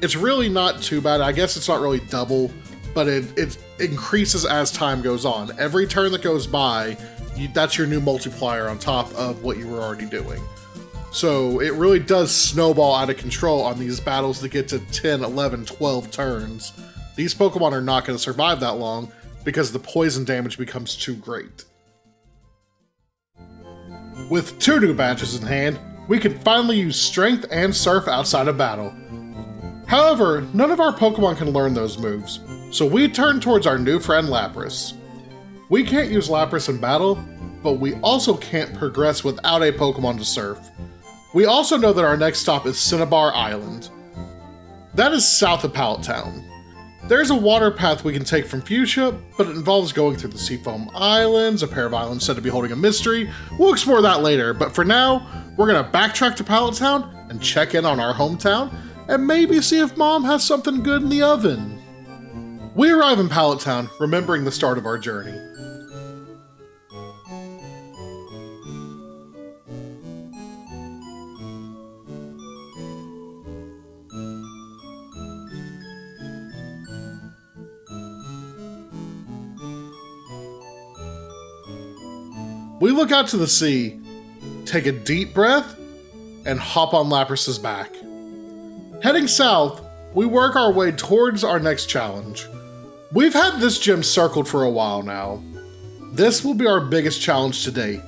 It's really not too bad. I guess it's not really double, but it increases as time goes on. Every turn that goes by, that's your new multiplier on top of what you were already doing. So it really does snowball out of control on these battles that get to 10, 11, 12 turns. These Pokemon are not going to survive that long because the poison damage becomes too great. With 2 new badges in hand, we can finally use Strength and Surf outside of battle. However, none of our Pokemon can learn those moves, so we turn towards our new friend Lapras. We can't use Lapras in battle, but we also can't progress without a Pokemon to surf. We also know that our next stop is Cinnabar Island. That is south of Pallet Town. There's a water path we can take from Fuchsia, but it involves going through the Seafoam Islands, a pair of islands said to be holding a mystery. We'll explore that later, but for now, we're gonna backtrack to Pallet Town and check in on our hometown, and maybe see if Mom has something good in the oven. We arrive in Pallet Town, remembering the start of our journey. We look out to the sea, take a deep breath, and hop on Lapras's back. Heading south, we work our way towards our next challenge. We've had this gym circled for a while now. This will be our biggest challenge to date.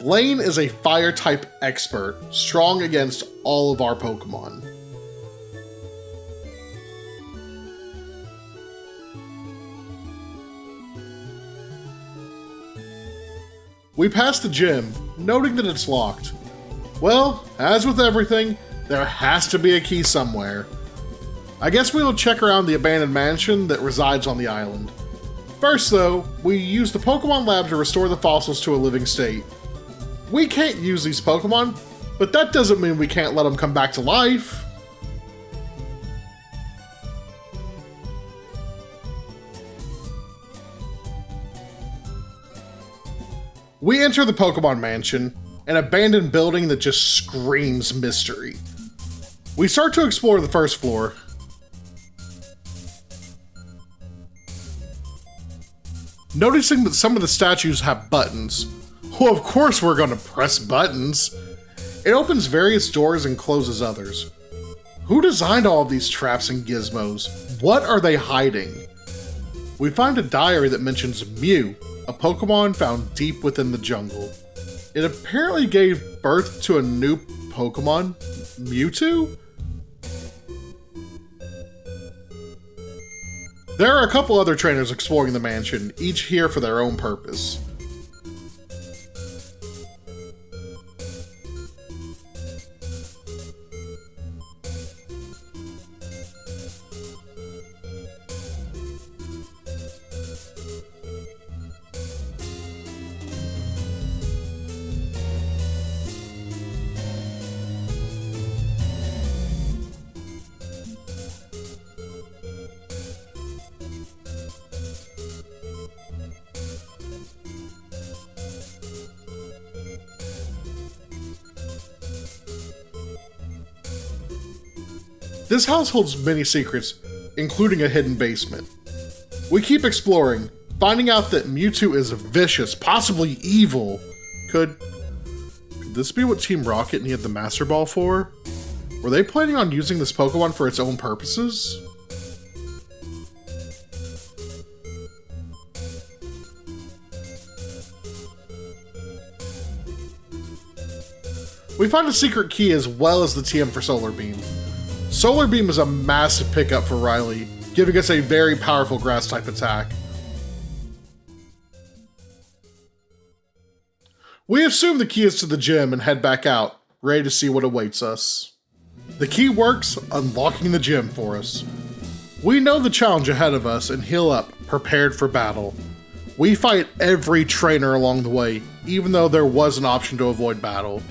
Blaine is a fire type expert, strong against all of our Pokemon. We pass the gym, noting that it's locked. Well, as with everything, there has to be a key somewhere. I guess we will check around the abandoned mansion that resides on the island. First though, we use the Pokemon Lab to restore the fossils to a living state. We can't use these Pokemon, but that doesn't mean we can't let them come back to life. We enter the Pokemon Mansion, an abandoned building that just screams mystery. We start to explore the first floor. Noticing that some of the statues have buttons. Well, of course we're gonna press buttons. It opens various doors and closes others. Who designed all of these traps and gizmos? What are they hiding? We find a diary that mentions Mew, a Pokemon found deep within the jungle. It apparently gave birth to a new Pokemon, Mewtwo? There are a couple other trainers exploring the mansion, each here for their own purpose. This house holds many secrets, including a hidden basement. We keep exploring, finding out that Mewtwo is vicious, possibly evil. Could this be what Team Rocket needed the Master Ball for? Were they planning on using this Pokemon for its own purposes? We find a secret key as well as the TM for Solar Beam. Solar Beam is a massive pickup for Riley, giving us a very powerful Grass-type attack. We assume the key is to the gym and head back out, ready to see what awaits us. The key works, unlocking the gym for us. We know the challenge ahead of us and heal up, prepared for battle. We fight every trainer along the way, even though there was an option to avoid battle.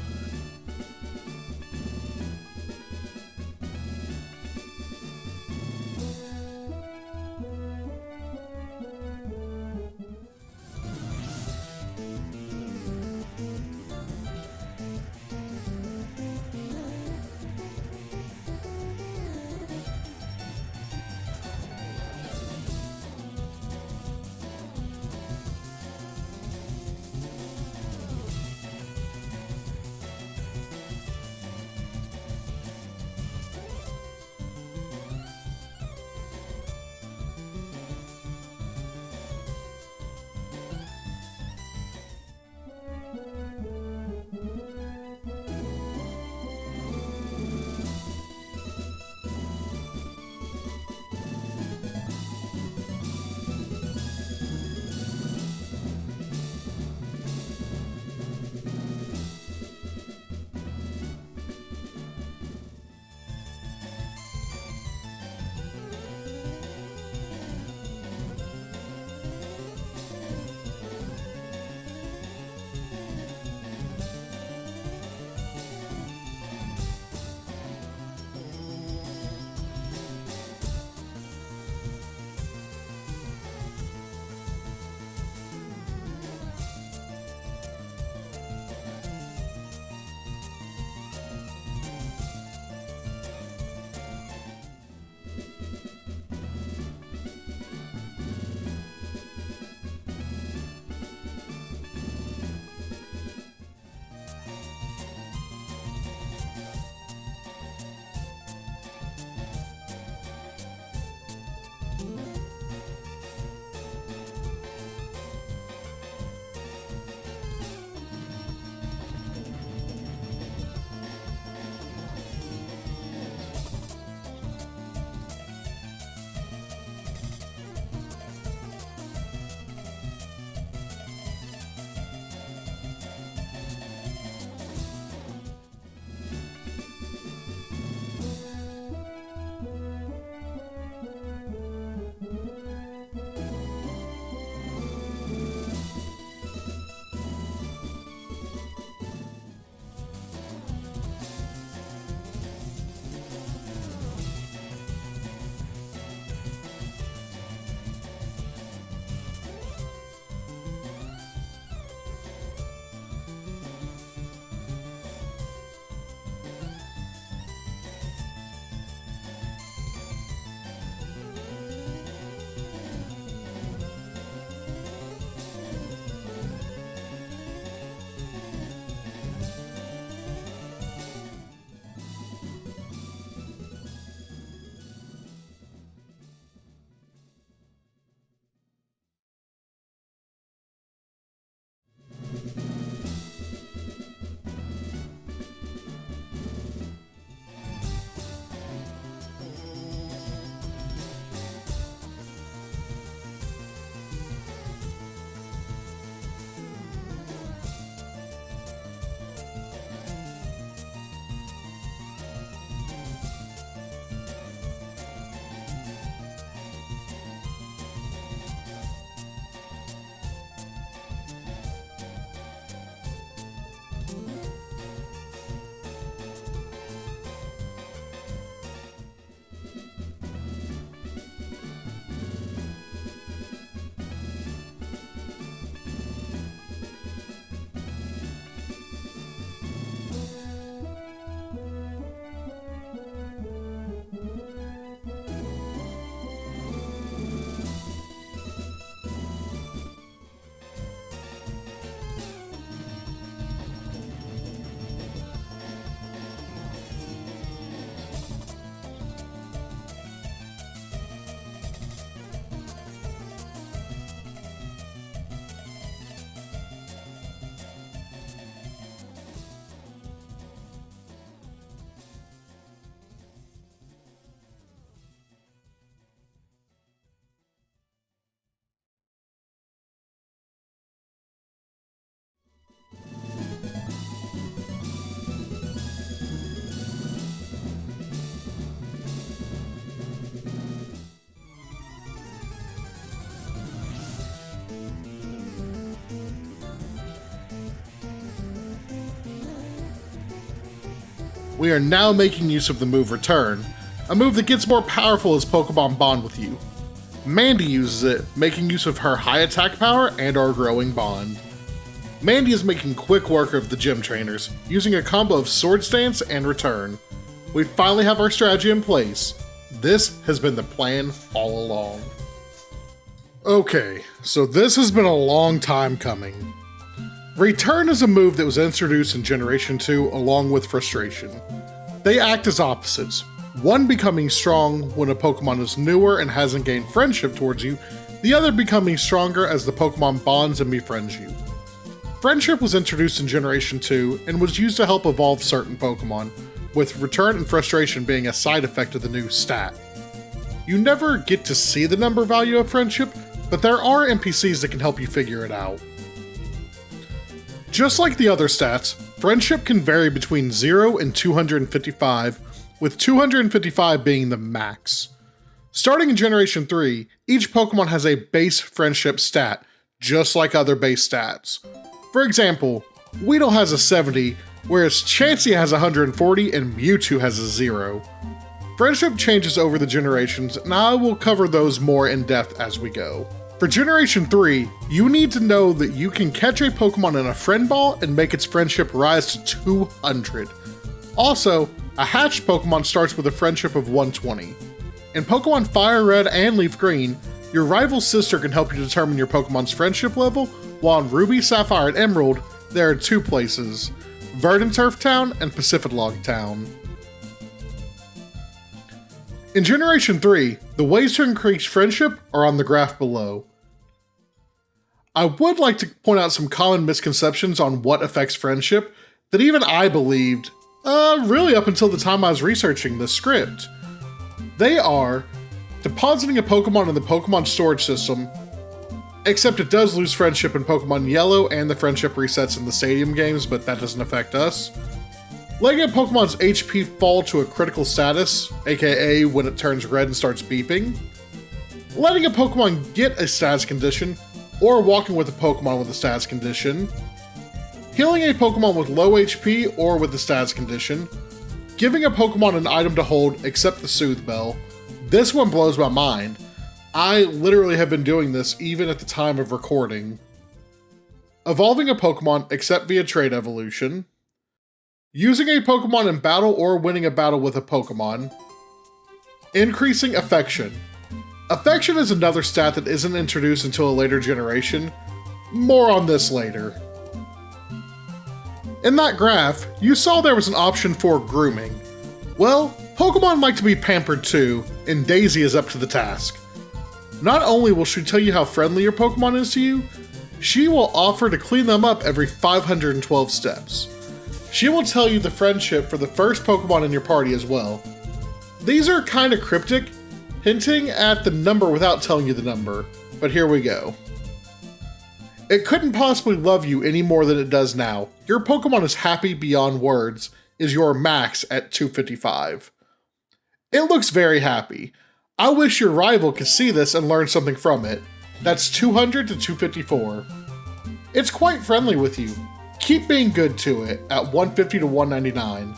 we are now making use of the move Return, a move that gets more powerful as Pokemon bond with you. Mandy uses it, making use of her high attack power and our growing bond. Mandy is making quick work of the gym trainers, using a combo of Sword Stance and Return. We finally have our strategy in place. This has been the plan all along. Okay, so this has been a long time coming. Return is a move that was introduced in Generation 2 along with Frustration. They act as opposites, one becoming strong when a Pokemon is newer and hasn't gained friendship towards you, the other becoming stronger as the Pokemon bonds and befriends you. Friendship was introduced in Generation 2 and was used to help evolve certain Pokemon, with Return and Frustration being a side effect of the new stat. You never get to see the number value of Friendship, but there are NPCs that can help you figure it out. Just like the other stats, Friendship can vary between 0 and 255, with 255 being the max. Starting in Generation 3, each Pokemon has a base Friendship stat, just like other base stats. For example, Weedle has a 70, whereas Chansey has 140 and Mewtwo has a 0. Friendship changes over the generations, and I will cover those more in depth as we go. For Generation 3, you need to know that you can catch a Pokemon in a Friend Ball and make its friendship rise to 200. Also, a hatched Pokemon starts with a friendship of 120. In Pokemon Fire Red and Leaf Green, your rival sister can help you determine your Pokemon's friendship level, while in Ruby, Sapphire, and Emerald, there are two places, Verdant Turf Town and Pacific Town. In Generation 3, the ways to increase friendship are on the graph below. I would like to point out some common misconceptions on what affects friendship that even I believed, really up until the time I was researching this script. They are depositing a Pokemon in the Pokemon storage system, except it does lose friendship in Pokemon Yellow and the friendship resets in the stadium games, but that doesn't affect us. Letting a Pokemon's HP fall to a critical status, aka when it turns red and starts beeping. Letting a Pokemon get a status condition, or walking with a Pokemon with a status condition. Healing a Pokemon with low HP or with a status condition. Giving a Pokemon an item to hold except the Soothe Bell. This one blows my mind. I literally have been doing this even at the time of recording. Evolving a Pokemon except via Trade Evolution. Using a Pokemon in battle or winning a battle with a Pokemon. Increasing Affection. Affection is another stat that isn't introduced until a later generation. More on this later. In that graph, you saw there was an option for grooming. Well, Pokemon like to be pampered too, and Daisy is up to the task. Not only will she tell you how friendly your Pokemon is to you, she will offer to clean them up every 512 steps. She will tell you the friendship for the first Pokemon in your party as well. These are kinda cryptic, hinting at the number without telling you the number, but here we go. It couldn't possibly love you any more than it does now. Your Pokemon is happy beyond words, is your max at 255. It looks very happy. I wish your rival could see this and learn something from it. That's 200 to 254. It's quite friendly with you. Keep being good to it at 150 to 199.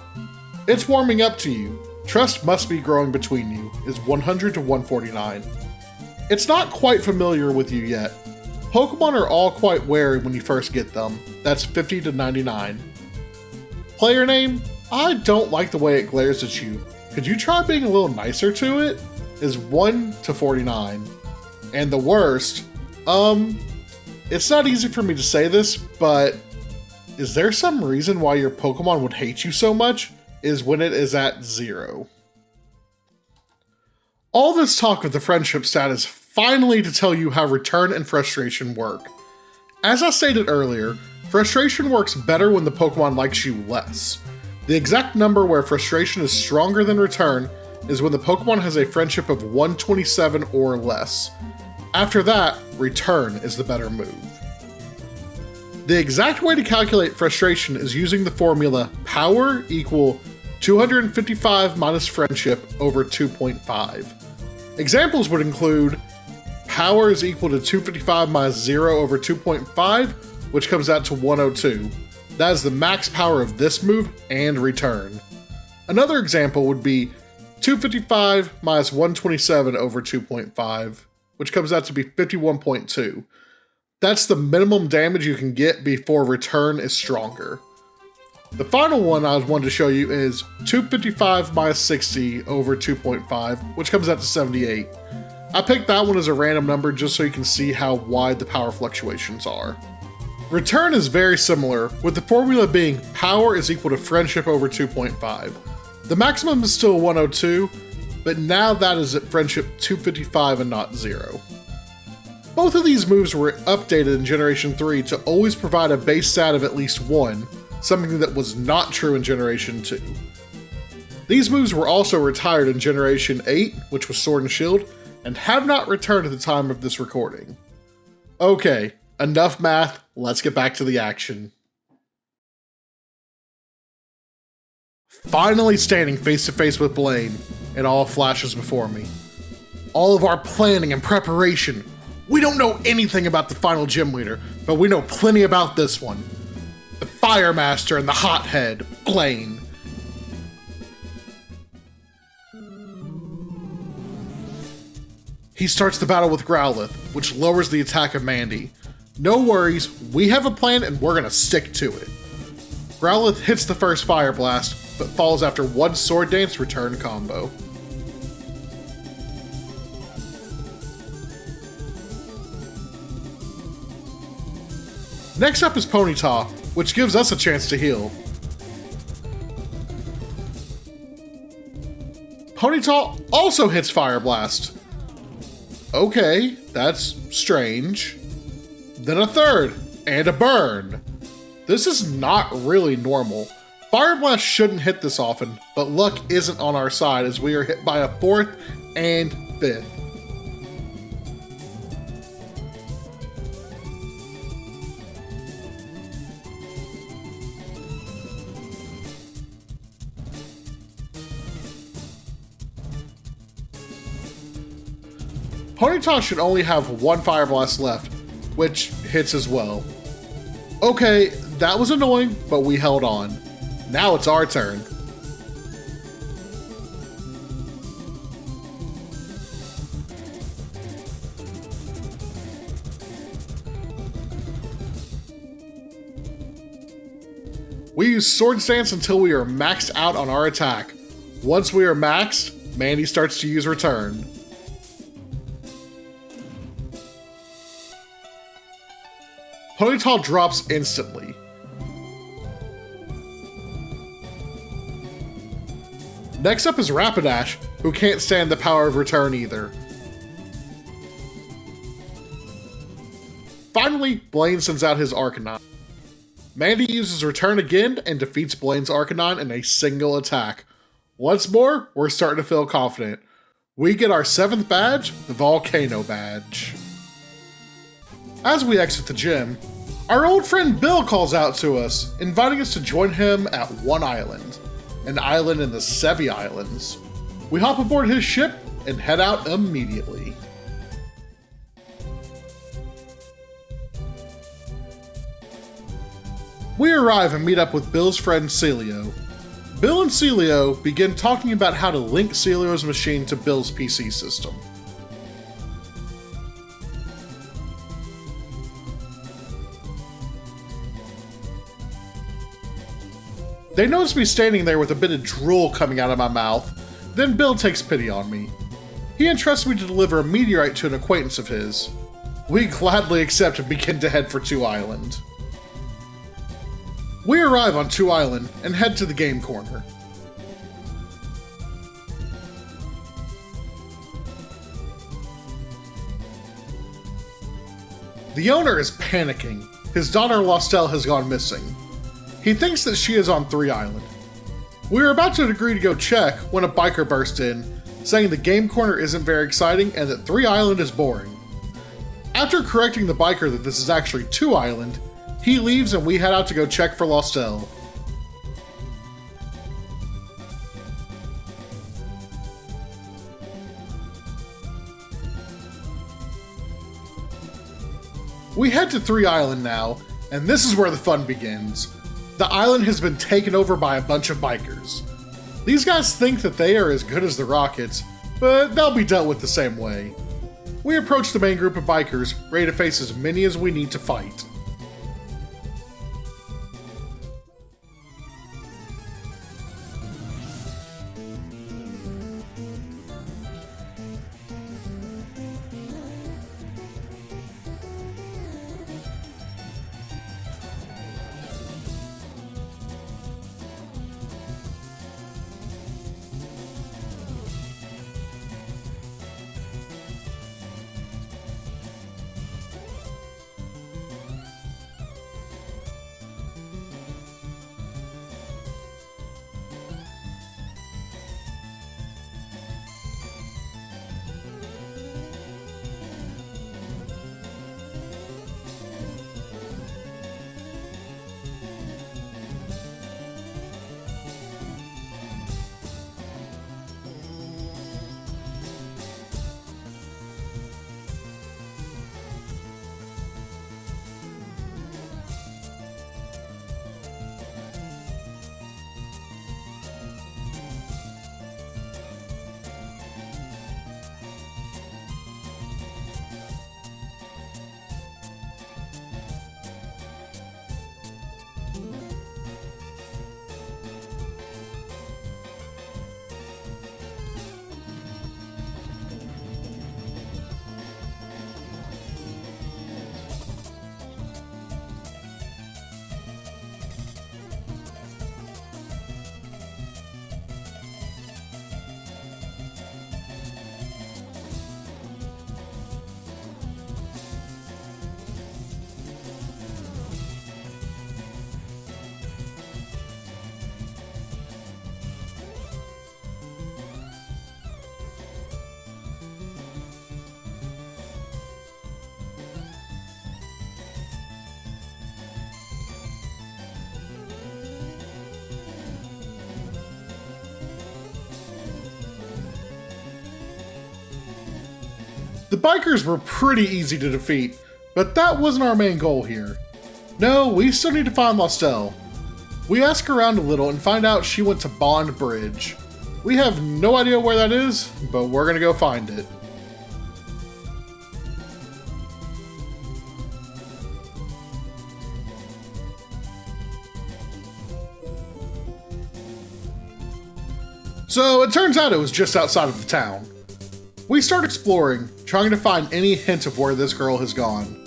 It's warming up to you. Trust must be growing between you is 100 to 149. It's not quite familiar with you yet. Pokemon are all quite wary when you first get them. That's 50 to 99. Player name? I don't like the way it glares at you. Could you try being a little nicer to it? Is 1 to 49. And the worst, it's not easy for me to say this, but is there some reason why your Pokemon would hate you so much? Is when it is at 0. All this talk of the friendship stat is finally to tell you how Return and Frustration work. As I stated earlier, Frustration works better when the Pokemon likes you less. The exact number where Frustration is stronger than Return is when the Pokemon has a friendship of 127 or less. After that, Return is the better move. The exact way to calculate Frustration is using the formula power equal 255 minus friendship over 2.5. Examples would include power is equal to 255 minus 0 over 2.5, which comes out to 102. That is the max power of this move and Return. Another example would be 255 minus 127 over 2.5, which comes out to be 51.2. That's the minimum damage you can get before return is stronger. The final one I wanted to show you is 255 minus 60 over 2.5, which comes out to 78. I picked that one as a random number just so you can see how wide the power fluctuations are. Return is very similar, with the formula being power is equal to friendship over 2.5. The maximum is still 102, but now that is at friendship 255 and not 0. Both of these moves were updated in Generation 3 to always provide a base stat of at least 1, something that was not true in Generation 2. These moves were also retired in Generation 8, which was Sword and Shield, and have not returned at the time of this recording. Okay, enough math, let's get back to the action. Finally standing face to face with Blaine, it all flashes before me. All of our planning and preparation. We don't know anything about the final gym leader, but we know plenty about this one. The Fire Master and the Hothead, Blaine. He starts the battle with Growlithe, which lowers the attack of Mandy. No worries, we have a plan and we're gonna stick to it. Growlithe hits the first Fire Blast, but falls after one Sword Dance return combo. Next up is Ponyta, which gives us a chance to heal. Ponyta also hits Fire Blast. Okay, that's strange. Then a third, and a burn. This is not really normal. Fire Blast shouldn't hit this often, but luck isn't on our side as we are hit by a fourth and fifth. Ponyta should only have one Fire Blast left, which hits as well. Okay, that was annoying, but we held on. Now it's our turn. We use Sword Stance until we are maxed out on our attack. Once we are maxed, Mandy starts to use Return. Ponyta drops instantly. Next up is Rapidash, who can't stand the power of Return either. Finally, Blaine sends out his Arcanine. Mandy uses Return again and defeats Blaine's Arcanine in a single attack. Once more, we're starting to feel confident. We get our 7th badge, the Volcano Badge. As we exit the gym, our old friend Bill calls out to us, inviting us to join him at one island, an island in the Sevi Islands. We hop aboard his ship and head out immediately. We arrive and meet up with Bill's friend Celio. Bill and Celio begin talking about how to link Celio's machine to Bill's PC system. They notice me standing there with a bit of drool coming out of my mouth, then Bill takes pity on me. He entrusts me to deliver a meteorite to an acquaintance of his. We gladly accept and begin to head for 2 Island. We arrive on 2 Island and head to the game corner. The owner is panicking. His daughter Lostel has gone missing. He thinks that she is on 3 Island. We are about to agree to go check when a biker bursts in, saying the game corner isn't very exciting and that 3 Island is boring. After correcting the biker that this is actually 2 Island, he leaves and we head out to go check for Lostel. We head to 3 Island now, and this is where the fun begins. The island has been taken over by a bunch of bikers. These guys think that they are as good as the Rockets, but they'll be dealt with the same way. We approach the main group of bikers, ready to face as many as we need to fight. The bikers were pretty easy to defeat, but that wasn't our main goal here. No, we still need to find Lostel. We ask around a little and find out she went to Bond Bridge. We have no idea where that is, but we're gonna go find it. So it turns out it was just outside of the town. We start exploring, trying to find any hint of where this girl has gone.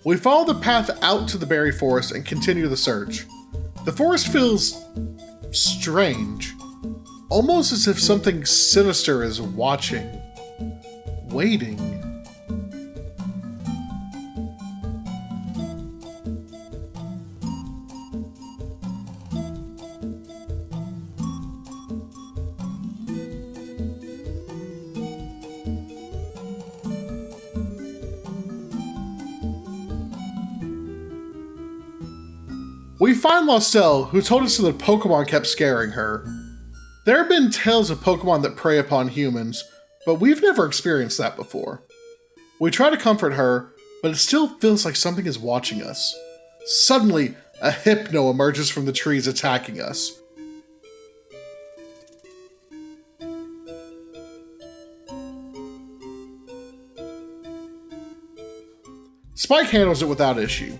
We follow the path out to the berry forest and continue the search. The forest feels strange, almost as if something sinister is watching, waiting. We find Lostel, who told us that the Pokémon kept scaring her. There have been tales of Pokémon that prey upon humans, but we've never experienced that before. We try to comfort her, but it still feels like something is watching us. Suddenly, a Hypno emerges from the trees attacking us. Spike handles it without issue.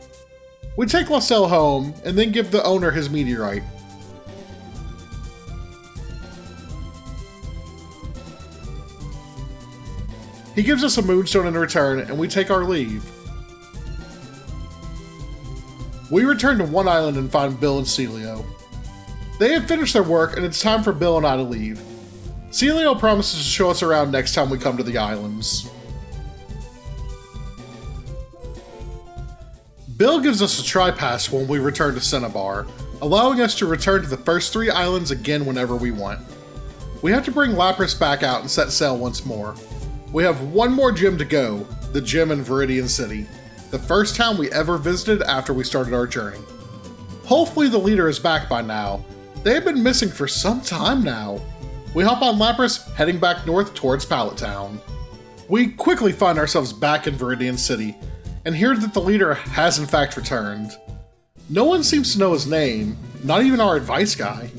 We take Lostel home, and then give the owner his meteorite. He gives us a moonstone in return, and we take our leave. We return to one island and find Bill and Celio. They have finished their work and it's time for Bill and I to leave. Celio promises to show us around next time we come to the islands. Bill gives us a tri-pass when we return to Cinnabar, allowing us to return to the first 3 islands again whenever we want. We have to bring Lapras back out and set sail once more. We have one more gym to go, the gym in Viridian City, the first town we ever visited after we started our journey. Hopefully the leader is back by now. They have been missing for some time now. We hop on Lapras, heading back north towards Pallet Town. We quickly find ourselves back in Viridian City, and hear that the leader has in fact returned. No one seems to know his name, not even our advice guy.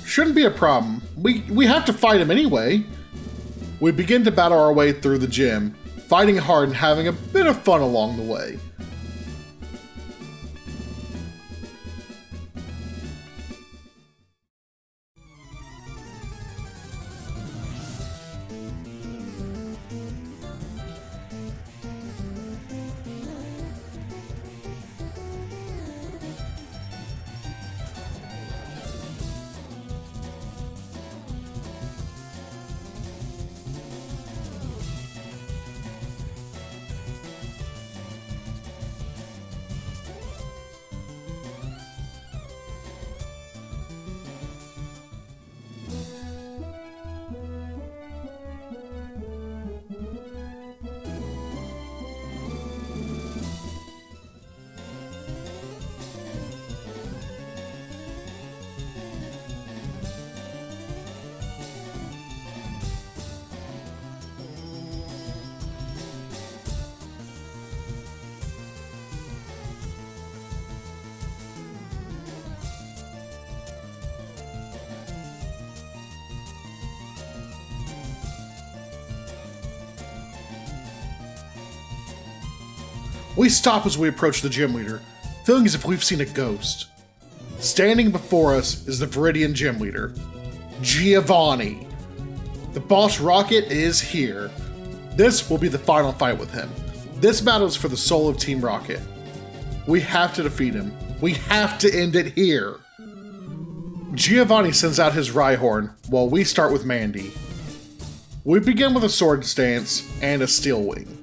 Shouldn't be a problem. We have to fight him anyway. We begin to battle our way through the gym, fighting hard and having a bit of fun along the way. We stop as we approach the gym leader, feeling as if we've seen a ghost. Standing before us is the Viridian gym leader, Giovanni. The boss Rocket is here. This will be the final fight with him. This battle is for the soul of Team Rocket. We have to defeat him. We have to end it here. Giovanni sends out his Rhyhorn, while we start with Mandy. We begin with a sword stance and a steel wing.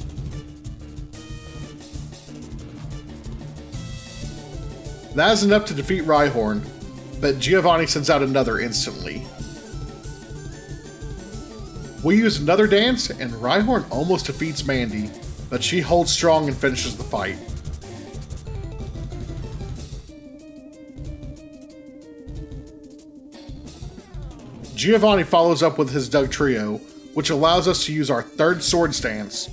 That is enough to defeat Rhyhorn, but Giovanni sends out another instantly. We use another dance, and Rhyhorn almost defeats Mandy, but she holds strong and finishes the fight. Giovanni follows up with his Doug Trio, which allows us to use our third sword stance.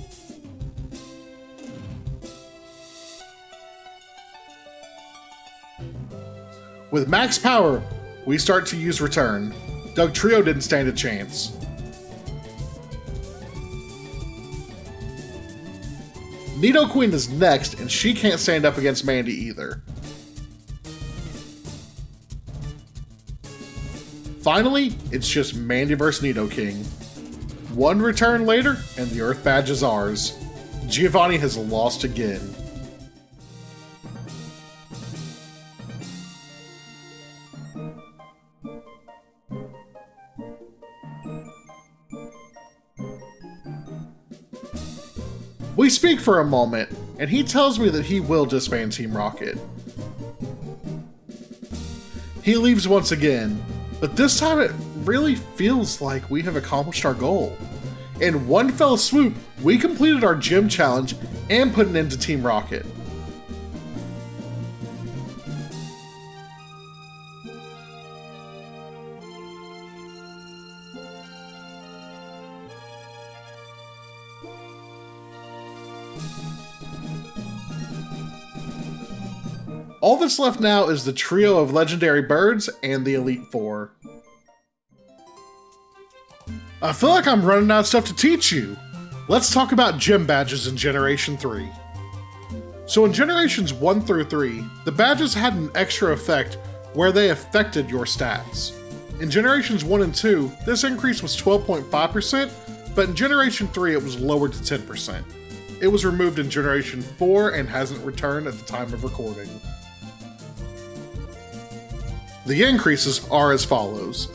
With max power, we start to use Return. Doug Trio didn't stand a chance. Nidoqueen is next, and she can't stand up against Mandy either. Finally, it's just Mandy vs Nidoking. One return later, and the Earth Badge is ours. Giovanni has lost again. We speak for a moment, and he tells me that he will disband Team Rocket. He leaves once again, but this time it really feels like we have accomplished our goal. In one fell swoop, we completed our gym challenge and put an end to Team Rocket. All that's left now is the trio of legendary birds and the Elite Four. I feel like I'm running out of stuff to teach you. Let's talk about gym badges in Generation 3. So in Generations 1 through 3, the badges had an extra effect where they affected your stats. In Generations 1 and 2, this increase was 12.5%, but in Generation 3 it was lowered to 10%. It was removed in Generation 4 and hasn't returned at the time of recording. The increases are as follows.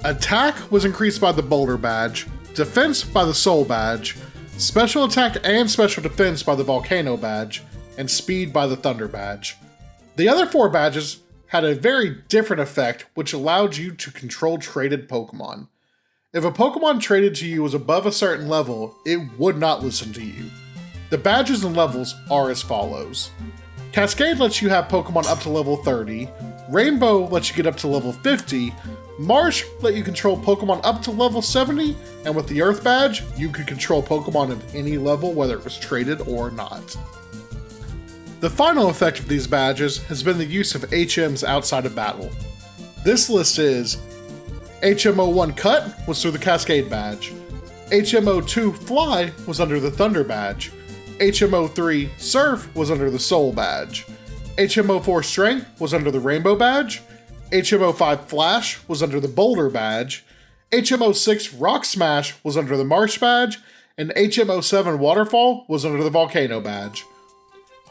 Attack was increased by the Boulder badge, defense by the Soul badge, special attack and special defense by the Volcano badge, and speed by the Thunder badge. The other 4 badges had a very different effect, which allowed you to control traded Pokemon. If a Pokemon traded to you was above a certain level, it would not listen to you. The badges and levels are as follows. Cascade lets you have Pokemon up to level 30, Rainbow lets you get up to level 50, Marsh let you control Pokemon up to level 70, and with the Earth badge, you could control Pokemon at any level, whether it was traded or not. The final effect of these badges has been the use of HMs outside of battle. This list is HMO1 Cut was through the Cascade badge, HMO2 Fly was under the Thunder badge, HMO3 Surf was under the Soul badge, HMO4 Strength was under the Rainbow badge, HMO5 Flash was under the Boulder badge, HMO6 Rock Smash was under the Marsh badge, and HMO7 Waterfall was under the Volcano badge.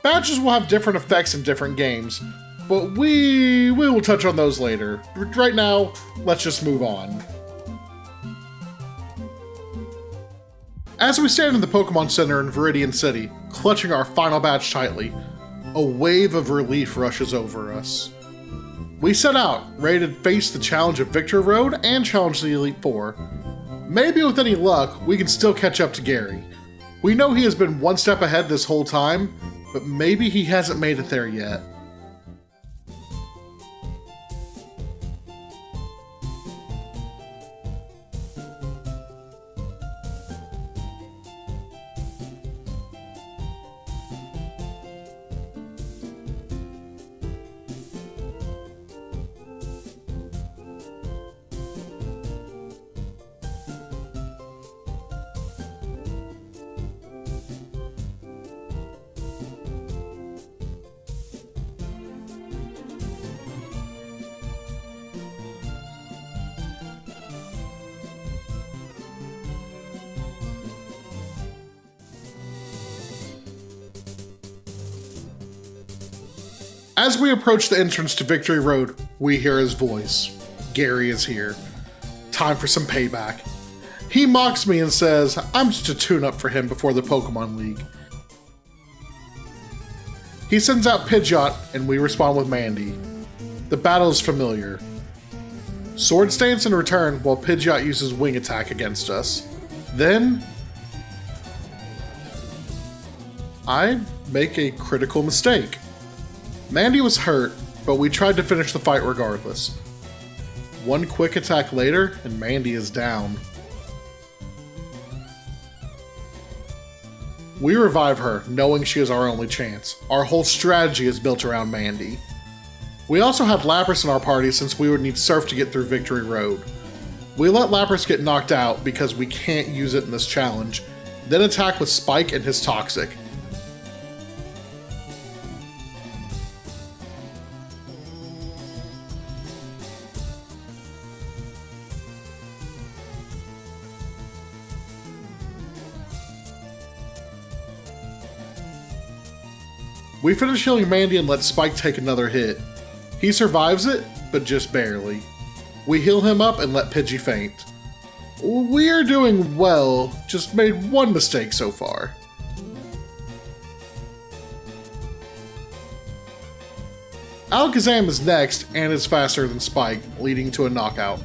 Badges will have different effects in different games, but we will touch on those later. Right now, let's just move on. As we stand in the Pokemon Center in Viridian City, clutching our final badge tightly, a wave of relief rushes over us. We set out, ready to face the challenge of Victory Road and challenge the Elite Four. Maybe with any luck, we can still catch up to Gary. We know he has been one step ahead this whole time, but maybe he hasn't made it there yet. As we approach the entrance to Victory Road, we hear his voice. Gary is here. Time for some payback. He mocks me and says I'm just a tune-up for him before the Pokemon League. He sends out Pidgeot and we respond with Mandy. The battle is familiar. Swords Dance in return while Pidgeot uses Wing Attack against us. Then I make a critical mistake. Mandy was hurt, but we tried to finish the fight regardless. One quick attack later, and Mandy is down. We revive her, knowing she is our only chance. Our whole strategy is built around Mandy. We also had Lapras in our party since we would need Surf to get through Victory Road. We let Lapras get knocked out because we can't use it in this challenge, then attack with Spike and his Toxic. We finish healing Mandy and let Spike take another hit. He survives it, but just barely. We heal him up and let Pidgey faint. We're doing well, just made one mistake so far. Alakazam is next and is faster than Spike, leading to a knockout.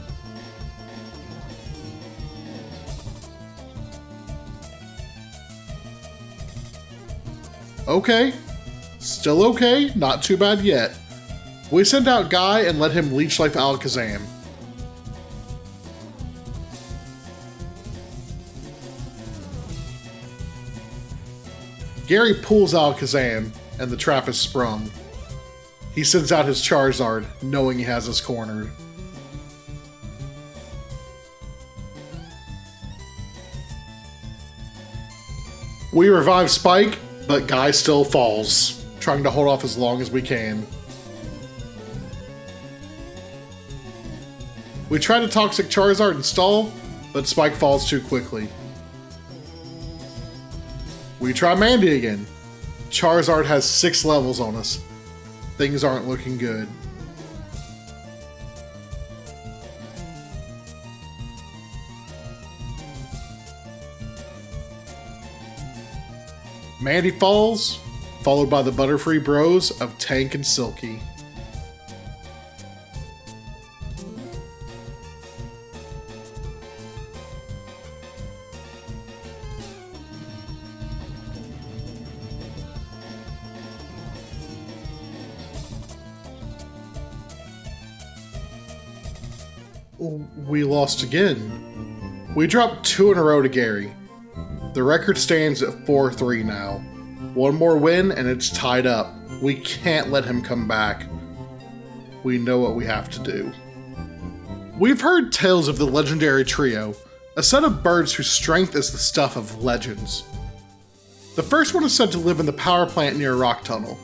Okay. Still okay, not too bad yet. We send out Guy and let him Leech Life Alakazam. Gary pulls Alakazam, and the trap is sprung. He sends out his Charizard, knowing he has us cornered. We revive Spike, but Guy still falls, trying to hold off as long as we can. We try to Toxic Charizard and stall, but Spike falls too quickly. We try Mandy again. Charizard has 6 levels on us. Things aren't looking good. Mandy falls, followed by the Butterfree Bros of Tank and Silky. We lost again. We dropped 2 in a row to Gary. The record stands at 4-3 now. One more win and it's tied up. We can't let him come back. We know what we have to do. We've heard tales of the legendary trio, a set of birds whose strength is the stuff of legends. The first one is said to live in the power plant near a rock tunnel.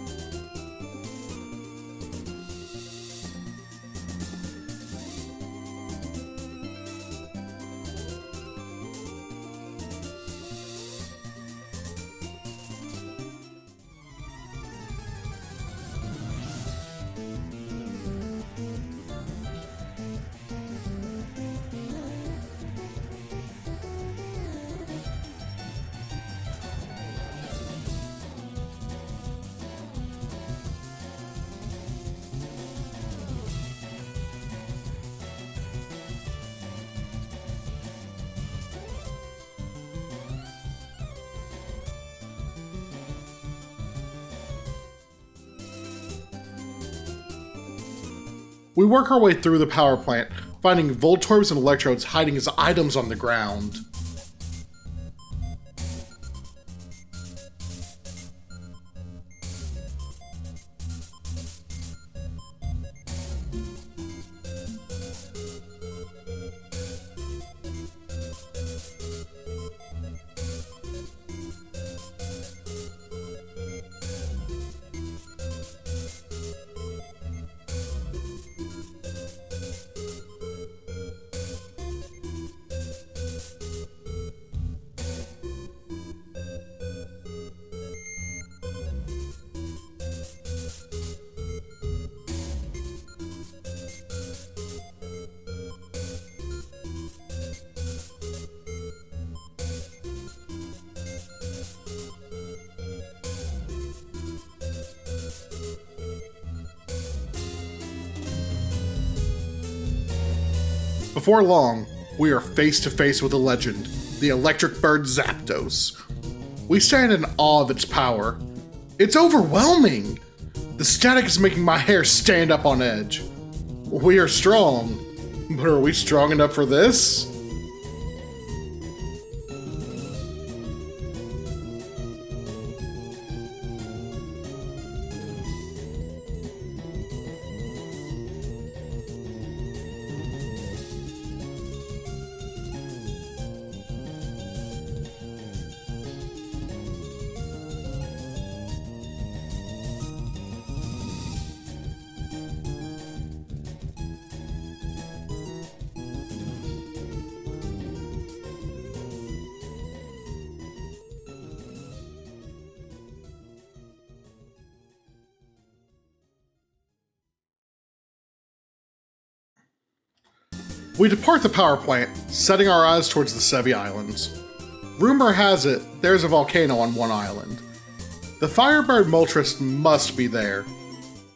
We work our way through the power plant, finding Voltorbs and Electrodes hiding as items on the ground. Before long, we are face to face with a legend, the electric bird Zapdos. We stand in awe of its power. It's overwhelming! The static is making my hair stand up on edge. We are strong, but are we strong enough for this? We depart the power plant, setting our eyes towards the Sevi Islands. Rumor has it there's a volcano on one island. The Firebird Moltres must be there.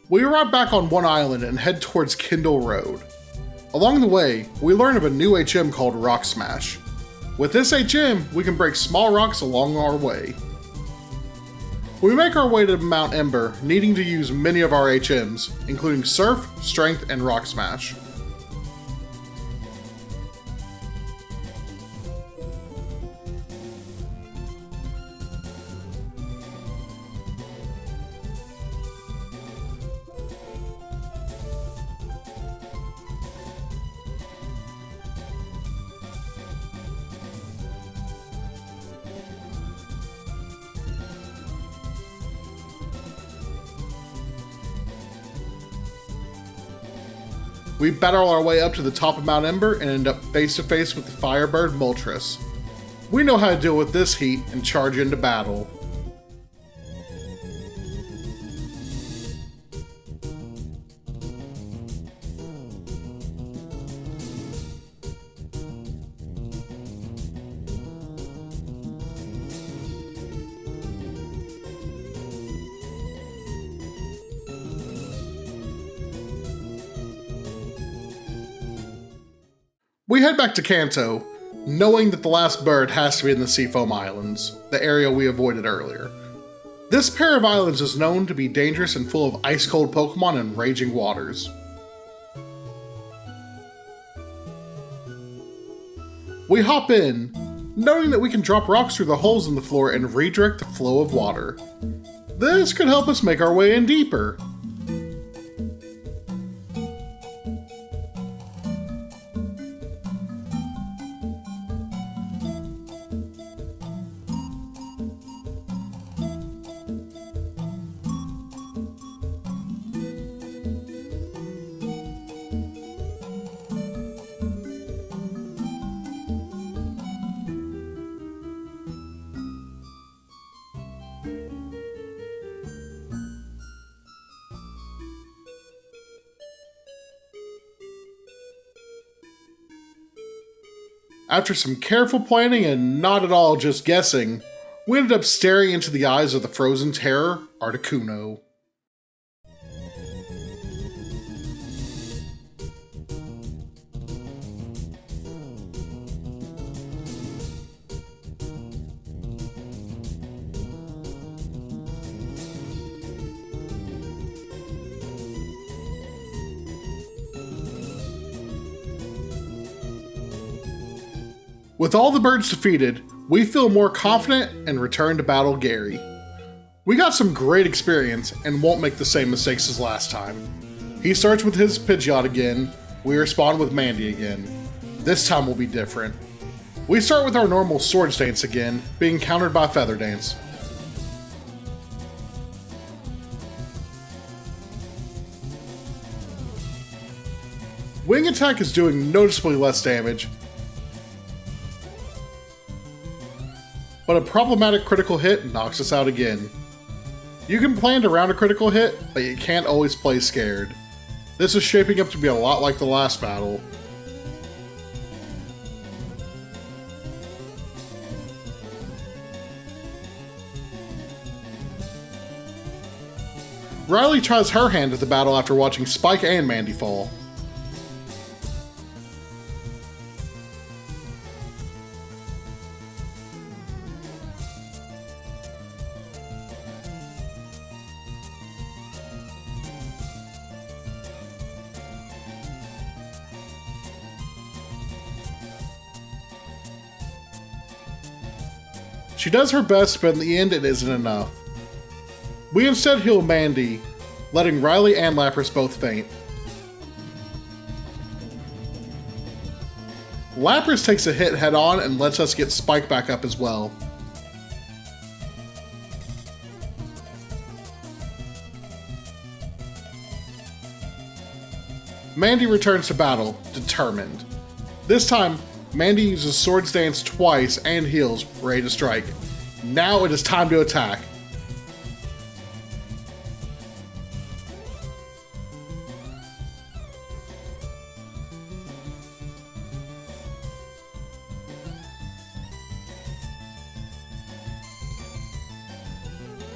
We arrive back on one island and head towards Kindle Road. Along the way, we learn of a new HM called Rock Smash. With this HM, we can break small rocks along our way. We make our way to Mount Ember, needing to use many of our HMs, including Surf, Strength, and Rock Smash. We battle our way up to the top of Mount Ember and end up face to face with the Firebird Moltres. We know how to deal with this heat and charge into battle. We head back to Kanto, knowing that the last bird has to be in the Seafoam Islands, the area we avoided earlier. This pair of islands is known to be dangerous and full of ice-cold Pokémon and raging waters. We hop in, knowing that we can drop rocks through the holes in the floor and redirect the flow of water. This could help us make our way in deeper. After some careful planning and not at all just guessing, we ended up staring into the eyes of the frozen terror, Articuno. With all the birds defeated, we feel more confident and return to battle Gary. We got some great experience and won't make the same mistakes as last time. He starts with his Pidgeot again, we respond with Mandy again. This time will be different. We start with our normal Swords Dance again, being countered by Feather Dance. Wing Attack is doing noticeably less damage, but a problematic critical hit knocks us out again. You can plan to round a critical hit, but you can't always play scared. This is shaping up to be a lot like the last battle. Riley tries her hand at the battle after watching Spike and Mandy fall. She does her best, but in the end it isn't enough. We instead heal Mandy, letting Riley and Lapras both faint. Lapras takes a hit head on and lets us get Spike back up as well. Mandy returns to battle, determined. This time, Mandy uses Swords Dance twice and heals, ready to strike. Now it is time to attack.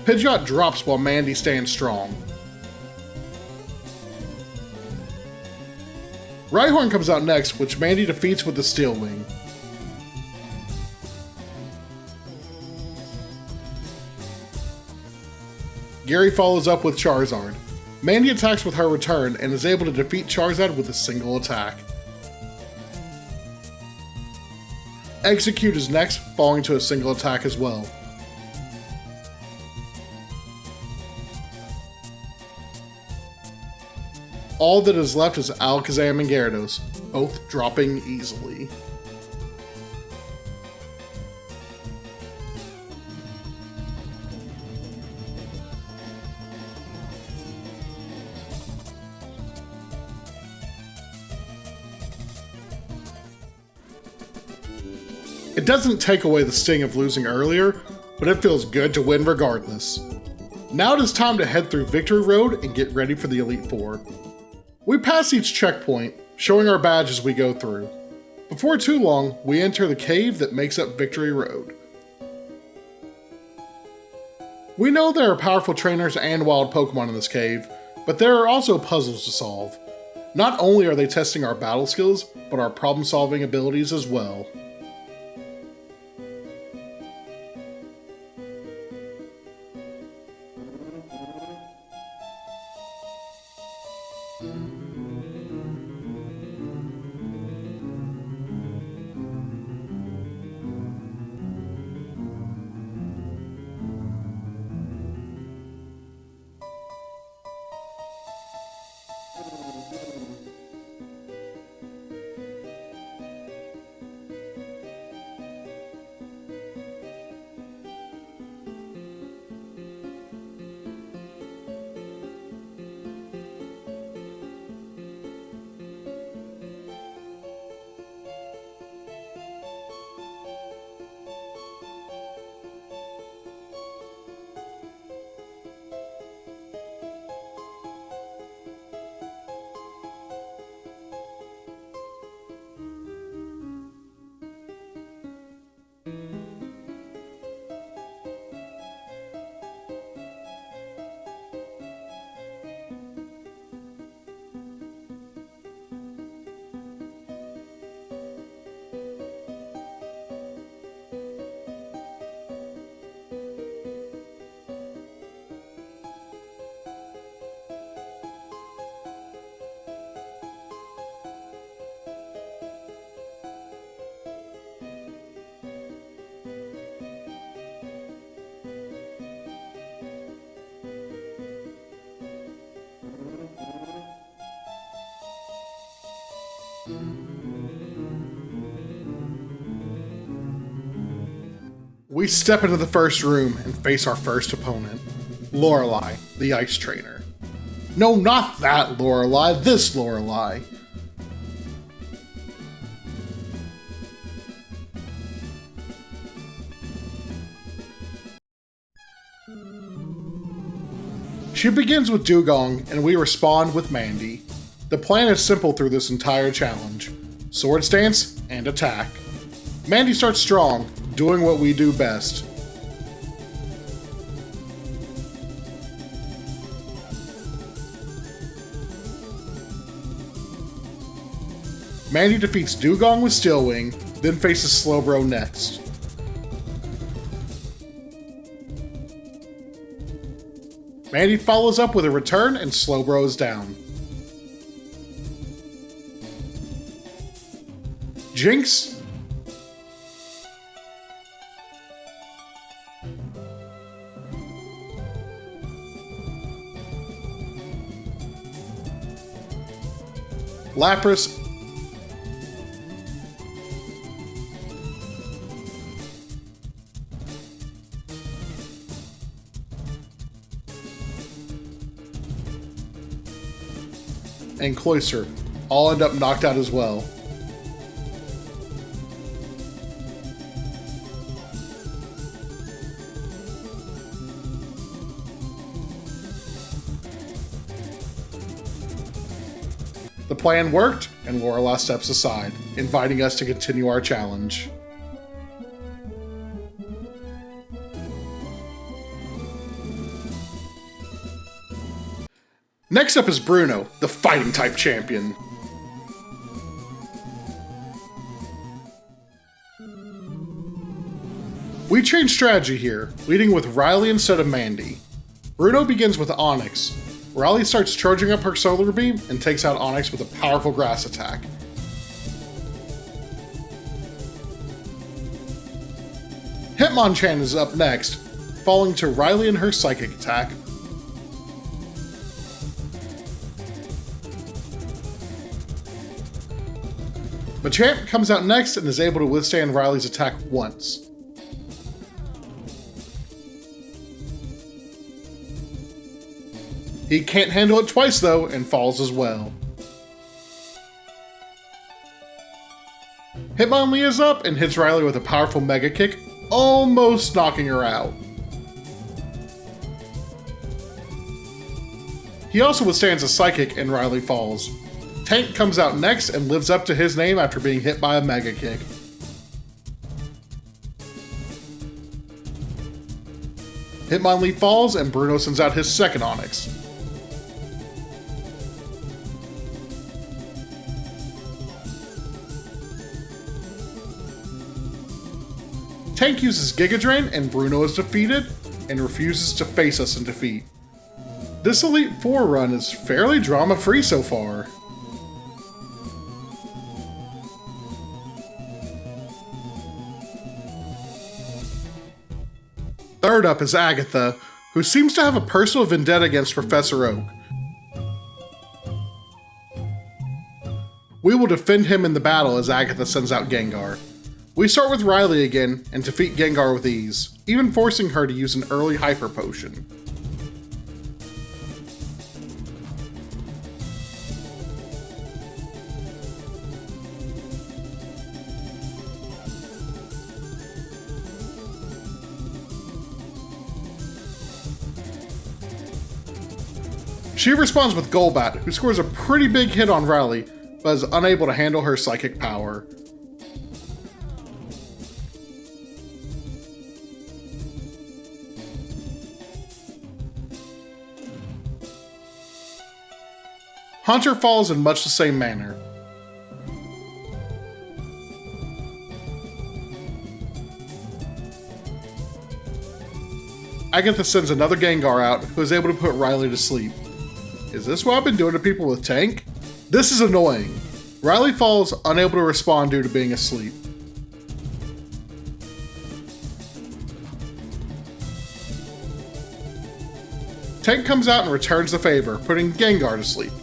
Pidgeot drops while Mandy stands strong. Rhyhorn comes out next, which Mandy defeats with the Steel Wing. Gary follows up with Charizard. Mandy attacks with her return and is able to defeat Charizard with a single attack. Execute is next, falling to a single attack as well. All that is left is Alakazam and Gyarados, both dropping easily. It doesn't take away the sting of losing earlier, but it feels good to win regardless. Now it is time to head through Victory Road and get ready for the Elite Four. We pass each checkpoint, showing our badge as we go through. Before too long, we enter the cave that makes up Victory Road. We know there are powerful trainers and wild Pokémon in this cave, but there are also puzzles to solve. Not only are they testing our battle skills, but our problem-solving abilities as well. We step into the first room and face our first opponent, Lorelei, the Ice Trainer. No, not that Lorelei, this Lorelei. She begins with Dugong, and we respond with Mandy. The plan is simple through this entire challenge. Sword stance and attack. Mandy starts strong, doing what we do best. Mandy defeats Dugong with Steel Wing, then faces Slowbro next. Mandy follows up with a return and Slowbro is down. Jinx. Lapras. And Cloyster all end up knocked out as well. The plan worked, and Lorelei steps aside, inviting us to continue our challenge. Next up is Bruno, the fighting-type champion. We change strategy here, leading with Riley instead of Mandy. Bruno begins with Onyx. Riley starts charging up her Solar Beam and takes out Onyx with a powerful grass attack. Hitmonchan is up next, falling to Riley and her Psychic attack. Machamp comes out next and is able to withstand Riley's attack once. He can't handle it twice though, and falls as well. Hitmonlee is up and hits Riley with a powerful Mega Kick, almost knocking her out. He also withstands a Psychic and Riley falls. Tank comes out next and lives up to his name after being hit by a Mega Kick. Hitmonlee falls and Bruno sends out his second Onyx. Tank uses Giga Drain and Bruno is defeated and refuses to face us in defeat. This Elite Four run is fairly drama-free so far. Third up is Agatha, who seems to have a personal vendetta against Professor Oak. We will defend him in the battle as Agatha sends out Gengar. We start with Riley again and defeat Gengar with ease, even forcing her to use an early Hyper Potion. She responds with Golbat, who scores a pretty big hit on Riley, but is unable to handle her psychic power. Hunter falls in much the same manner. Agatha sends another Gengar out, who is able to put Riley to sleep. Is this what I've been doing to people with Tank? This is annoying. Riley falls, unable to respond due to being asleep. Tank comes out and returns the favor, putting Gengar to sleep.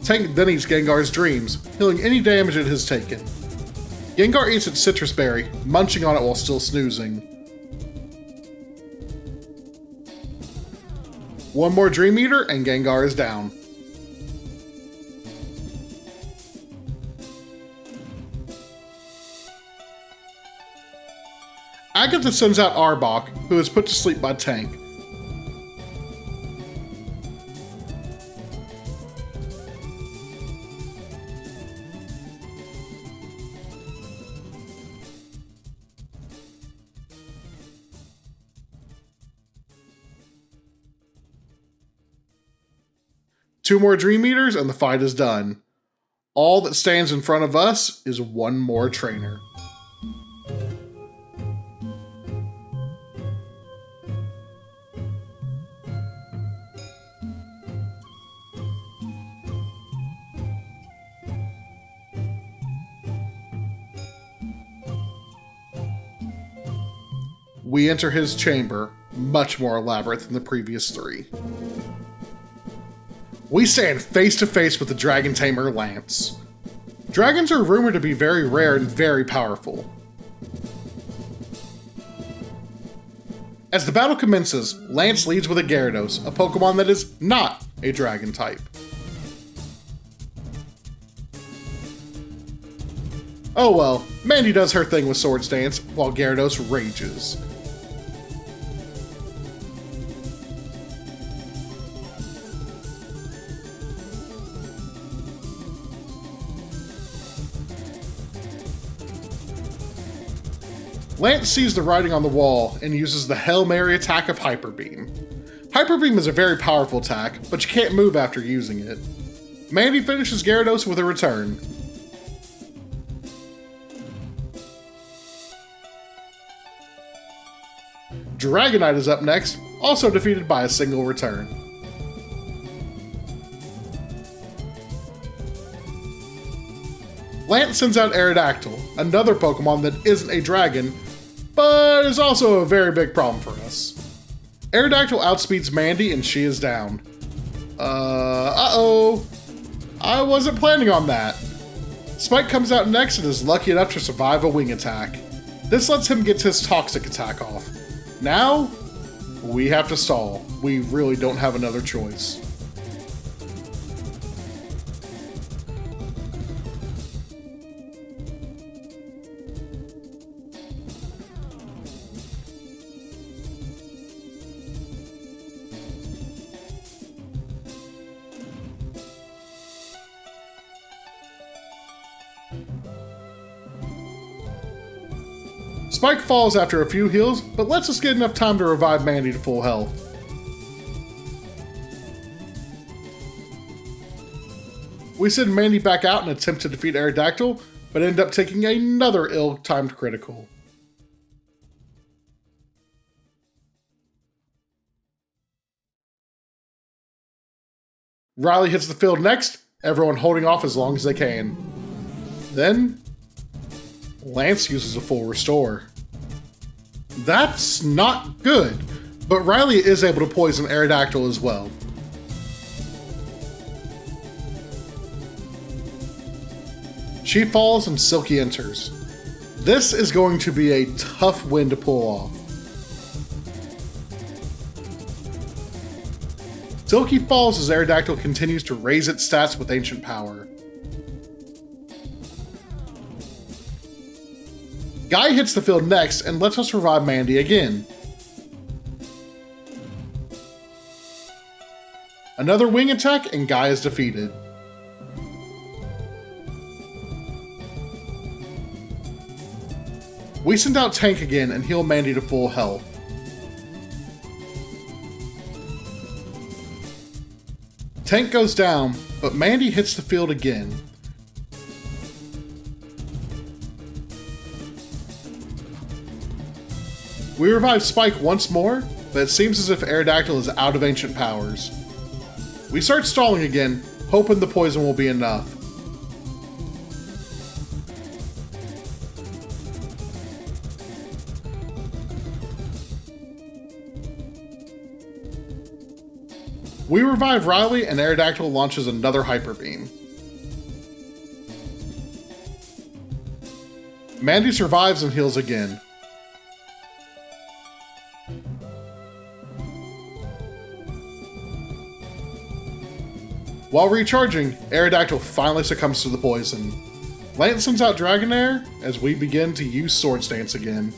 Tank then eats Gengar's dreams, healing any damage it has taken. Gengar eats its citrus berry, munching on it while still snoozing. One more Dream Eater and Gengar is down. Agatha sends out Arbok, who is put to sleep by Tank. Two more Dream Eaters and the fight is done. All that stands in front of us is one more trainer. We enter his chamber, much more elaborate than the previous three. We stand face to face with the Dragon Tamer Lance. Dragons are rumored to be very rare and very powerful. As the battle commences, Lance leads with a Gyarados, a Pokemon that is not a Dragon type. Oh well, Mandy does her thing with Swords Dance, while Gyarados rages. Lance sees the writing on the wall and uses the Hail Mary attack of Hyper Beam. Hyper Beam is a very powerful attack, but you can't move after using it. Mandy finishes Gyarados with a return. Dragonite is up next, also defeated by a single return. Lance sends out Aerodactyl, another Pokemon that isn't a dragon, but is also a very big problem for us. Aerodactyl outspeeds Mandy and she is down. Uh-oh. I wasn't planning on that. Spike comes out next and is lucky enough to survive a wing attack. This lets him get his toxic attack off. Now, we have to stall. We really don't have another choice. Spike falls after a few heals, but lets us get enough time to revive Mandy to full health. We send Mandy back out and attempt to defeat Aerodactyl, but end up taking another ill-timed critical. Riley hits the field next, everyone holding off as long as they can. Then, Lance uses a full restore. That's not good, but Riley is able to poison Aerodactyl as well. She falls and Silky enters. This is going to be a tough win to pull off. Silky falls as Aerodactyl continues to raise its stats with Ancient Power. Guy hits the field next and lets us revive Mandy again. Another wing attack and Guy is defeated. We send out Tank again and heal Mandy to full health. Tank goes down, but Mandy hits the field again. We revive Spike once more, but it seems as if Aerodactyl is out of Ancient Powers. We start stalling again, hoping the poison will be enough. We revive Riley and Aerodactyl launches another Hyper Beam. Mandy survives and heals again. While recharging, Aerodactyl finally succumbs to the poison. Lance sends out Dragonair as we begin to use Swords Dance again.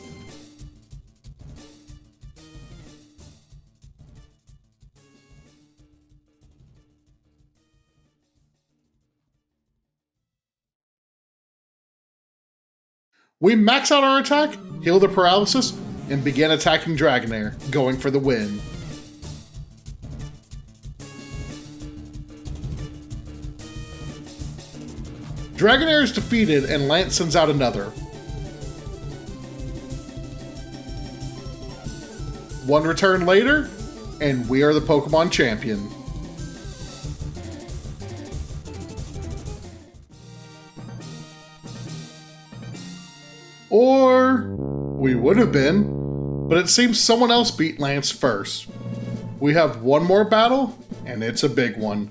We max out our attack, heal the paralysis, and begin attacking Dragonair, going for the win. Dragonair is defeated and Lance sends out another. One return later, and we are the Pokemon champion. Or we would have been, but it seems someone else beat Lance first. We have one more battle, and it's a big one.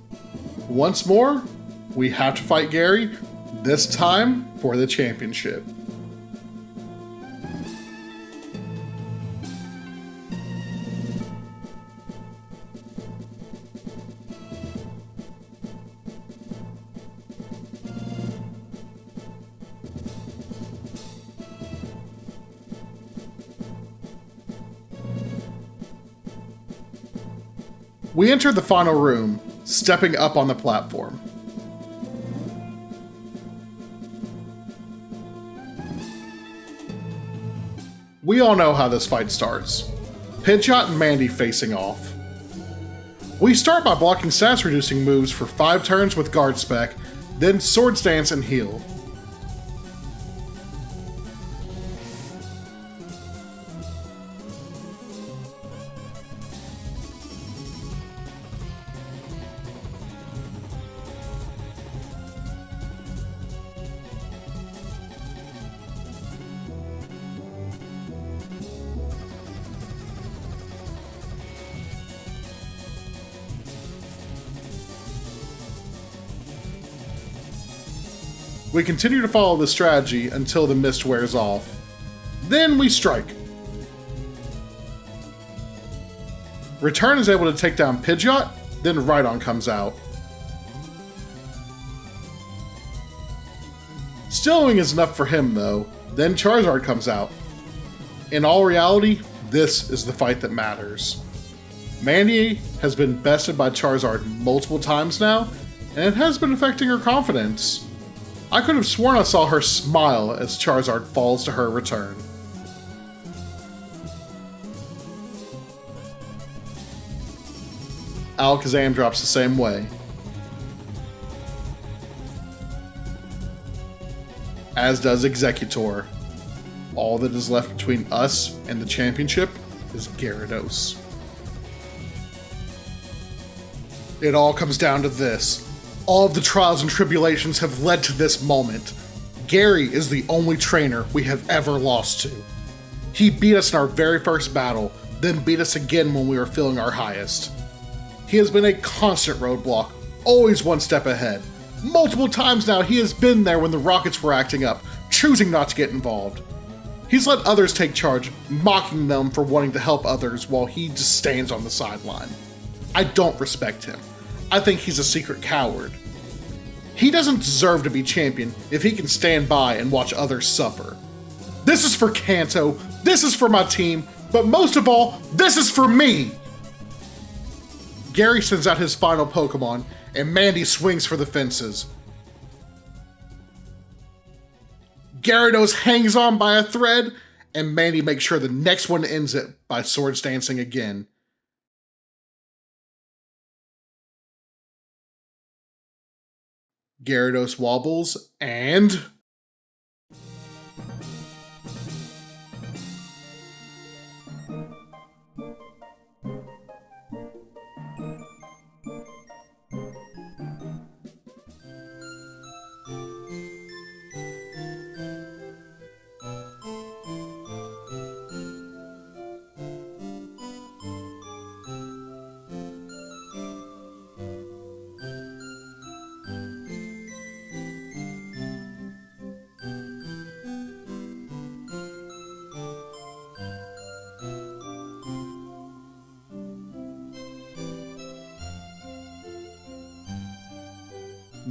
Once more, we have to fight Gary, this time for the championship. We enter the final room, stepping up on the platform. We all know how this fight starts. Pidgeot and Mandy facing off. We start by blocking stats reducing moves for 5 turns with Guard Spec, then Swords Dance and heal. We continue to follow the strategy until the mist wears off. Then we strike. Return is able to take down Pidgeot, then Rhydon comes out. Stillwing is enough for him though, then Charizard comes out. In all reality, this is the fight that matters. Mandy has been bested by Charizard multiple times now, and it has been affecting her confidence. I could have sworn I saw her smile as Charizard falls to her return. Alakazam drops the same way. as does Executor. All that is left between us and the championship is Gyarados. It all comes down to this. All of the trials and tribulations have led to this moment. Gary is the only trainer we have ever lost to. He beat us in our very first battle, then beat us again when we were feeling our highest. He has been a constant roadblock, always one step ahead. Multiple times now he has been there when the Rockets were acting up, choosing not to get involved. He's let others take charge, mocking them for wanting to help others while he just stands on the sideline. I don't respect him. I think he's a secret coward. He doesn't deserve to be champion if he can stand by and watch others suffer. This is for Kanto, this is for my team, but most of all, this is for me! Gary sends out his final Pokemon, and Mandy swings for the fences. Gyarados hangs on by a thread, and Mandy makes sure the next one ends it by swords dancing again. Gyarados wobbles, and...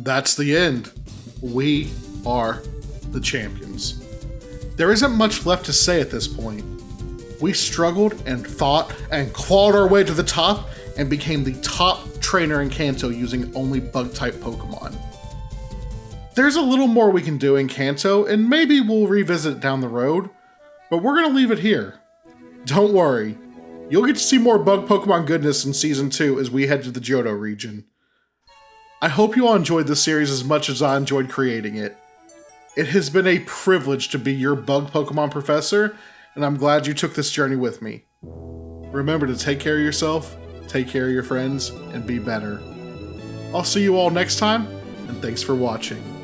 That's the end. We are the champions. There isn't much left to say at this point. We struggled and fought and clawed our way to the top and became the top trainer in Kanto using only bug-type Pokemon. There's a little more we can do in Kanto, and maybe we'll revisit it down the road, but we're gonna leave it here. Don't worry, you'll get to see more bug Pokemon goodness in Season 2 as we head to the Johto region. I hope you all enjoyed this series as much as I enjoyed creating it. It has been a privilege to be your bug Pokemon professor, and I'm glad you took this journey with me. Remember to take care of yourself, take care of your friends, and be better. I'll see you all next time, and thanks for watching.